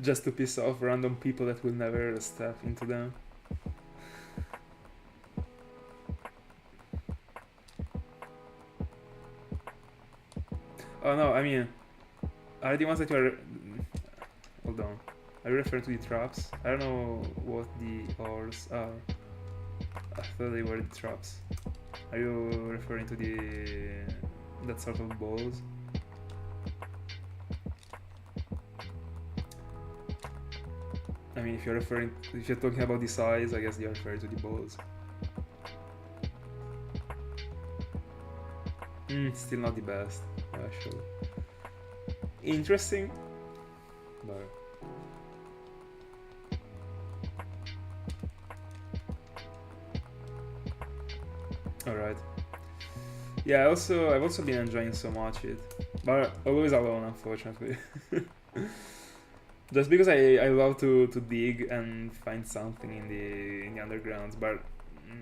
Just to piss off random people that will never step into them. Oh no, I mean, are the ones that you are... Hold on. Are you referring to the traps? I don't know what the ores are. I thought they were the traps. Are you referring to that sort of balls? I mean, if you're talking about the size, I guess you're referring to the balls. Still not the best, actually. Interesting, but... Alright. Yeah, I've also been enjoying so much it, but always alone, unfortunately. Just because I love to dig and find something in the underground, but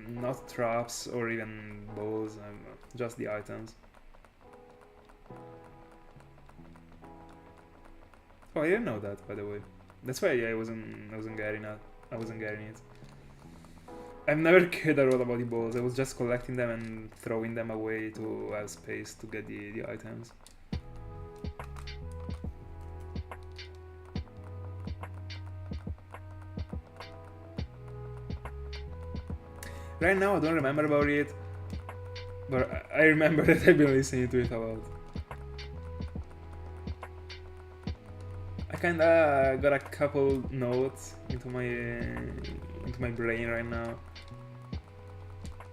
not traps or even balls, just the items. Oh, I didn't know that, by the way. That's why I wasn't getting it. I've never cared at all about the balls. I was just collecting them and throwing them away to have space to get the items. Right now I don't remember about it, but I remember that I've been listening to it a lot. I kinda got a couple notes into my brain right now,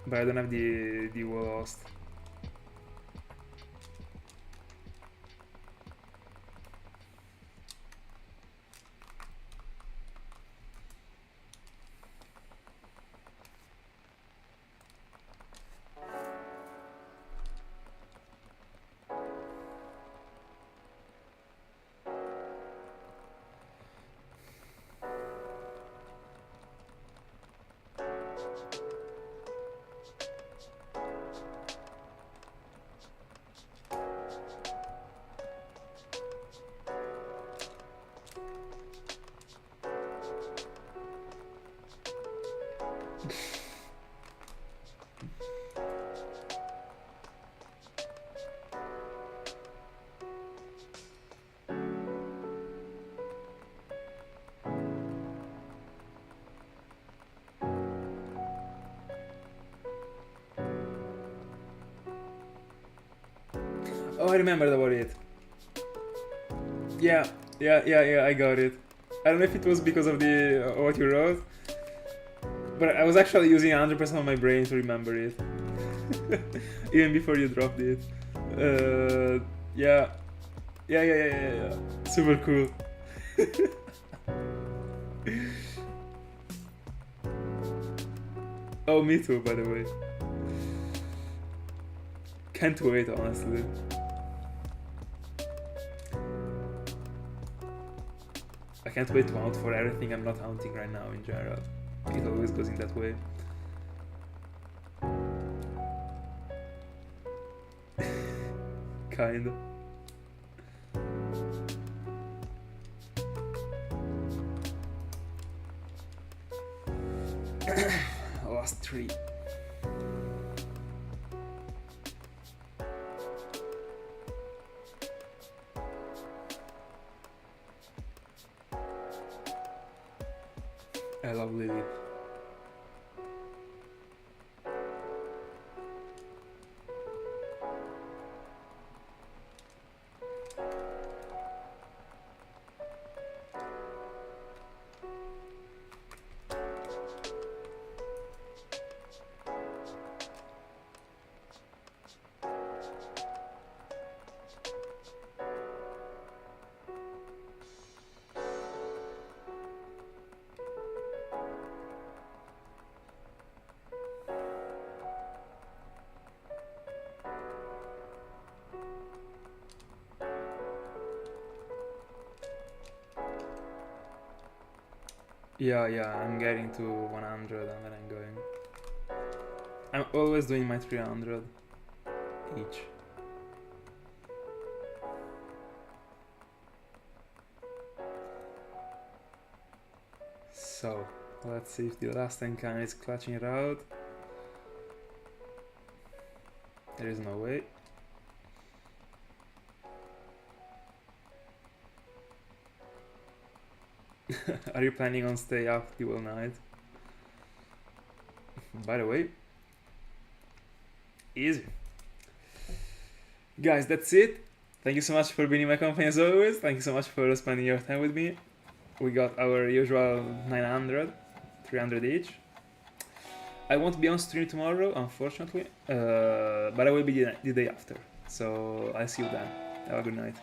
but I don't have the lost. Oh, I remembered about it. Yeah, I got it. I don't know if it was because of the what you wrote, but I was actually using 100% of my brain to remember it. Even before you dropped it. Yeah. Super cool. Oh, me too, by the way. Can't wait, honestly. I can't wait to hunt for everything I'm not hunting right now in general. It always goes in that way. Kinda. Last 3. I love Lileep. Yeah, I'm getting to 100 and then I'm going. I'm always doing my 300 each. So, let's see if the last encounter is clutching it out. There is no way. Are you planning on stay up the whole night? By the way, easy. Guys, that's it. Thank you so much for being in my company as always. Thank you so much for spending your time with me. We got our usual 900, 300 each. I won't be on stream tomorrow, unfortunately, but I will be the day after. So I'll see you then. Have a good night.